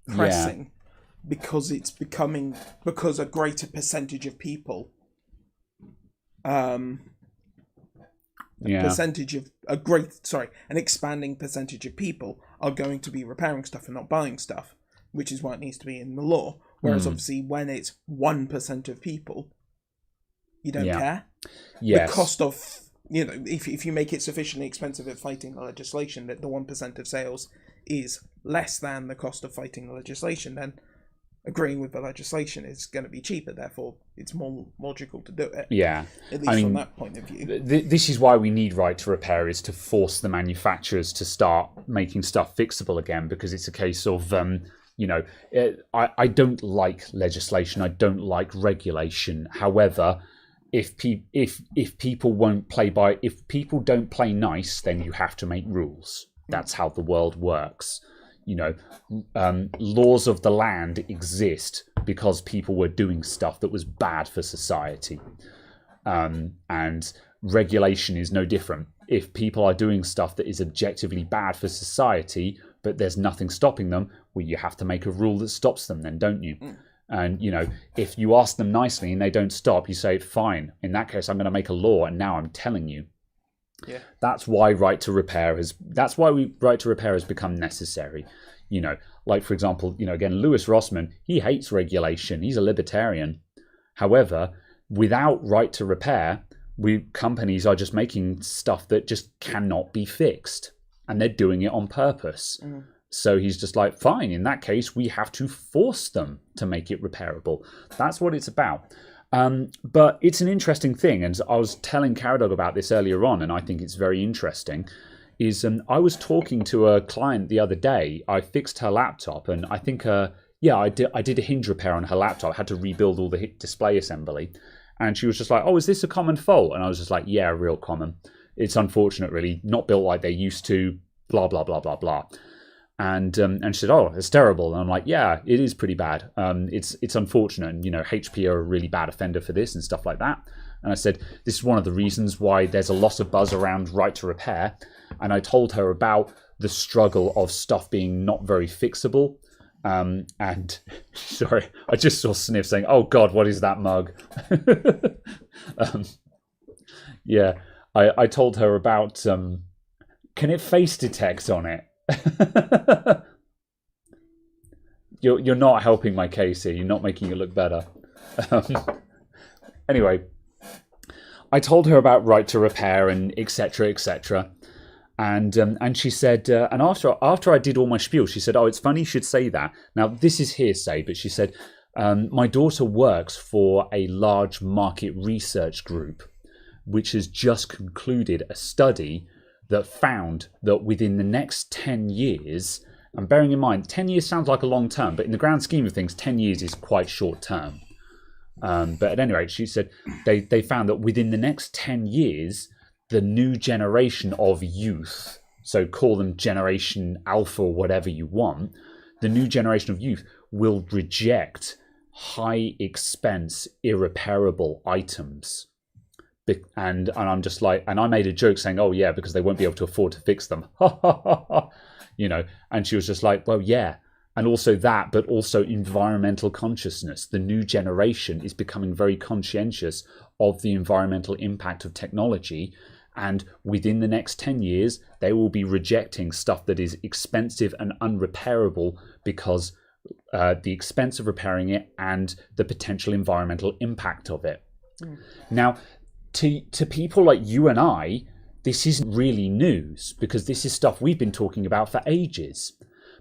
pressing because a greater percentage of people an expanding percentage of people are going to be repairing stuff and not buying stuff, which is why it needs to be in the law. Whereas obviously when it's 1% of people, you don't care. Yes. The cost of, if you make it sufficiently expensive at fighting the legislation that the 1% of sales is less than the cost of fighting the legislation, then agreeing with the legislation is going to be cheaper. Therefore, it's more logical to do it. Yeah. At least from that point of view. This is why we need right to repair, is to force the manufacturers to start making stuff fixable again, because it's a case of... I don't like legislation. I don't like regulation. However, if people don't play nice, then you have to make rules. That's how the world works. Laws of the land exist because people were doing stuff that was bad for society. And regulation is no different. If people are doing stuff that is objectively bad for society, but there's nothing stopping them, well, you have to make a rule that stops them then, don't you? And, if you ask them nicely and they don't stop, you say, fine, in that case, I'm going to make a law, and now I'm telling you. Yeah. That's why right to repair has become necessary. Like, for example, again, Lewis Rossman, he hates regulation. He's a libertarian. However, without right to repair, companies are just making stuff that just cannot be fixed. And they're doing it on purpose. So he's just like, fine, in that case, we have to force them to make it repairable. That's what it's about. But it's an interesting thing. And I was telling Caradog about this earlier on, and I think it's very interesting, is I was talking to a client the other day. I fixed her laptop, and I think, I did a hinge repair on her laptop. I had to rebuild all the display assembly. And she was just like, oh, is this a common fault? And I was just like, yeah, real common. It's unfortunate, really, not built like they used to, blah, blah, blah, blah, blah. And she said, oh, it's terrible. And I'm like, yeah, it is pretty bad. It's unfortunate. And, HP are a really bad offender for this and stuff like that. And I said, this is one of the reasons why there's a lot of buzz around right to repair. And I told her about the struggle of stuff being not very fixable. And sorry, I just saw Sniff saying, oh, God, what is that mug? I told her about, can it face detect on it? You're not helping my case here. You're not making it look better. Anyway, I told her about right to repair and etc. etc. And she said, and after I did all my spiel, she said, "Oh, it's funny you should say that." Now this is hearsay, but she said, "My daughter works for a large market research group, which has just concluded a study that found that within the next 10 years." And bearing in mind, 10 years sounds like a long term, but in the grand scheme of things, 10 years is quite short term. But at any rate, she said they found that within the next 10 years, the new generation of youth, so call them Generation Alpha or whatever you want, the new generation of youth will reject high expense, irreparable items. And I'm just like, and I made a joke saying, "Oh yeah, because they won't be able to afford to fix them." And she was just like, "Well, yeah." And also that, but also environmental consciousness. The new generation is becoming very conscientious of the environmental impact of technology. And within the next 10 years, they will be rejecting stuff that is expensive and unrepairable because the expense of repairing it and the potential environmental impact of it. Now, to people like you and I, this isn't really news because this is stuff we've been talking about for ages.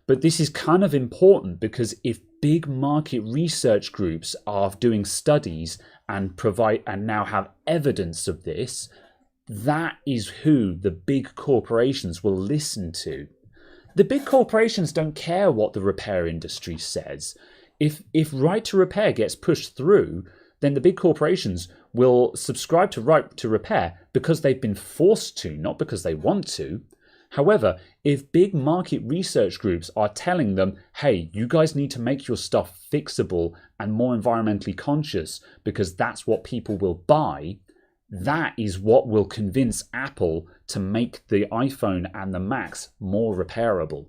But this is kind of important because if big market research groups are doing studies and now have evidence of this, that is who the big corporations will listen to. The big corporations don't care what the repair industry says. If right to repair gets pushed through, then the big corporations will subscribe to right to repair because they've been forced to, not because they want to. However, if big market research groups are telling them, "Hey, you guys need to make your stuff fixable and more environmentally conscious because that's what people will buy," that is what will convince Apple to make the iPhone and the Macs more repairable.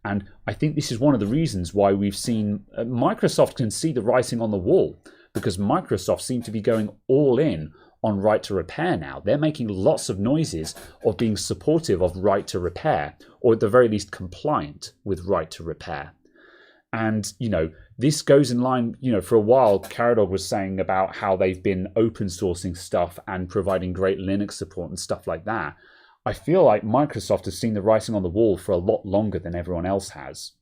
And I think this is one of the reasons why we've seen Microsoft can see the writing on the wall, because Microsoft seem to be going all in on right to repair now. They're making lots of noises of being supportive of right to repair, or at the very least compliant with right to repair. And, this goes in line, for a while, Caradog was saying about how they've been open sourcing stuff and providing great Linux support and stuff like that. I feel like Microsoft has seen the writing on the wall for a lot longer than everyone else has.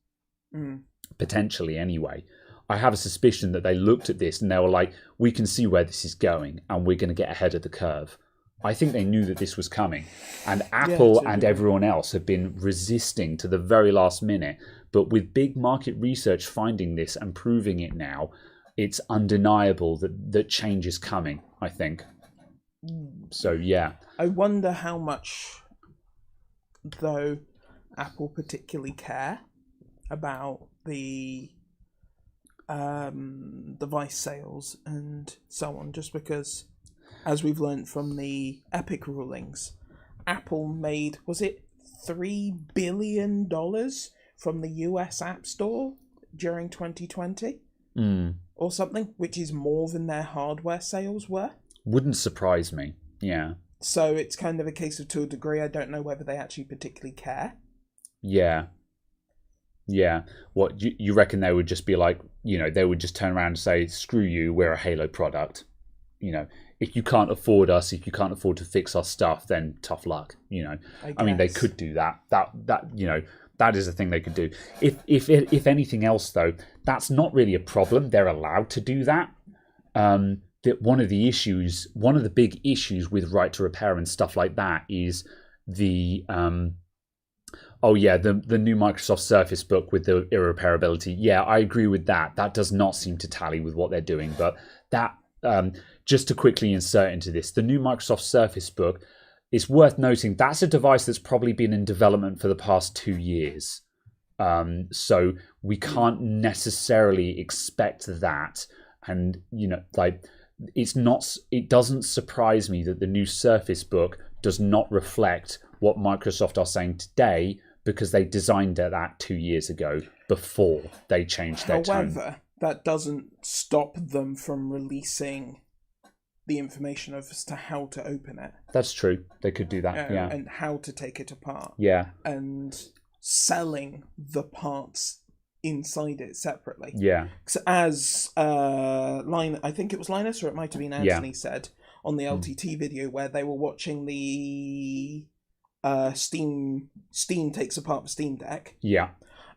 Potentially, anyway. I have a suspicion that they looked at this and they were like, "We can see where this is going and we're going to get ahead of the curve." I think they knew that this was coming. And Apple and everyone else have been resisting to the very last minute. But with big market research finding this and proving it now, it's undeniable that change is coming, I think. So, yeah. I wonder how much, though, Apple particularly care about the device sales and so on, just because, as we've learned from the Epic rulings, Apple made, was it $3 billion from the US App Store during 2020 or something, which is more than their hardware sales were. Wouldn't surprise me. Yeah. So it's kind of a case of, to a degree, I don't know whether they actually particularly care. Yeah. What, you reckon they would just be like, they would just turn around and say, "Screw you, we're a Halo product. If you can't afford us, if you can't afford to fix our stuff, then tough luck." I mean, they could do that. That is a thing they could do. If anything else, though, that's not really a problem. They're allowed to do that. That one of the big issues with right to repair and stuff like that is the the new Microsoft Surface Book with the irreparability. Yeah, I agree with that. That does not seem to tally with what they're doing. But that, just to quickly insert into this, the new Microsoft Surface Book, it's worth noting that's a device that's probably been in development for the past 2 years. So we can't necessarily expect that. And, it doesn't surprise me that the new Surface Book does not reflect what Microsoft are saying today, because they designed that 2 years ago before they changed their tone. However, that doesn't stop them from releasing the information as to how to open it. That's true. They could do that, yeah. And how to take it apart. Yeah. And selling the parts inside it separately. Yeah. As I think it was Linus, or it might have been Anthony, said on the LTT video where they were watching the Steam takes apart the Steam Deck. Yeah.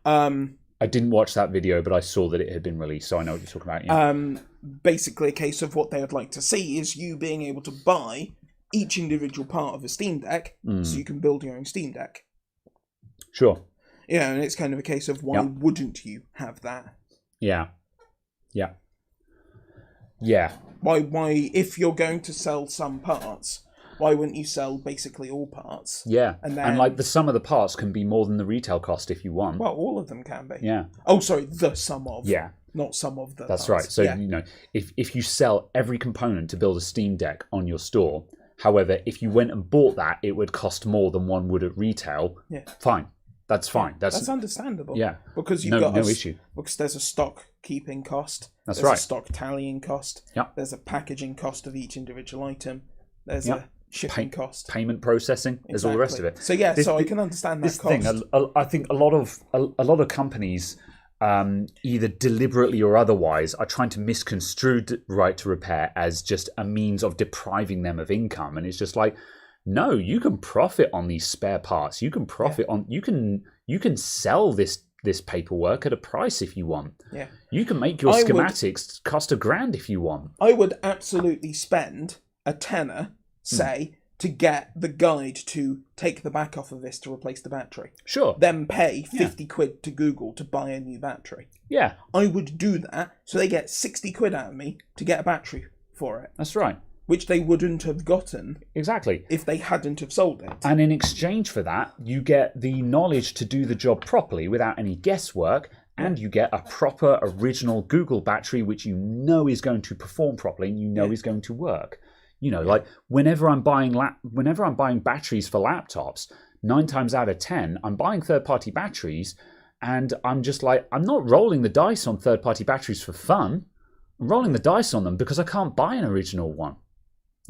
I didn't watch that video, but I saw that it had been released, so I know what you're talking about. Yeah. Basically, a case of what they would like to see is you being able to buy each individual part of a Steam Deck, so you can build your own Steam Deck. Sure. Yeah, and it's kind of a case of why wouldn't you have that? Yeah. Yeah. Yeah. Why, if you're going to sell some parts, why wouldn't you sell basically all parts? Yeah. And like the sum of the parts can be more than the retail cost if you want. Well, all of them can be. Yeah. Oh, sorry, the sum of. Yeah. Not some of the That's parts. right. So, if you sell every component to build a Steam Deck on your store, however, if you went and bought that, it would cost more than one would at retail. Yeah. Fine. That's fine. That's understandable. Yeah. Because you've got no issue. Because there's a stock keeping cost. That's there's right. A stock tallying cost. Yeah. There's a packaging cost of each individual item. There's a shipping cost. Payment processing. There's all the rest of it. So I can understand that cost. Thing, I think a lot of companies, either deliberately or otherwise, are trying to misconstrue right to repair as just a means of depriving them of income, and it's just like, no, you can profit on these spare parts. You can profit on. You can sell this paperwork at a price if you want. Yeah. You can make your schematics cost $1,000 if you want. I would absolutely spend a tenner, say, to get the guide to take the back off of this to replace the battery. Sure. Then pay 50 quid to Google to buy a new battery. Yeah. I would do that so they get 60 quid out of me to get a battery for it. That's right. Which they wouldn't have gotten exactly if they hadn't have sold it. And in exchange for that, you get the knowledge to do the job properly without any guesswork, and you get a proper original Google battery which you know is going to perform properly and you know is going to work. Like whenever I'm buying batteries for laptops, 9 times out of 10, I'm buying third-party batteries, and I'm just like, I'm not rolling the dice on third-party batteries for fun. I'm rolling the dice on them because I can't buy an original one.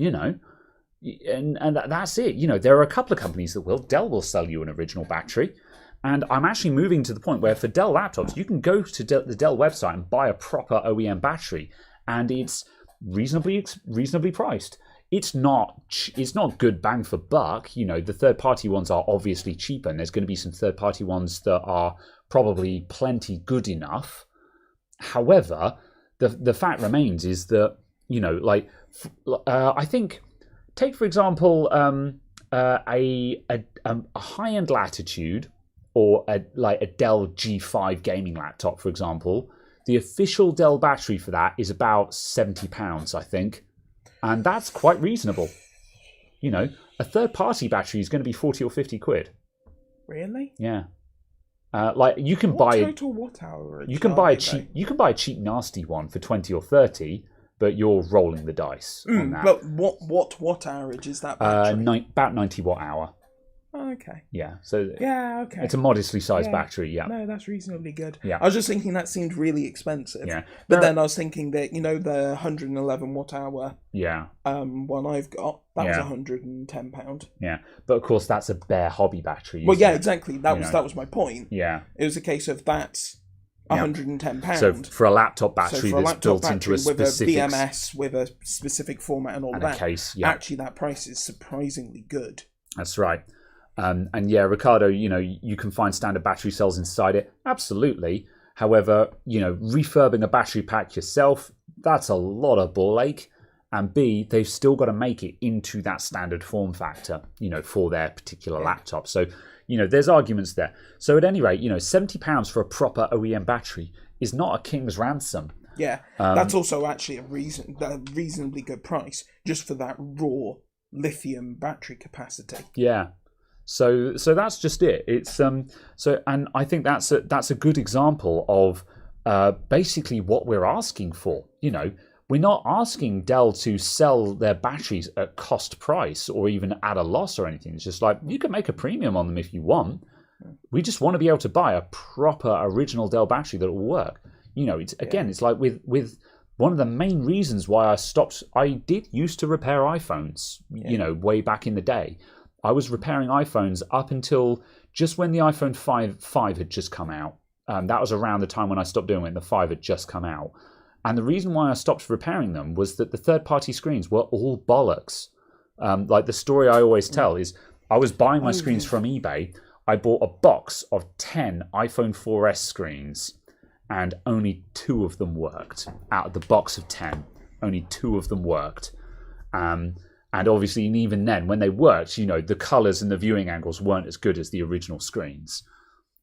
And that's it. There are a couple of companies that will. Dell will sell you an original battery. And I'm actually moving to the point where for Dell laptops, you can go to the Dell website and buy a proper OEM battery. And it's reasonably priced. It's not good bang for buck. The third-party ones are obviously cheaper. And there's going to be some third-party ones that are probably plenty good enough. However, the fact remains is that, I think, take for example a high-end Latitude or a Dell G5 gaming laptop, for example. The official Dell battery for that is about £70, I think, and that's quite reasonable. A third-party battery is going to be 40 or 50 quid. Really? Yeah. You can buy total watt hour. You can buy a cheap nasty one for 20 or 30. But you're rolling the dice on that. But what watt hourage is that battery? About 90 watt hour. Oh, okay. Yeah. So okay. It's a modestly sized battery. Yeah. No, that's reasonably good. Yeah. I was just thinking that seemed really expensive. Yeah. But then I was thinking that the 111 watt hour. Yeah. One I've got that was £110. Yeah. But of course that's a bare hobby battery. Well, yeah, exactly. That was my point. Yeah. It was a case of that's £110. So for a laptop battery that's built into a specific... with a BMS, with a specific format and all and that. A case, actually that price is surprisingly good. That's right. Ricardo, you can find standard battery cells inside it. Absolutely. However, refurbing a battery pack yourself, that's a lot of ball ache. And B, they've still got to make it into that standard form factor, for their particular laptop. So, there's arguments there. So at any rate, £70 for a proper OEM battery is not a king's ransom. Yeah, that's also actually a reasonably good price just for that raw lithium battery capacity. Yeah. So that's just it. It's and I think that's a good example of basically what we're asking for. We're not asking Dell to sell their batteries at cost price or even at a loss or anything. It's just like, you can make a premium on them if you want. We just want to be able to buy a proper original Dell battery that will work. It's like with one of the main reasons why I did used to repair iPhones, way back in the day. I was repairing iPhones up until just when the iPhone 5 had just come out. That was around the time when I stopped doing it, and the 5 had just come out. And the reason why I stopped repairing them was that the third-party screens were all bollocks. Like the story I always tell is I was buying my screens from eBay. I bought a box of 10 iPhone 4S screens, and only 2 of them worked. Out of the box of 10, only 2 of them worked. And obviously, and even then, when they worked, the colors and the viewing angles weren't as good as the original screens.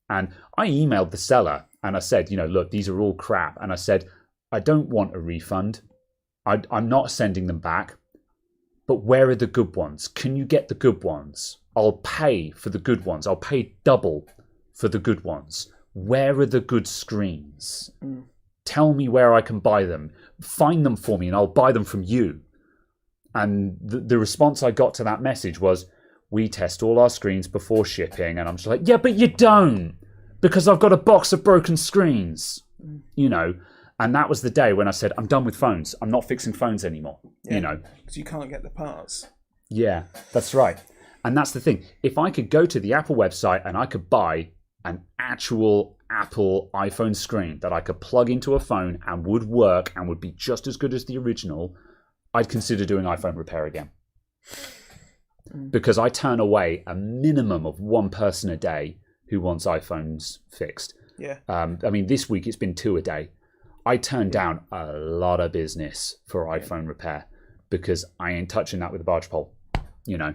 And I emailed the seller and I said, look, these are all crap. And I said, I don't want a refund. I'm not sending them back. But where are the good ones? Can you get the good ones? I'll pay for the good ones. I'll pay double for the good ones. Where are the good screens? Tell me where I can buy them. Find them for me and I'll buy them from you. And the response I got to that message was, we test all our screens before shipping. And I'm just like, yeah, but you don't. Because I've got a box of broken screens. And that was the day when I said, I'm done with phones. I'm not fixing phones anymore. Because you can't get the parts. Yeah, that's right. And that's the thing. If I could go to the Apple website and I could buy an actual Apple iPhone screen that I could plug into a phone and would work and would be just as good as the original, I'd consider doing iPhone repair again. Because I turn away a minimum of one person a day who wants iPhones fixed. Yeah. This week it's been 2 a day. I turned down a lot of business for iPhone repair because I ain't touching that with a barge pole, Yeah.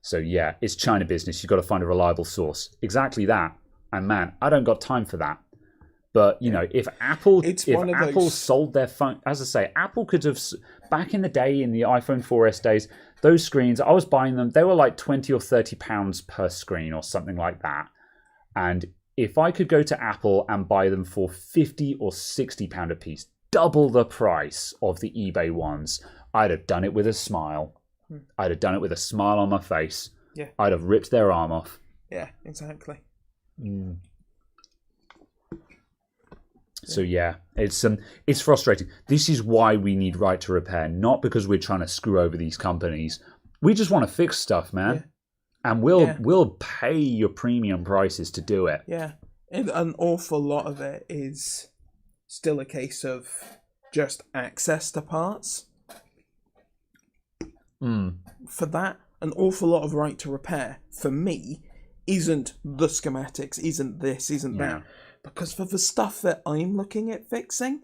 So yeah, it's China business. You've got to find a reliable source. Exactly that. And man, I don't got time for that. But if Apple sold their phone, as I say, Apple could have, back in the day in the iPhone 4S days, those screens, I was buying them, they were like £20 or £30 per screen or something like that. And if I could go to Apple and buy them for £50 or £60 a piece, double the price of the eBay ones, I'd have done it with a smile. I'd have done it with a smile on my face. Yeah. I'd have ripped their arm off. Yeah, exactly. So yeah, it's frustrating. This is why we need right to repair, not because we're trying to screw over these companies. We just want to fix stuff, man. Yeah. And we'll pay your premium prices to do it. Yeah. And an awful lot of it is still a case of just access to parts. For that, an awful lot of right to repair, for me, isn't the schematics, isn't this, isn't that. Because for the stuff that I'm looking at fixing,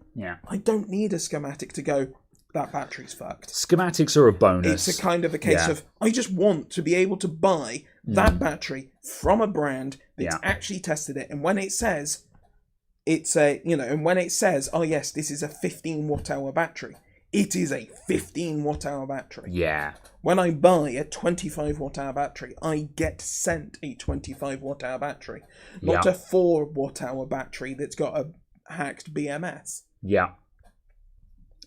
I don't need a schematic to go, that battery's fucked. Schematics are a bonus. It's a kind of a case of, I just want to be able to buy that battery from a brand that's actually tested it. And when it says, oh yes, this is a 15 watt hour battery, it is a 15 watt hour battery. Yeah. When I buy a 25 watt hour battery, I get sent a 25 watt hour battery, not a 4 watt hour battery that's got a hacked BMS. Yeah.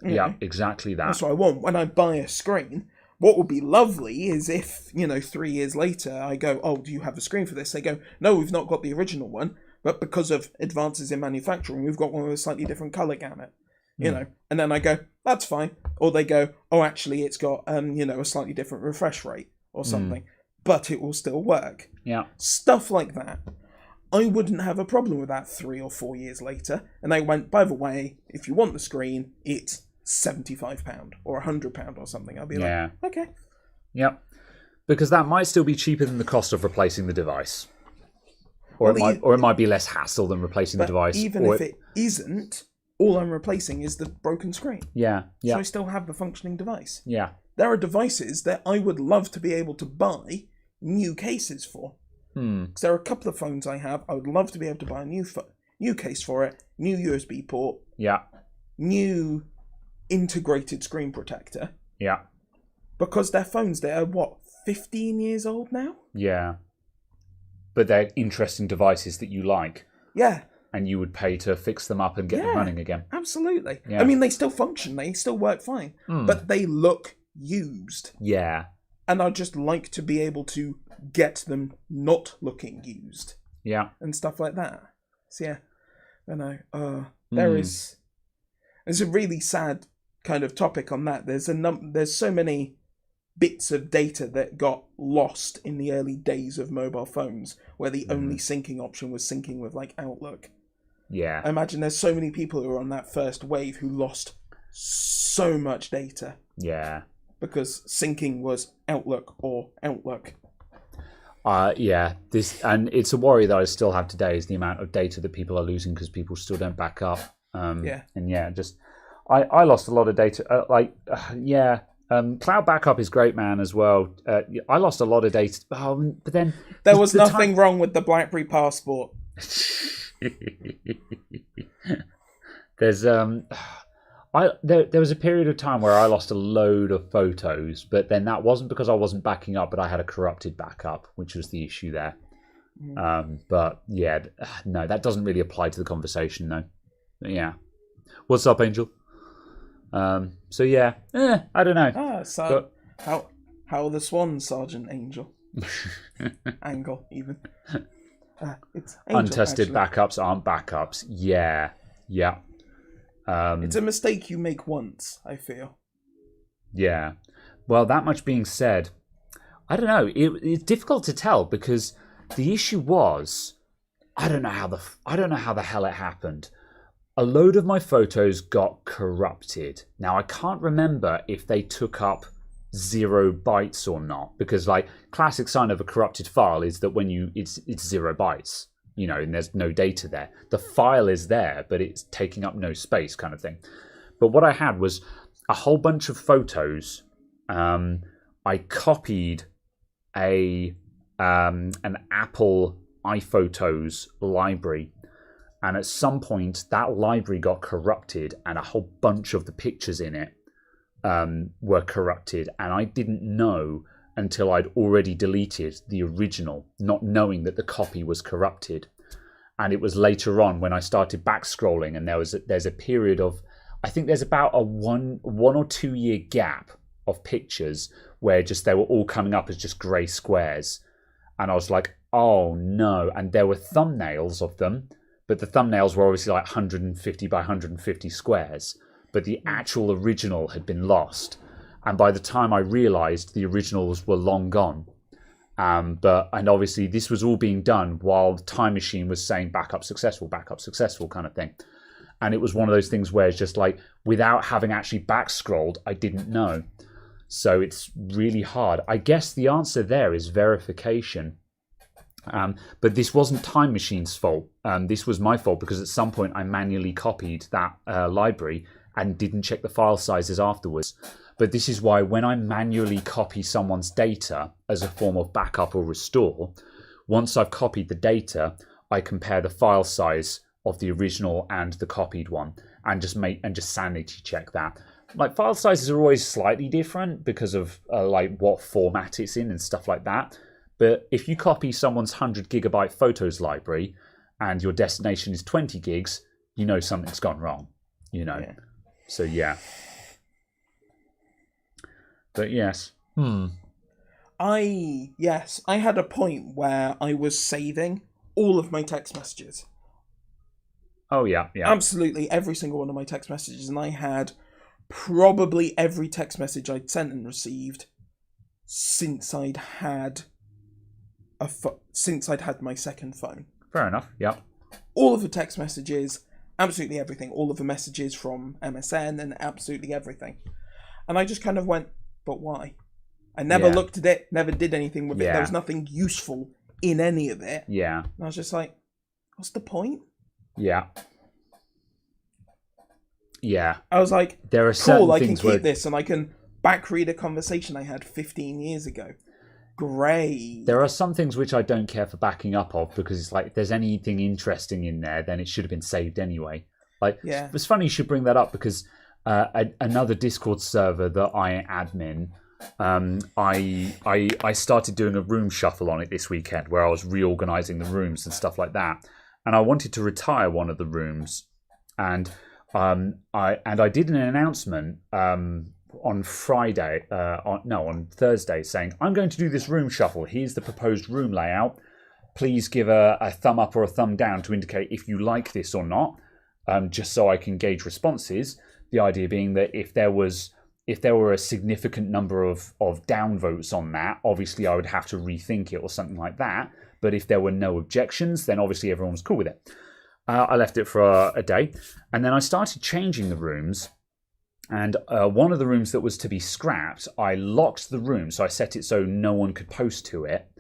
Yeah, exactly that. That's what I want. When I buy a screen, what would be lovely is if, 3 years later, I go, oh, do you have a screen for this? They go, no, we've not got the original one, but because of advances in manufacturing, we've got one with a slightly different colour gamut. And then I go, that's fine. Or they go, oh, actually, it's got, a slightly different refresh rate or something, but it will still work. Yeah. Stuff like that. I wouldn't have a problem with that 3 or 4 years later. And they went, by the way, if you want the screen, it's £75 or £100 or something. I'll be like, okay. Yep. Because that might still be cheaper than the cost of replacing the device. Or it might be less hassle than replacing the device. Even if it isn't, all I'm replacing is the broken screen. Yeah. So I still have the functioning device. Yeah. There are devices that I would love to be able to buy new cases for. Because there are a couple of phones I have. I would love to be able to buy a new case for it, new USB port, new integrated screen protector. Yeah. Because they're phones that are, 15 years old now? Yeah. But they're interesting devices that you like. Yeah. And you would pay to fix them up and get them running again. Absolutely. Yeah. I mean, they still function. They still work fine. But they look used. Yeah. And I'd just like to be able to get them not looking used. Yeah. And stuff like that. So yeah. I know. There's a really sad kind of topic on that. There's so many bits of data that got lost in the early days of mobile phones, where the only syncing option was syncing with like Outlook. Yeah. I imagine there's so many people who were on that first wave who lost so much data. Yeah. Because syncing was Outlook or Outlook. Yeah. And it's a worry that I still have today is the amount of data that people are losing because people still don't back up. Yeah. And yeah, I lost a lot of data. Cloud backup is great, man, as well. I lost a lot of data, but then there was nothing wrong with the BlackBerry Passport. There's there was a period of time where I lost a load of photos, but then that wasn't because I wasn't backing up, but I had a corrupted backup, which was the issue there. But yeah, no, that doesn't really apply to the conversation, though. Yeah. What's up, Angel? So yeah, I don't know. How are the swans, Sergeant Angel? Angle, even. It's Angel, untested actually. Backups aren't backups. Yeah. It's a mistake you make once, I feel. Yeah. Well, that much being said, I don't know. It's difficult to tell because the issue was I don't know how the hell it happened. A load of my photos got corrupted. Now I can't remember if they took up 0 bytes or not, because like classic sign of a corrupted file is that when it's 0 bytes, and there's no data there. The file is there, but it's taking up no space, kind of thing. But what I had was a whole bunch of photos. I copied an Apple iPhotos library. And at some point, that library got corrupted and a whole bunch of the pictures in it were corrupted. And I didn't know until I'd already deleted the original, not knowing that the copy was corrupted. And it was later on when I started back scrolling, and there's a period of, I think there's about a one or 2 year gap of pictures where they were all coming up as just grey squares. And I was like, oh no. And there were thumbnails of them. But the thumbnails were obviously like 150 by 150 squares. But the actual original had been lost. And by the time I realised, the originals were long gone. And obviously this was all being done while the Time Machine was saying backup successful kind of thing. And it was one of those things where it's just like, without having actually back scrolled, I didn't know. So it's really hard. I guess the answer there is verification. But this wasn't Time Machine's fault. This was my fault because at some point I manually copied that library and didn't check the file sizes afterwards. But this is why when I manually copy someone's data as a form of backup or restore, once I've copied the data, I compare the file size of the original and the copied one and just sanity check that. Like file sizes are always slightly different because of like what format it's in and stuff like that. But if you copy someone's 100 gigabyte photos library and your destination is 20 gigs, you know something's gone wrong, Yeah. So, yeah. But yes. I had a point where I was saving all of my text messages. Oh, yeah. Absolutely every single one of my text messages. And I had probably every text message I'd sent and received since I'd had my second phone. Fair enough. Yeah. All of the text messages, absolutely everything. All of the messages from MSN and absolutely everything. And I just kind of went, but why? I never looked at it, never did anything with it. There was nothing useful in any of it. Yeah. And I was just like, what's the point? Yeah. Yeah. I was like, there are cool, I can keep this and I can back read a conversation I had 15 years ago. Great. There are some things which I don't care for backing up of because it's like if there's anything interesting in there, then it should have been saved anyway. Like, it's funny you should bring that up because another Discord server that I admin, I started doing a room shuffle on it this weekend where I was reorganizing the rooms and stuff like that, and I wanted to retire one of the rooms, and I did an announcement on Friday, on Thursday, saying I'm going to do this room shuffle. Here's the proposed room layout. Please give a thumb up or a thumb down to indicate if you like this or not, just so I can gauge responses. The idea being that if there was if there were a significant number of downvotes on that, obviously I would have to rethink it or something like that. But if there were no objections, then obviously everyone was cool with it. I left it for a day, and then I started changing the rooms. And one of the rooms that was to be scrapped, I locked the room, so I set it so no one could post to it.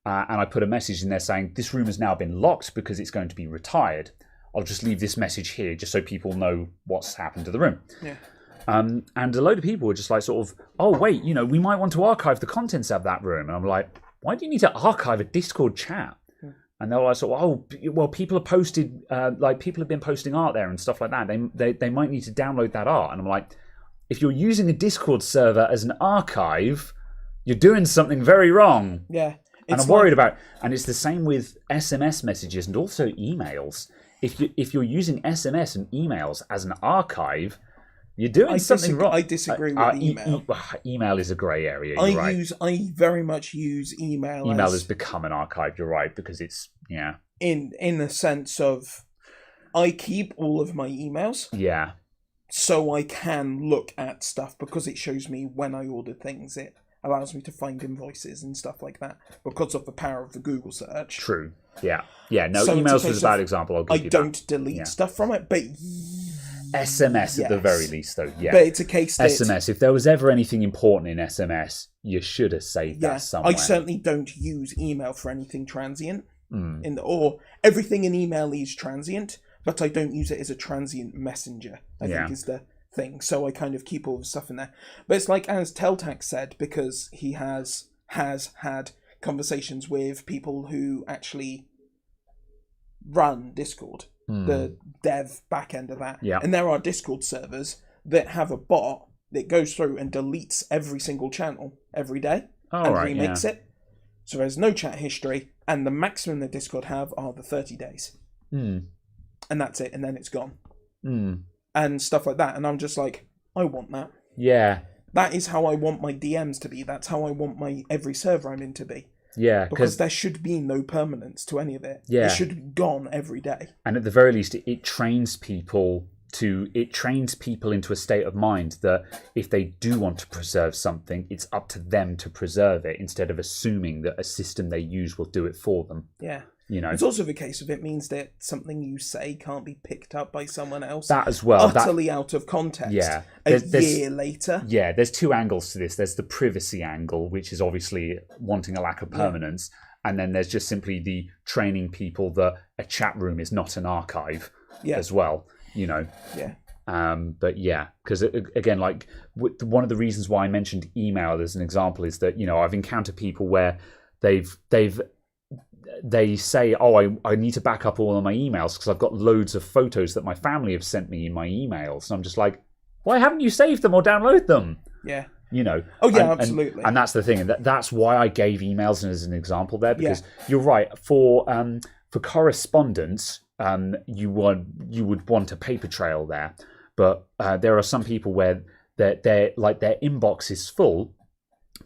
And I put a message in there saying, this room has now been locked because it's going to be retired. I'll just leave this message here just so people know what's happened to the room. Yeah. And a load of people were just like sort of, oh, wait, we might want to archive the contents of that room. And I'm like, why do you need to archive a Discord chat? Yeah. And they were like, oh, well, people have posted, people have been posting art there and stuff like that. They might need to download that art. And I'm like, if you're using a Discord server as an archive, you're doing something very wrong. Yeah. And I'm worried about, and it's the same with SMS messages and also emails. If you're using SMS and emails as an archive, you're doing something wrong. I disagree with email. Email is a grey area. I very much use email. Email has become an archive. You're right, because it's in the sense of I keep all of my emails. Yeah. So I can look at stuff because it shows me when I ordered things. It allows me to find invoices and stuff like that because of the power of the Google search. True. Yeah. Yeah. No, emails was a bad example. I don't delete stuff from it, but SMS at the very least, though. Yeah. But it's a case that SMS. If there was ever anything important in SMS, you should have saved that somewhere. I certainly don't use email for anything transient, or everything in email is transient, but I don't use it as a transient messenger. I think is the thing. So I kind of keep all the stuff in there. But it's like as Teltax said, because he has had conversations with people who actually run Discord, the dev back end of that. Yeah. And there are Discord servers that have a bot that goes through and deletes every single channel every day and remakes it. So there's no chat history, and the maximum that Discord have are the 30 days. And that's it, and then it's gone. And stuff like that. And I'm just like, I want that. Yeah. That is how I want my DMs to be. That's how I want my every server I'm in to be. Yeah. Because there should be no permanence to any of it. Yeah. It should be gone every day. And at the very least, it trains people into a state of mind that if they do want to preserve something, it's up to them to preserve it instead of assuming that a system they use will do it for them. Yeah. It's also the case of it means that something you say can't be picked up by someone else. That as well. Utterly out of context. Yeah. A year later. Yeah, there's two angles to this. There's the privacy angle, which is obviously wanting a lack of permanence. Yeah. And then there's just simply the training people that a chat room is not an archive as well, Yeah. But yeah, because again, like one of the reasons why I mentioned email as an example is that, I've encountered people where they say, oh, I need to back up all of my emails because I've got loads of photos that my family have sent me in my emails. And I'm just like, why haven't you saved them or download them? Yeah. Oh, yeah, absolutely. And that's the thing. And that's why I gave emails as an example there, because you're right. For correspondence, you would want a paper trail there. But there are some people where their inbox is full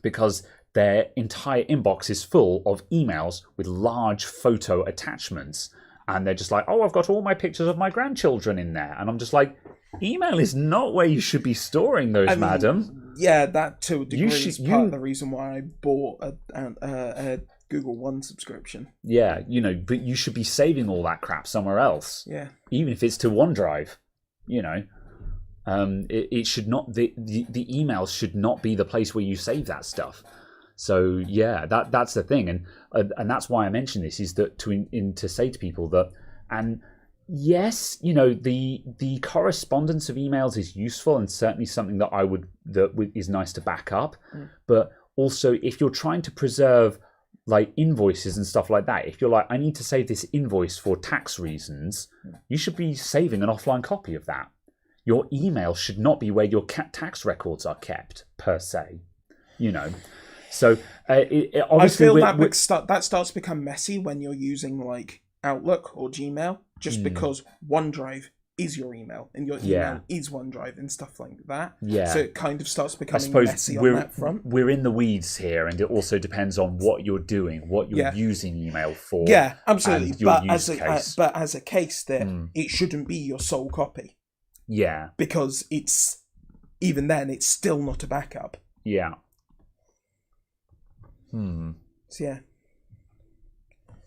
because their entire inbox is full of emails with large photo attachments. And they're just like, oh, I've got all my pictures of my grandchildren in there. And I'm just like, email is not where you should be storing those, madam. Yeah, that to a degree is part of the reason why I bought a Google One subscription. Yeah, but you should be saving all that crap somewhere else. Yeah. Even if it's to OneDrive, it should not, the emails should not be the place where you save that stuff. So yeah, that's the thing, and that's why I mention this, is that to say to people that, and yes, the correspondence of emails is useful and certainly something that is nice to back up, but also if you're trying to preserve like invoices and stuff like that, if you're like, I need to save this invoice for tax reasons, you should be saving an offline copy of that. Your email should not be where your tax records are kept per se, So obviously, I feel that starts to become messy when you're using like Outlook or Gmail, just because OneDrive is your email and your email is OneDrive and stuff like that. Yeah. So it kind of starts becoming messy on that front. We're in the weeds here, and it also depends on what you're doing, what you're using email for. Yeah, absolutely. But as a case that it shouldn't be your sole copy. Yeah. Because it's even then, it's still not a backup. Yeah. So yeah.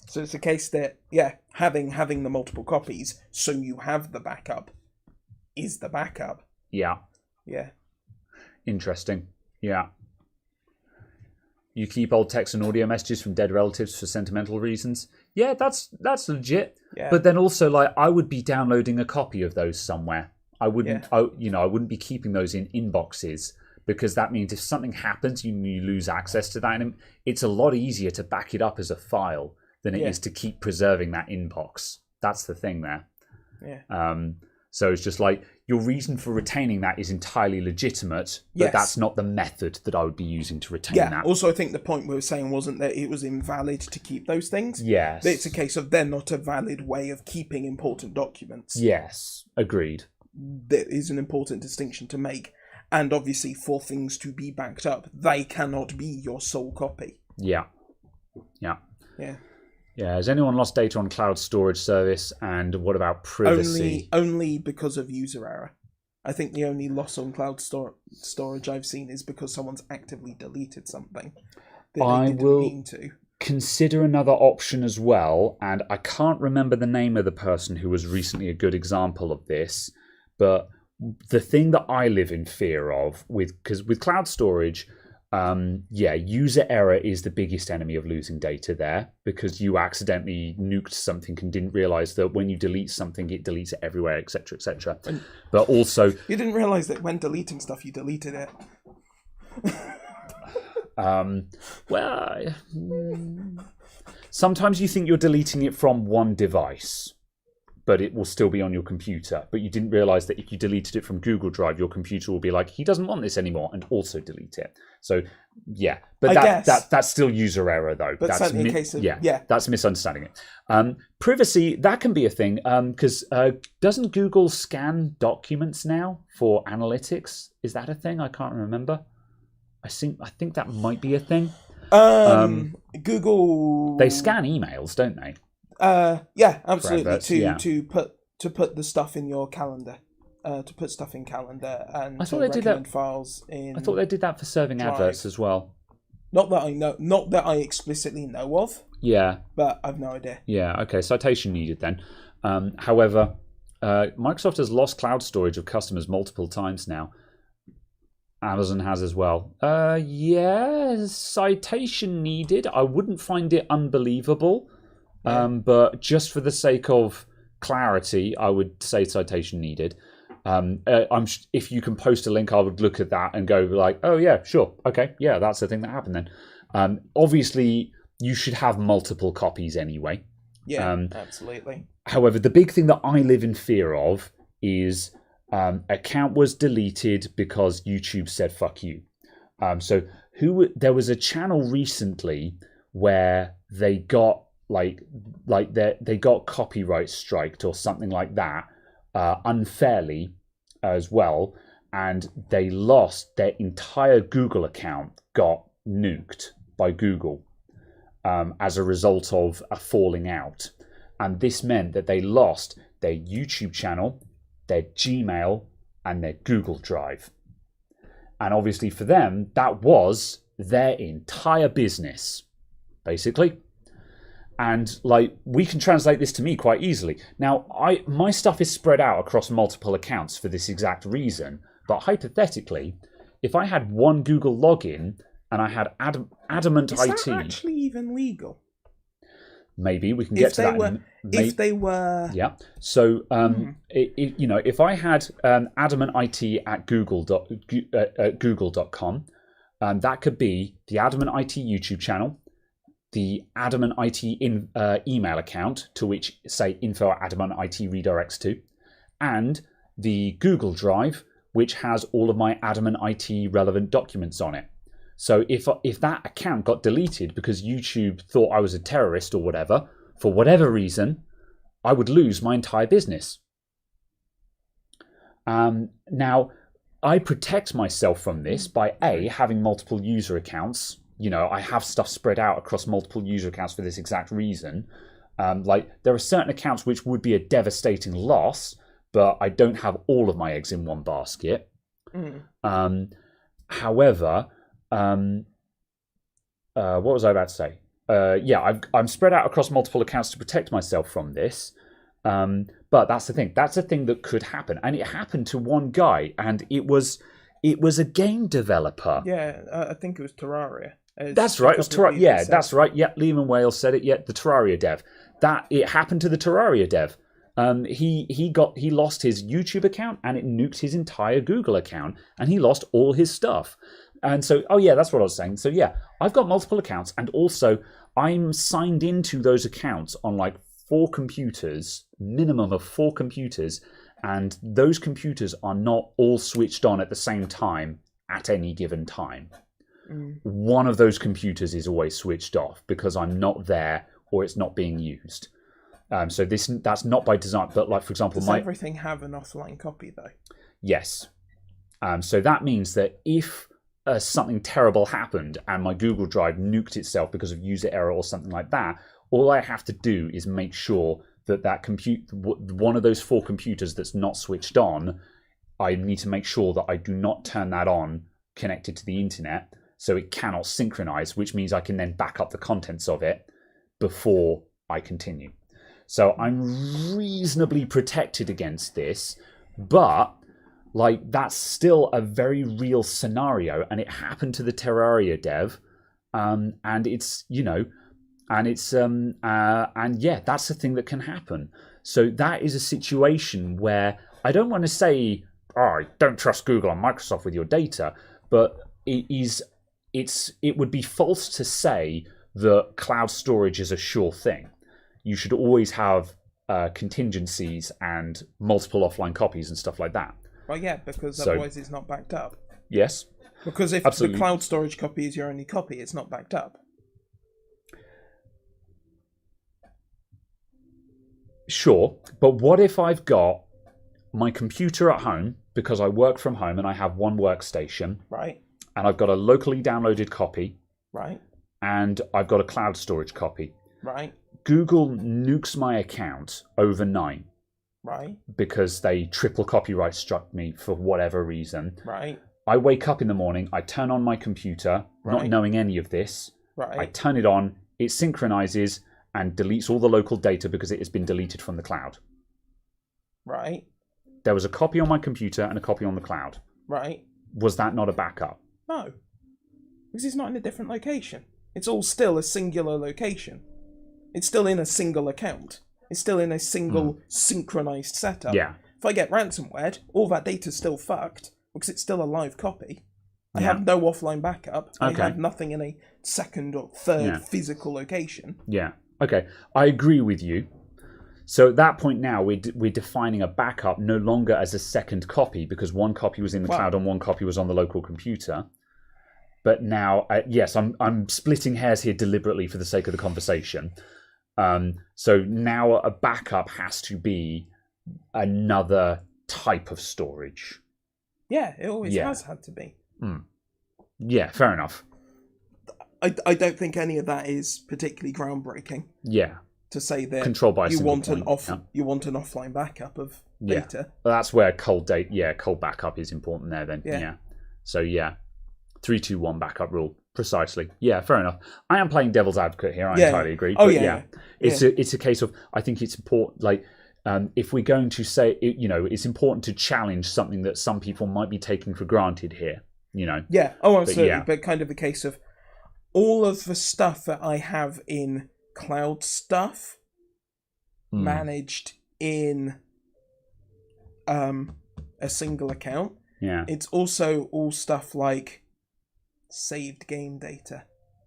So it's a case that, yeah, having the multiple copies, so you have the backup, is the backup. Yeah. Yeah. Interesting. Yeah. You keep old text and audio messages from dead relatives for sentimental reasons. Yeah, that's legit. Yeah. But then also, like, I would be downloading a copy of those somewhere. I wouldn't, I wouldn't be keeping those in inboxes, because that means if something happens, you lose access to that. And it's a lot easier to back it up as a file than it is to keep preserving that inbox. That's the thing there. Yeah. So it's just like, your reason for retaining that is entirely legitimate, but that's not the method that I would be using to retain that. Also, I think the point we were saying wasn't that it was invalid to keep those things. Yes. It's a case of they're not a valid way of keeping important documents. Yes, agreed. That is an important distinction to make. And obviously, for things to be backed up, they cannot be your sole copy. Yeah. Yeah. Yeah. Yeah, has anyone lost data on cloud storage service, and what about privacy? Only because of user error. I think the only loss on cloud storage I've seen is because someone's actively deleted something that they didn't mean to. Consider another option as well, and I can't remember the name of the person who was recently a good example of this, but the thing that I live in fear of, because with cloud storage, user error is the biggest enemy of losing data there, because you accidentally nuked something and didn't realize that when you delete something, it deletes it everywhere, etc., etc. But also, you didn't realize that when deleting stuff, you deleted it. Sometimes you think you're deleting it from one device, but it will still be on your computer. But you didn't realize that if you deleted it from Google Drive, your computer will be like, he doesn't want this anymore, and also delete it. So, yeah. But that's still user error, though. But that's certainly a case of, that's misunderstanding it. Privacy, that can be a thing, because doesn't Google scan documents now for analytics? Is that a thing? I can't remember. I think that might be a thing. Google... They scan emails, don't they? Yeah, absolutely. Adverts, to put the stuff in your calendar, to put stuff in calendar, and I thought they did that. Files in. I thought they did that for serving Drive. adverts as well. Not that I know. Not that I explicitly know of. Yeah. But I've no idea. Yeah. Okay. Citation needed then. However, Microsoft has lost cloud storage of customers multiple times now. Amazon has as well. Yeah, citation needed. I wouldn't find it unbelievable. But just for the sake of clarity, I would say citation needed. If you can post a link, I would look at that and go like, oh yeah, sure, okay, yeah, that's the thing that happened then. Obviously, you should have multiple copies anyway. Yeah, absolutely. However, the big thing that I live in fear of is account was deleted because YouTube said fuck you. So there was a channel recently where they got they got copyright striked or something like that unfairly as well, and they lost their entire Google account, got nuked by Google as a result of a falling out, and this meant that they lost their YouTube channel, their Gmail, and their Google Drive. And obviously for them, that was their entire business, basically. And we can translate this to me quite easily. Now, my stuff is spread out across multiple accounts for this exact reason. But hypothetically, if I had one Google login and I had Adamant IT, is that actually even legal? Maybe we can get to that. If they were, yeah. So, if I had Adamant IT at Google.com, that could be the Adamant IT YouTube channel, the Adamant IT email account, to which, say, info@AdamantIT redirects to, and the Google Drive, which has all of my Adamant IT relevant documents on it. So if that account got deleted because YouTube thought I was a terrorist or whatever, for whatever reason, I would lose my entire business. Now, I protect myself from this by having multiple user accounts. I have stuff spread out across multiple user accounts for this exact reason. There are certain accounts which would be a devastating loss, but I don't have all of my eggs in one basket. However, what was I about to say? I'm spread out across multiple accounts to protect myself from this. But that's the thing. That's a thing that could happen, and it happened to one guy, and it was a game developer. Yeah, I think it was Terraria. That's right. It was Terraria. Yeah, that's right. Yeah, Liam and Wales said it. Yeah, the Terraria dev. That it happened to the Terraria dev. He lost his YouTube account, and it nuked his entire Google account, and he lost all his stuff. And so, that's what I was saying. So yeah, I've got multiple accounts, and also I'm signed into those accounts on like 4 computers, minimum of 4 computers, and those computers are not all switched on at the same time at any given time. One of those computers is always switched off because I'm not there or it's not being used. So that's not by design, but like, for example, does everything have an offline copy though? Yes. So that means that if something terrible happened and my Google Drive nuked itself because of user error or something like that, all I have to do is make sure that one of those 4 computers that's not switched on, I need to make sure that I do not turn that on connected to the internet, so it cannot synchronize, which means I can then back up the contents of it before I continue. So I'm reasonably protected against this, but like that's still a very real scenario, and it happened to the Terraria dev, and it's that's the thing that can happen. So that is a situation where I don't want to say, don't trust Google and Microsoft with your data, but it would be false to say that cloud storage is a sure thing. You should always have contingencies and multiple offline copies and stuff like that. Well, yeah, because otherwise it's not backed up. Yes. Because if absolutely. The cloud storage copy is your only copy, it's not backed up. Sure, but what if I've got my computer at home because I work from home and I have one workstation, right? And I've got a locally downloaded copy, right? And I've got a cloud storage copy, right? Google nukes my account overnight, right? Because they triple copyright struck me for whatever reason, right? I wake up in the morning, I turn on my computer, not knowing any of this, right? I turn it on, it synchronizes and deletes all the local data because it has been deleted from the cloud. Right. There was a copy on my computer and a copy on the cloud. Right. Was that not a backup? No. Because it's not in a different location. It's all still a singular location. It's still in a single account. It's still in a single synchronized setup. Yeah. If I get ransomware, all that data's still fucked because it's still a live copy. I have no offline backup. Okay. I have nothing in a second or third physical location. Yeah. Okay. I agree with you. So at that point now, we're defining a backup no longer as a second copy because one copy was in the cloud and one copy was on the local computer. But now, yes, I'm splitting hairs here deliberately for the sake of the conversation. So now a backup has to be another type of storage. Yeah, it always has had to be. Yeah, fair enough. I don't think any of that is particularly groundbreaking. Yeah. To say that controlled by you want an offline backup of data. Well, that's where cold backup is important there then. Yeah. So 3-2-1 backup rule. Precisely. Yeah, fair enough. I am playing devil's advocate here. I entirely agree. Oh, but it's a case of, I think it's important, like, if we're going to say, it's important to challenge something that some people might be taking for granted here, Yeah, absolutely. But kind of a case of all of the stuff that I have in cloud stuff managed in a single account. Yeah. It's also all stuff like saved game data.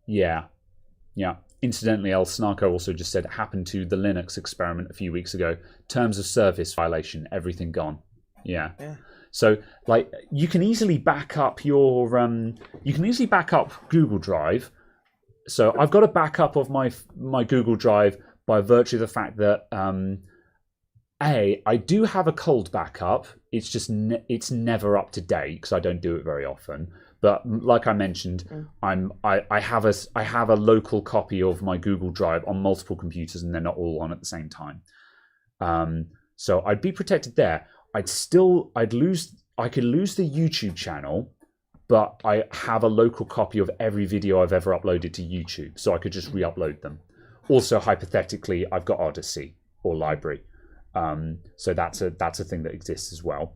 Yeah. Incidentally, El Snarko also just said it happened to the Linux experiment a few weeks ago. Terms of service violation, everything gone. Yeah. So, like, you can easily back up your Google Drive. So I've got a backup of my Google Drive by virtue of the fact that I do have a cold backup. It's just it's never up to date because I don't do it very often. But like I mentioned, I have a local copy of my Google Drive on multiple computers, and they're not all on at the same time. So I'd be protected there. I'd lose I could lose the YouTube channel, but I have a local copy of every video I've ever uploaded to YouTube, so I could just re-upload them. Also, hypothetically, I've got Odyssey or Library, so that's a thing that exists as well.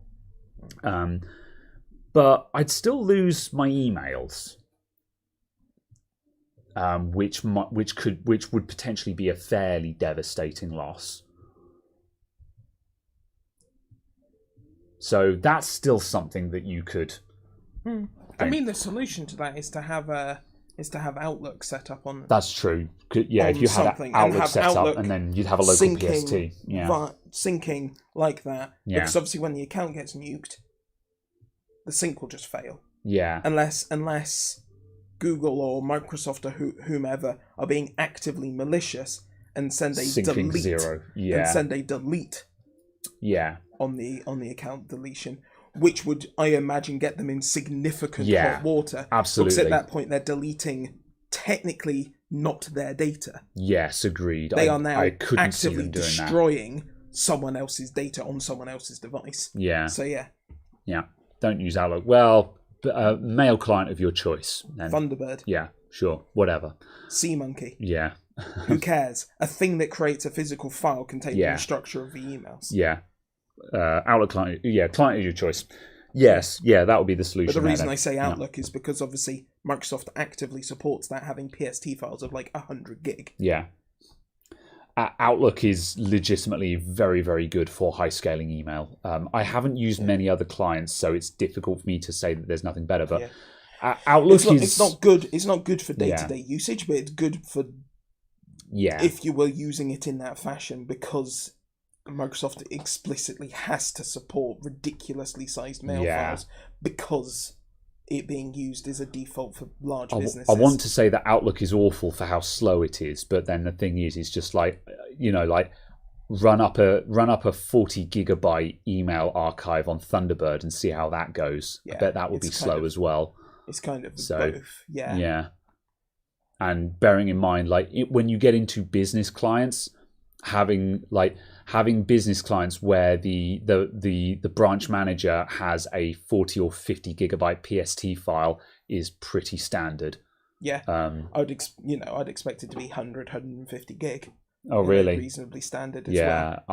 But I'd still lose my emails, which would potentially be a fairly devastating loss. So that's still something that you could. I mean, the solution to that is to have Outlook set up on. That's true. Yeah, if you had Outlook set up, and then you'd have a local PST. Yeah, syncing like that. Yeah. Because obviously, when the account gets nuked, the sync will just fail. Yeah. Unless Google or Microsoft or whomever are being actively malicious and send a Syncing delete. 0. Yeah. And send a delete. Yeah. On the account deletion, which would, I imagine, get them in significant hot water. Absolutely. Because at that point, they're deleting technically not their data. Yes, agreed. They are now actively destroying someone else's data on someone else's device. Yeah. So yeah. Yeah. Don't use Outlook. Well, mail client of your choice. Then. Thunderbird. Yeah. Sure. Whatever. Sea Monkey. Yeah. Who cares? A thing that creates a physical file containing the structure of the emails. Yeah. Outlook client. Yeah. Client of your choice. Yes. Yeah. That would be the solution. But the reason I say Outlook is because obviously Microsoft actively supports that, having PST files of like 100 gig. Yeah. Outlook is legitimately very, very good for high scaling email. I haven't used many other clients, so it's difficult for me to say that there's nothing better. But Outlook it's not good. It's not good for day-to-day usage, but it's good for if you were using it in that fashion, because Microsoft explicitly has to support ridiculously sized mail files because it being used as a default for large businesses. I want to say that Outlook is awful for how slow it is, but then the thing is, it's just like, like run up a 40 gigabyte email archive on Thunderbird and see how that goes. I bet that would be slow as well. It's kind of both. Yeah. Yeah. And bearing in mind, when you get into business clients, having business clients where the branch manager has a 40 or 50 gigabyte PST file is pretty standard. Yeah. I'd expect it to be 150 gig. Oh, really? Reasonably standard as well.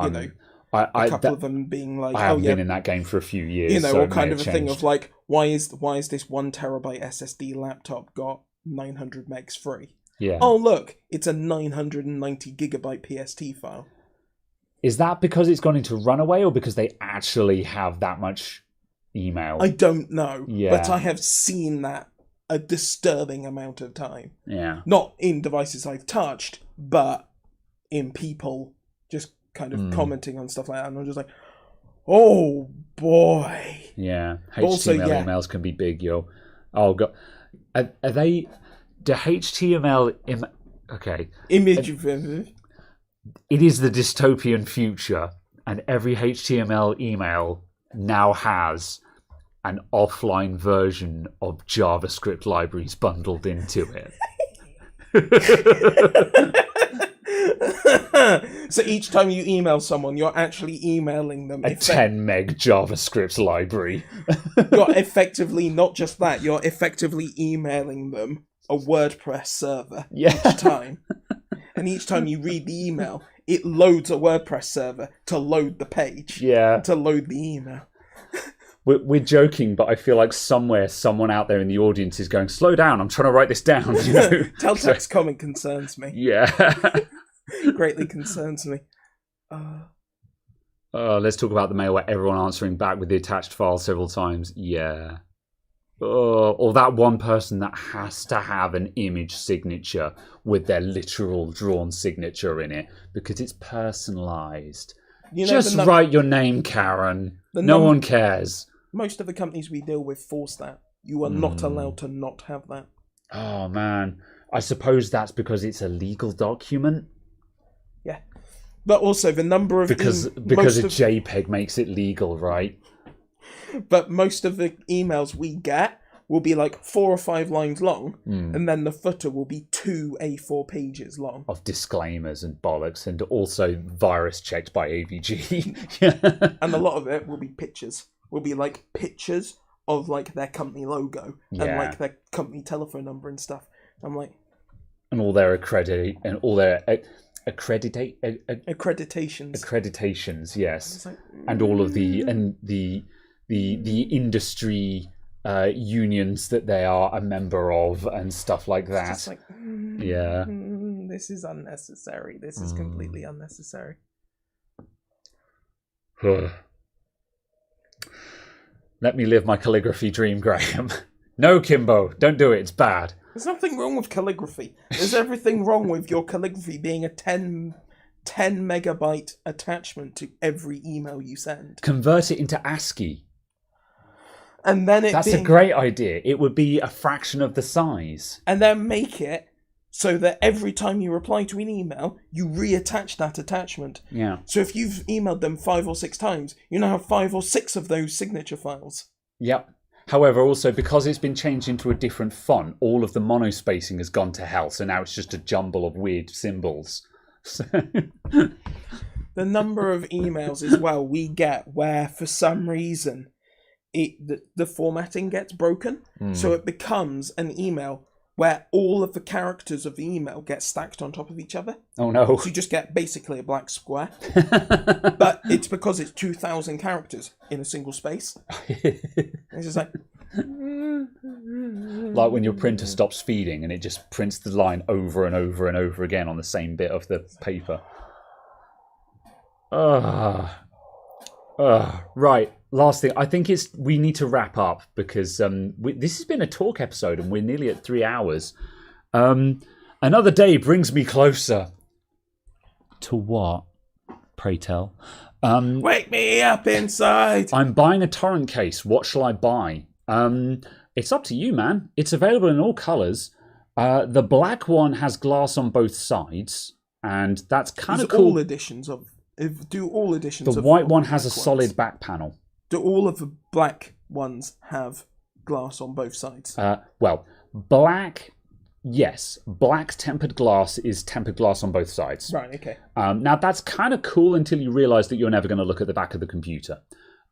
A couple of them being like, I haven't been in that game for a few years. Or kind of a thing of like, why is this 1 terabyte SSD laptop got 900 megs free? Yeah. Oh, look, it's a 990 gigabyte PST file. Is that because it's gone into runaway, or because they actually have that much email? I don't know. Yeah. But I have seen that a disturbing amount of time. Yeah. Not in devices I've touched, but in people just kind of commenting on stuff like that. And I'm just like, oh boy. Yeah. HTML emails can be big, yo. Oh, God. Are they... Do HTML... Okay. Image... It is the dystopian future, and every HTML email now has an offline version of JavaScript libraries bundled into it. So each time you email someone, you're actually emailing them a 10 meg JavaScript library. You're effectively, not just that, you're effectively emailing them a WordPress server each time. And each time you read the email, it loads a WordPress server to load the page. Yeah. To load the email. We're joking, but I feel like somewhere, someone out there in the audience is going, slow down, I'm trying to write this down. Teltex comment concerns me. Yeah. Greatly concerns me. Let's talk about the mail where everyone answering back with the attached file several times. Yeah. Or that one person that has to have an image signature with their literal drawn signature in it because it's personalised. Just write your name, Karen. No one cares. Most of the companies we deal with force that. You are not allowed to not have that. Oh, man. I suppose that's because it's a legal document. Yeah. But also the number of... Because a JPEG makes it legal, right? But most of the emails we get will be like 4 or 5 lines long, and then the footer will be 2 A4 pages long. Of disclaimers and bollocks, and also virus checked by AVG. And a lot of it will be pictures. will be like pictures of like their company logo and Yeah. like their company telephone number and stuff. I'm like, and all their accreditations. Yes, it's like, and all of the industry unions that they are a member of and stuff like that. just like, Yeah. this is unnecessary. This is completely unnecessary. Let me live my calligraphy dream, Graham. No, Kimbo, don't do it. It's bad. There's nothing wrong with calligraphy. There's everything wrong with your calligraphy being a 10 megabyte attachment to every email you send. Convert it into ASCII. And then That's a great idea. It would be a fraction of the size. And then make it so that every time you reply to an email, you reattach that attachment. Yeah. So if you've emailed them 5 or 6 times, you now have 5 or 6 of those signature files. Yep. However, also, because it's been changed into a different font, all of the monospacing has gone to hell, so now it's just a jumble of weird symbols. The number of emails as well we get where, for some reason, the formatting gets broken, so it becomes an email where all of the characters of the email get stacked on top of each other. Oh no. So you just get basically a black square. But it's because it's 2,000 characters in a single space. It's just like... Like when your printer stops feeding and it just prints the line over and over and over again on the same bit of the paper. Right. Last thing, I think we need to wrap up because this has been a talk episode and we're nearly at 3 hours. Another day brings me closer. To what? Pray tell. Wake me up inside! I'm buying a torrent case. What shall I buy? It's up to you, man. It's available in all colours. The black one has glass on both sides, and that's kind of cool. All editions of... Do all editions The of... white one has a solid back panel. Do all of the black ones have glass on both sides? Well, black, yes. Black tempered glass is tempered glass on both sides. Right, okay. Now, that's kind of cool until you realise that you're never going to look at the back of the computer.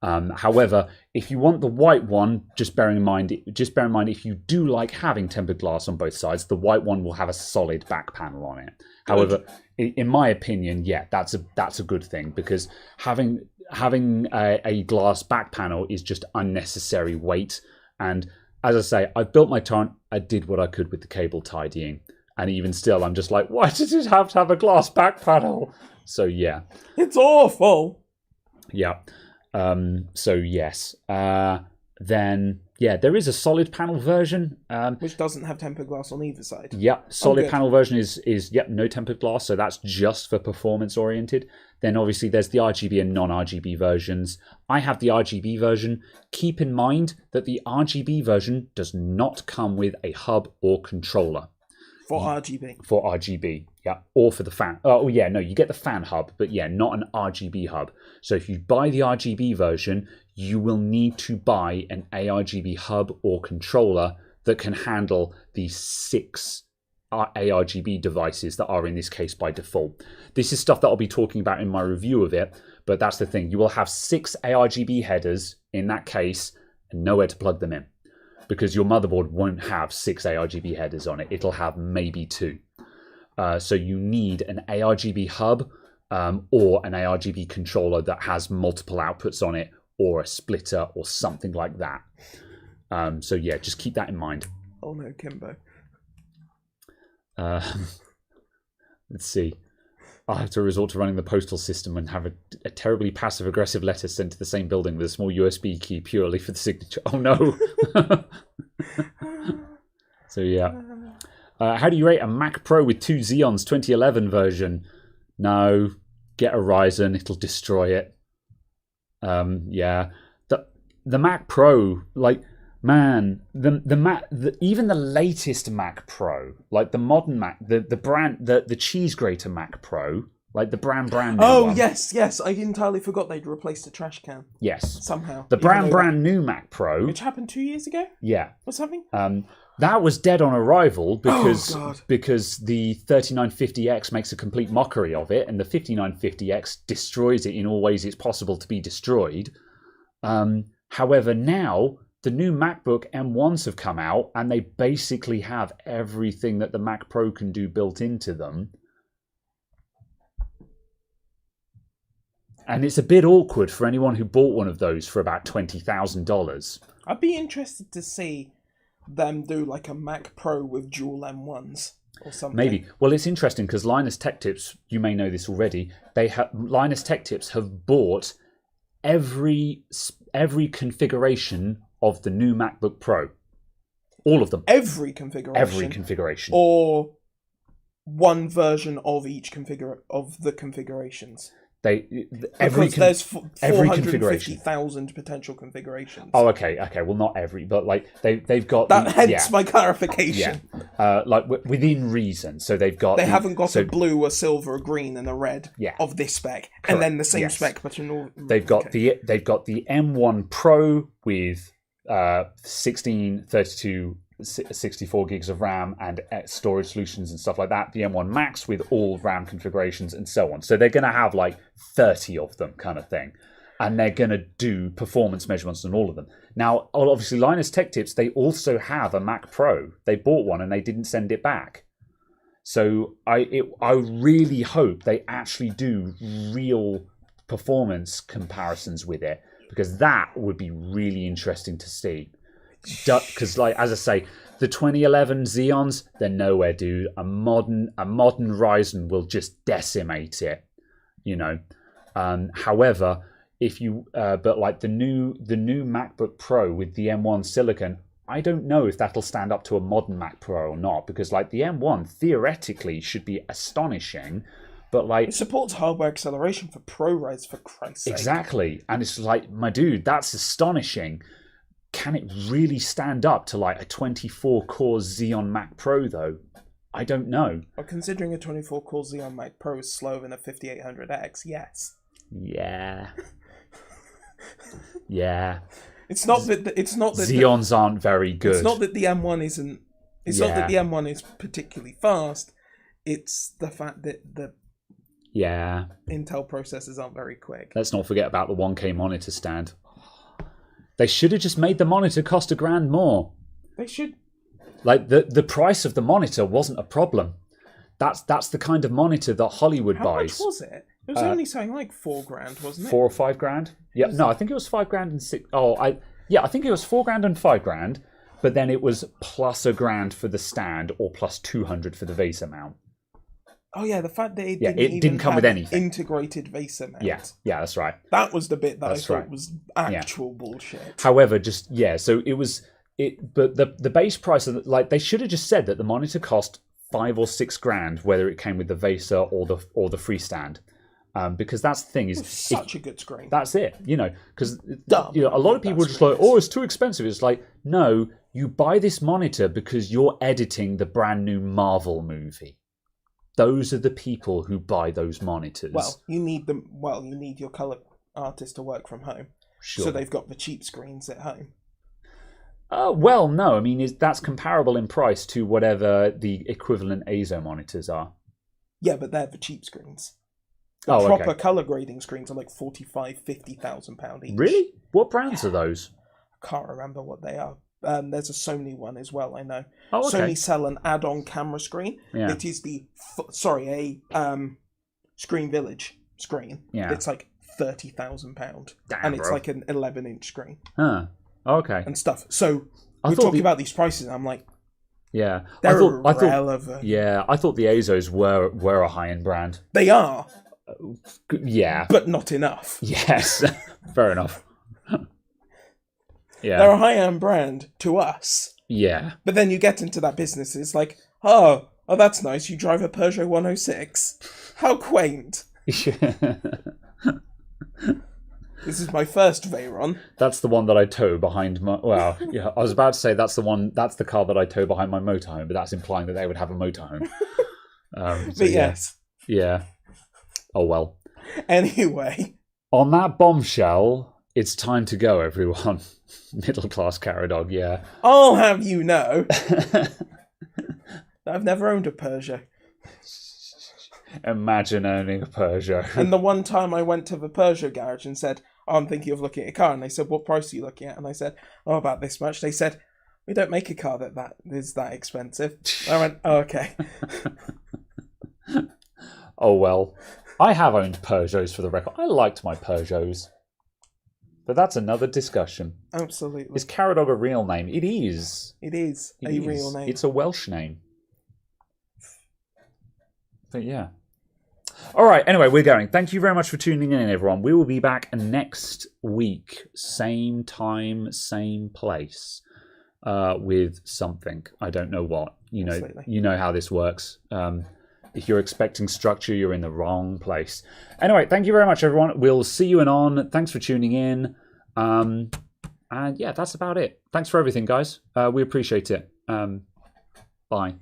However, if you want the white one, just bear in mind if you do like having tempered glass on both sides, the white one will have a solid back panel on it. However, in my opinion, yeah, that's a good thing because having a glass back panel is just unnecessary weight. And as I say, I've built my torrent. I did what I could with the cable tidying, and even still, I'm just like, why does it have to have a glass back panel? So yeah, it's awful. Yeah. So yes. Then yeah, there is a solid panel version, which doesn't have tempered glass on either side. Yeah, solid panel version is no tempered glass, so that's just for performance oriented. Then obviously there's the RGB and non-RGB versions. I have the RGB version. Keep in mind that the RGB version does not come with a hub or controller. For RGB. For RGB, yeah. Or for the fan. Oh, yeah, no, you get the fan hub, but yeah, not an RGB hub. So if you buy the RGB version, you will need to buy an ARGB hub or controller that can handle the 6 ARGB devices that are in this case by default. This is stuff that I'll be talking about in my review of it, but that's the thing. You will have 6 ARGB headers in that case and nowhere to plug them in, because your motherboard won't have 6 ARGB headers on it. It'll have maybe 2. So you need an ARGB hub or an ARGB controller that has multiple outputs on it, or a splitter or something like that. So yeah, just keep that in mind. Oh no, Kimbo. Let's see. I'll have to resort to running the postal system and have a terribly passive-aggressive letter sent to the same building with a small USB key purely for the signature. Oh no! So yeah. How do you rate a Mac Pro with 2 Xeons 2011 version? No. Get a Ryzen, it'll destroy it. Yeah. The Mac Pro, like, man, even the latest Mac Pro, like the modern Mac, the brand, the cheese grater Mac Pro, like the brand new one. Yes, I entirely forgot they'd replaced the trash can. Yes. Somehow. The brand new Mac Pro. Which happened 2 years ago? Yeah. Or something? That was dead on arrival because the 3950X makes a complete mockery of it, and the 5950X destroys it in all ways it's possible to be destroyed. However, now the new MacBook M1s have come out and they basically have everything that the Mac Pro can do built into them. And it's a bit awkward for anyone who bought one of those for about $20,000. I'd be interested to see them do like a Mac Pro with dual M1s or something. Maybe. Well, it's interesting because Linus Tech Tips, you may know this already, Linus Tech Tips have bought every configuration of the new MacBook Pro. All of them. Every configuration? Every configuration. Or one version of each of the configurations? Because there's 450,000 potential configurations. Oh, okay. Well, not every, but like they've got that. Hence my clarification. Yeah, like within reason. So they've got. They haven't got a blue, a silver, a green, and a red. Yeah. Of this spec, Correct. And then the same spec, but in all. They've got the M1 Pro with 16, 32. 64 gigs of RAM and storage solutions and stuff like that. The M1 Max with all RAM configurations and so on. So they're going to have like 30 of them kind of thing. And they're going to do performance measurements on all of them. Now, obviously, Linus Tech Tips, they also have a Mac Pro. They bought one and they didn't send it back. So I really hope they actually do real performance comparisons with it, because that would be really interesting to see. Because, like, as I say, the 2011 Xeons, they're nowhere, dude. A modern Ryzen will just decimate it, you know. However, if you but like the new MacBook Pro with the M1 Silicon, I don't know if that'll stand up to a modern Mac Pro or not, because like the M1 theoretically should be astonishing, but like it supports hardware acceleration for ProRes, for Christ's sake. Exactly, and it's like, my dude, that's astonishing. Can it really stand up to like a 24-core Xeon Mac Pro, though? I don't know. Well, considering a 24-core Xeon Mac Pro is slower than a 5800X, yes. Yeah. Yeah. It's not that Xeons aren't very good. It's not that the M1 isn't. It's not that the M1 is particularly fast. It's the fact that the Intel processors aren't very quick. Let's not forget about the 1K monitor stand. They should have just made the monitor cost $1,000 more. They should. Like the price of the monitor wasn't a problem. That's the kind of monitor that Hollywood buys. How much was it? It was only something like $4,000, wasn't it? 4 or 5 grand. Yeah, no, I think it was $5,000 and 6. Oh, I think it was $4,000 and $5,000, but then it was plus $1,000 for the stand or plus 200 for the VESA mount. Oh yeah, the fact that it didn't come with anything. Integrated VESA mount. Yeah, that's right. That was the bit that I thought was actual bullshit. However, so it was it. But the base price of like they should have just said that the monitor cost $5 or $6,000, whether it came with the VESA or the freestand. Because that's the thing, is such a good screen. That's it, you know, because a lot of people are just like, oh, it's too expensive. It's like, no, you buy this monitor because you're editing the brand new Marvel movie. Those are the people who buy those monitors. Well, you need them. Well, you need your color artist to work from home, so they've got the cheap screens at home. Well, no, I mean that's comparable in price to whatever the equivalent ASO monitors are. Yeah, but they're the cheap screens. The proper color grading screens are like £45,000-50,000 each. Really? What brands are those? I can't remember what they are. There's a Sony one as well, I know. Oh, okay. Sony sell an add-on camera screen. Yeah. It is a Screen Village screen. Yeah. It's like £30,000. Damn, and it's bro. like an 11-inch screen. Huh. Okay. And stuff. So we're talking about these prices, and I'm like, yeah, they're irrelevant. Yeah, I thought the ASOS were a high-end brand. They are. Yeah. But not enough. Yes. Fair enough. Yeah. They're a high-end brand to us. Yeah. But then you get into that business, it's like, oh, that's nice. You drive a Peugeot 106. How quaint. This is my first Veyron. That's the one that I tow behind my... Well, yeah, I was about to say that's the car that I tow behind my motorhome, but that's implying that they would have a motorhome. But yes. Yeah. Oh, well. Anyway. On that bombshell, it's time to go, everyone. Middle class Caradog, yeah. I'll have you know. I've never owned a Peugeot. Imagine owning a Peugeot. And the one time I went to the Peugeot garage and said, I'm thinking of looking at a car. And they said, what price are you looking at? And I said, oh, about this much. They said, we don't make a car that is that expensive. I went, oh, okay. Oh, well. I have owned Peugeots for the record. I liked my Peugeots. But that's another discussion. Absolutely. Is Caradog a real name? It is. It is a real name. It's a Welsh name. But yeah. All right. Anyway, we're going. Thank you very much for tuning in, everyone. We will be back next week. Same time, same place. With something. I don't know what. You know how this works. If you're expecting structure, you're in the wrong place. Anyway, thank you very much, everyone. We'll see you anon. Thanks for tuning in. And yeah, that's about it. Thanks for everything, guys. We appreciate it. Bye.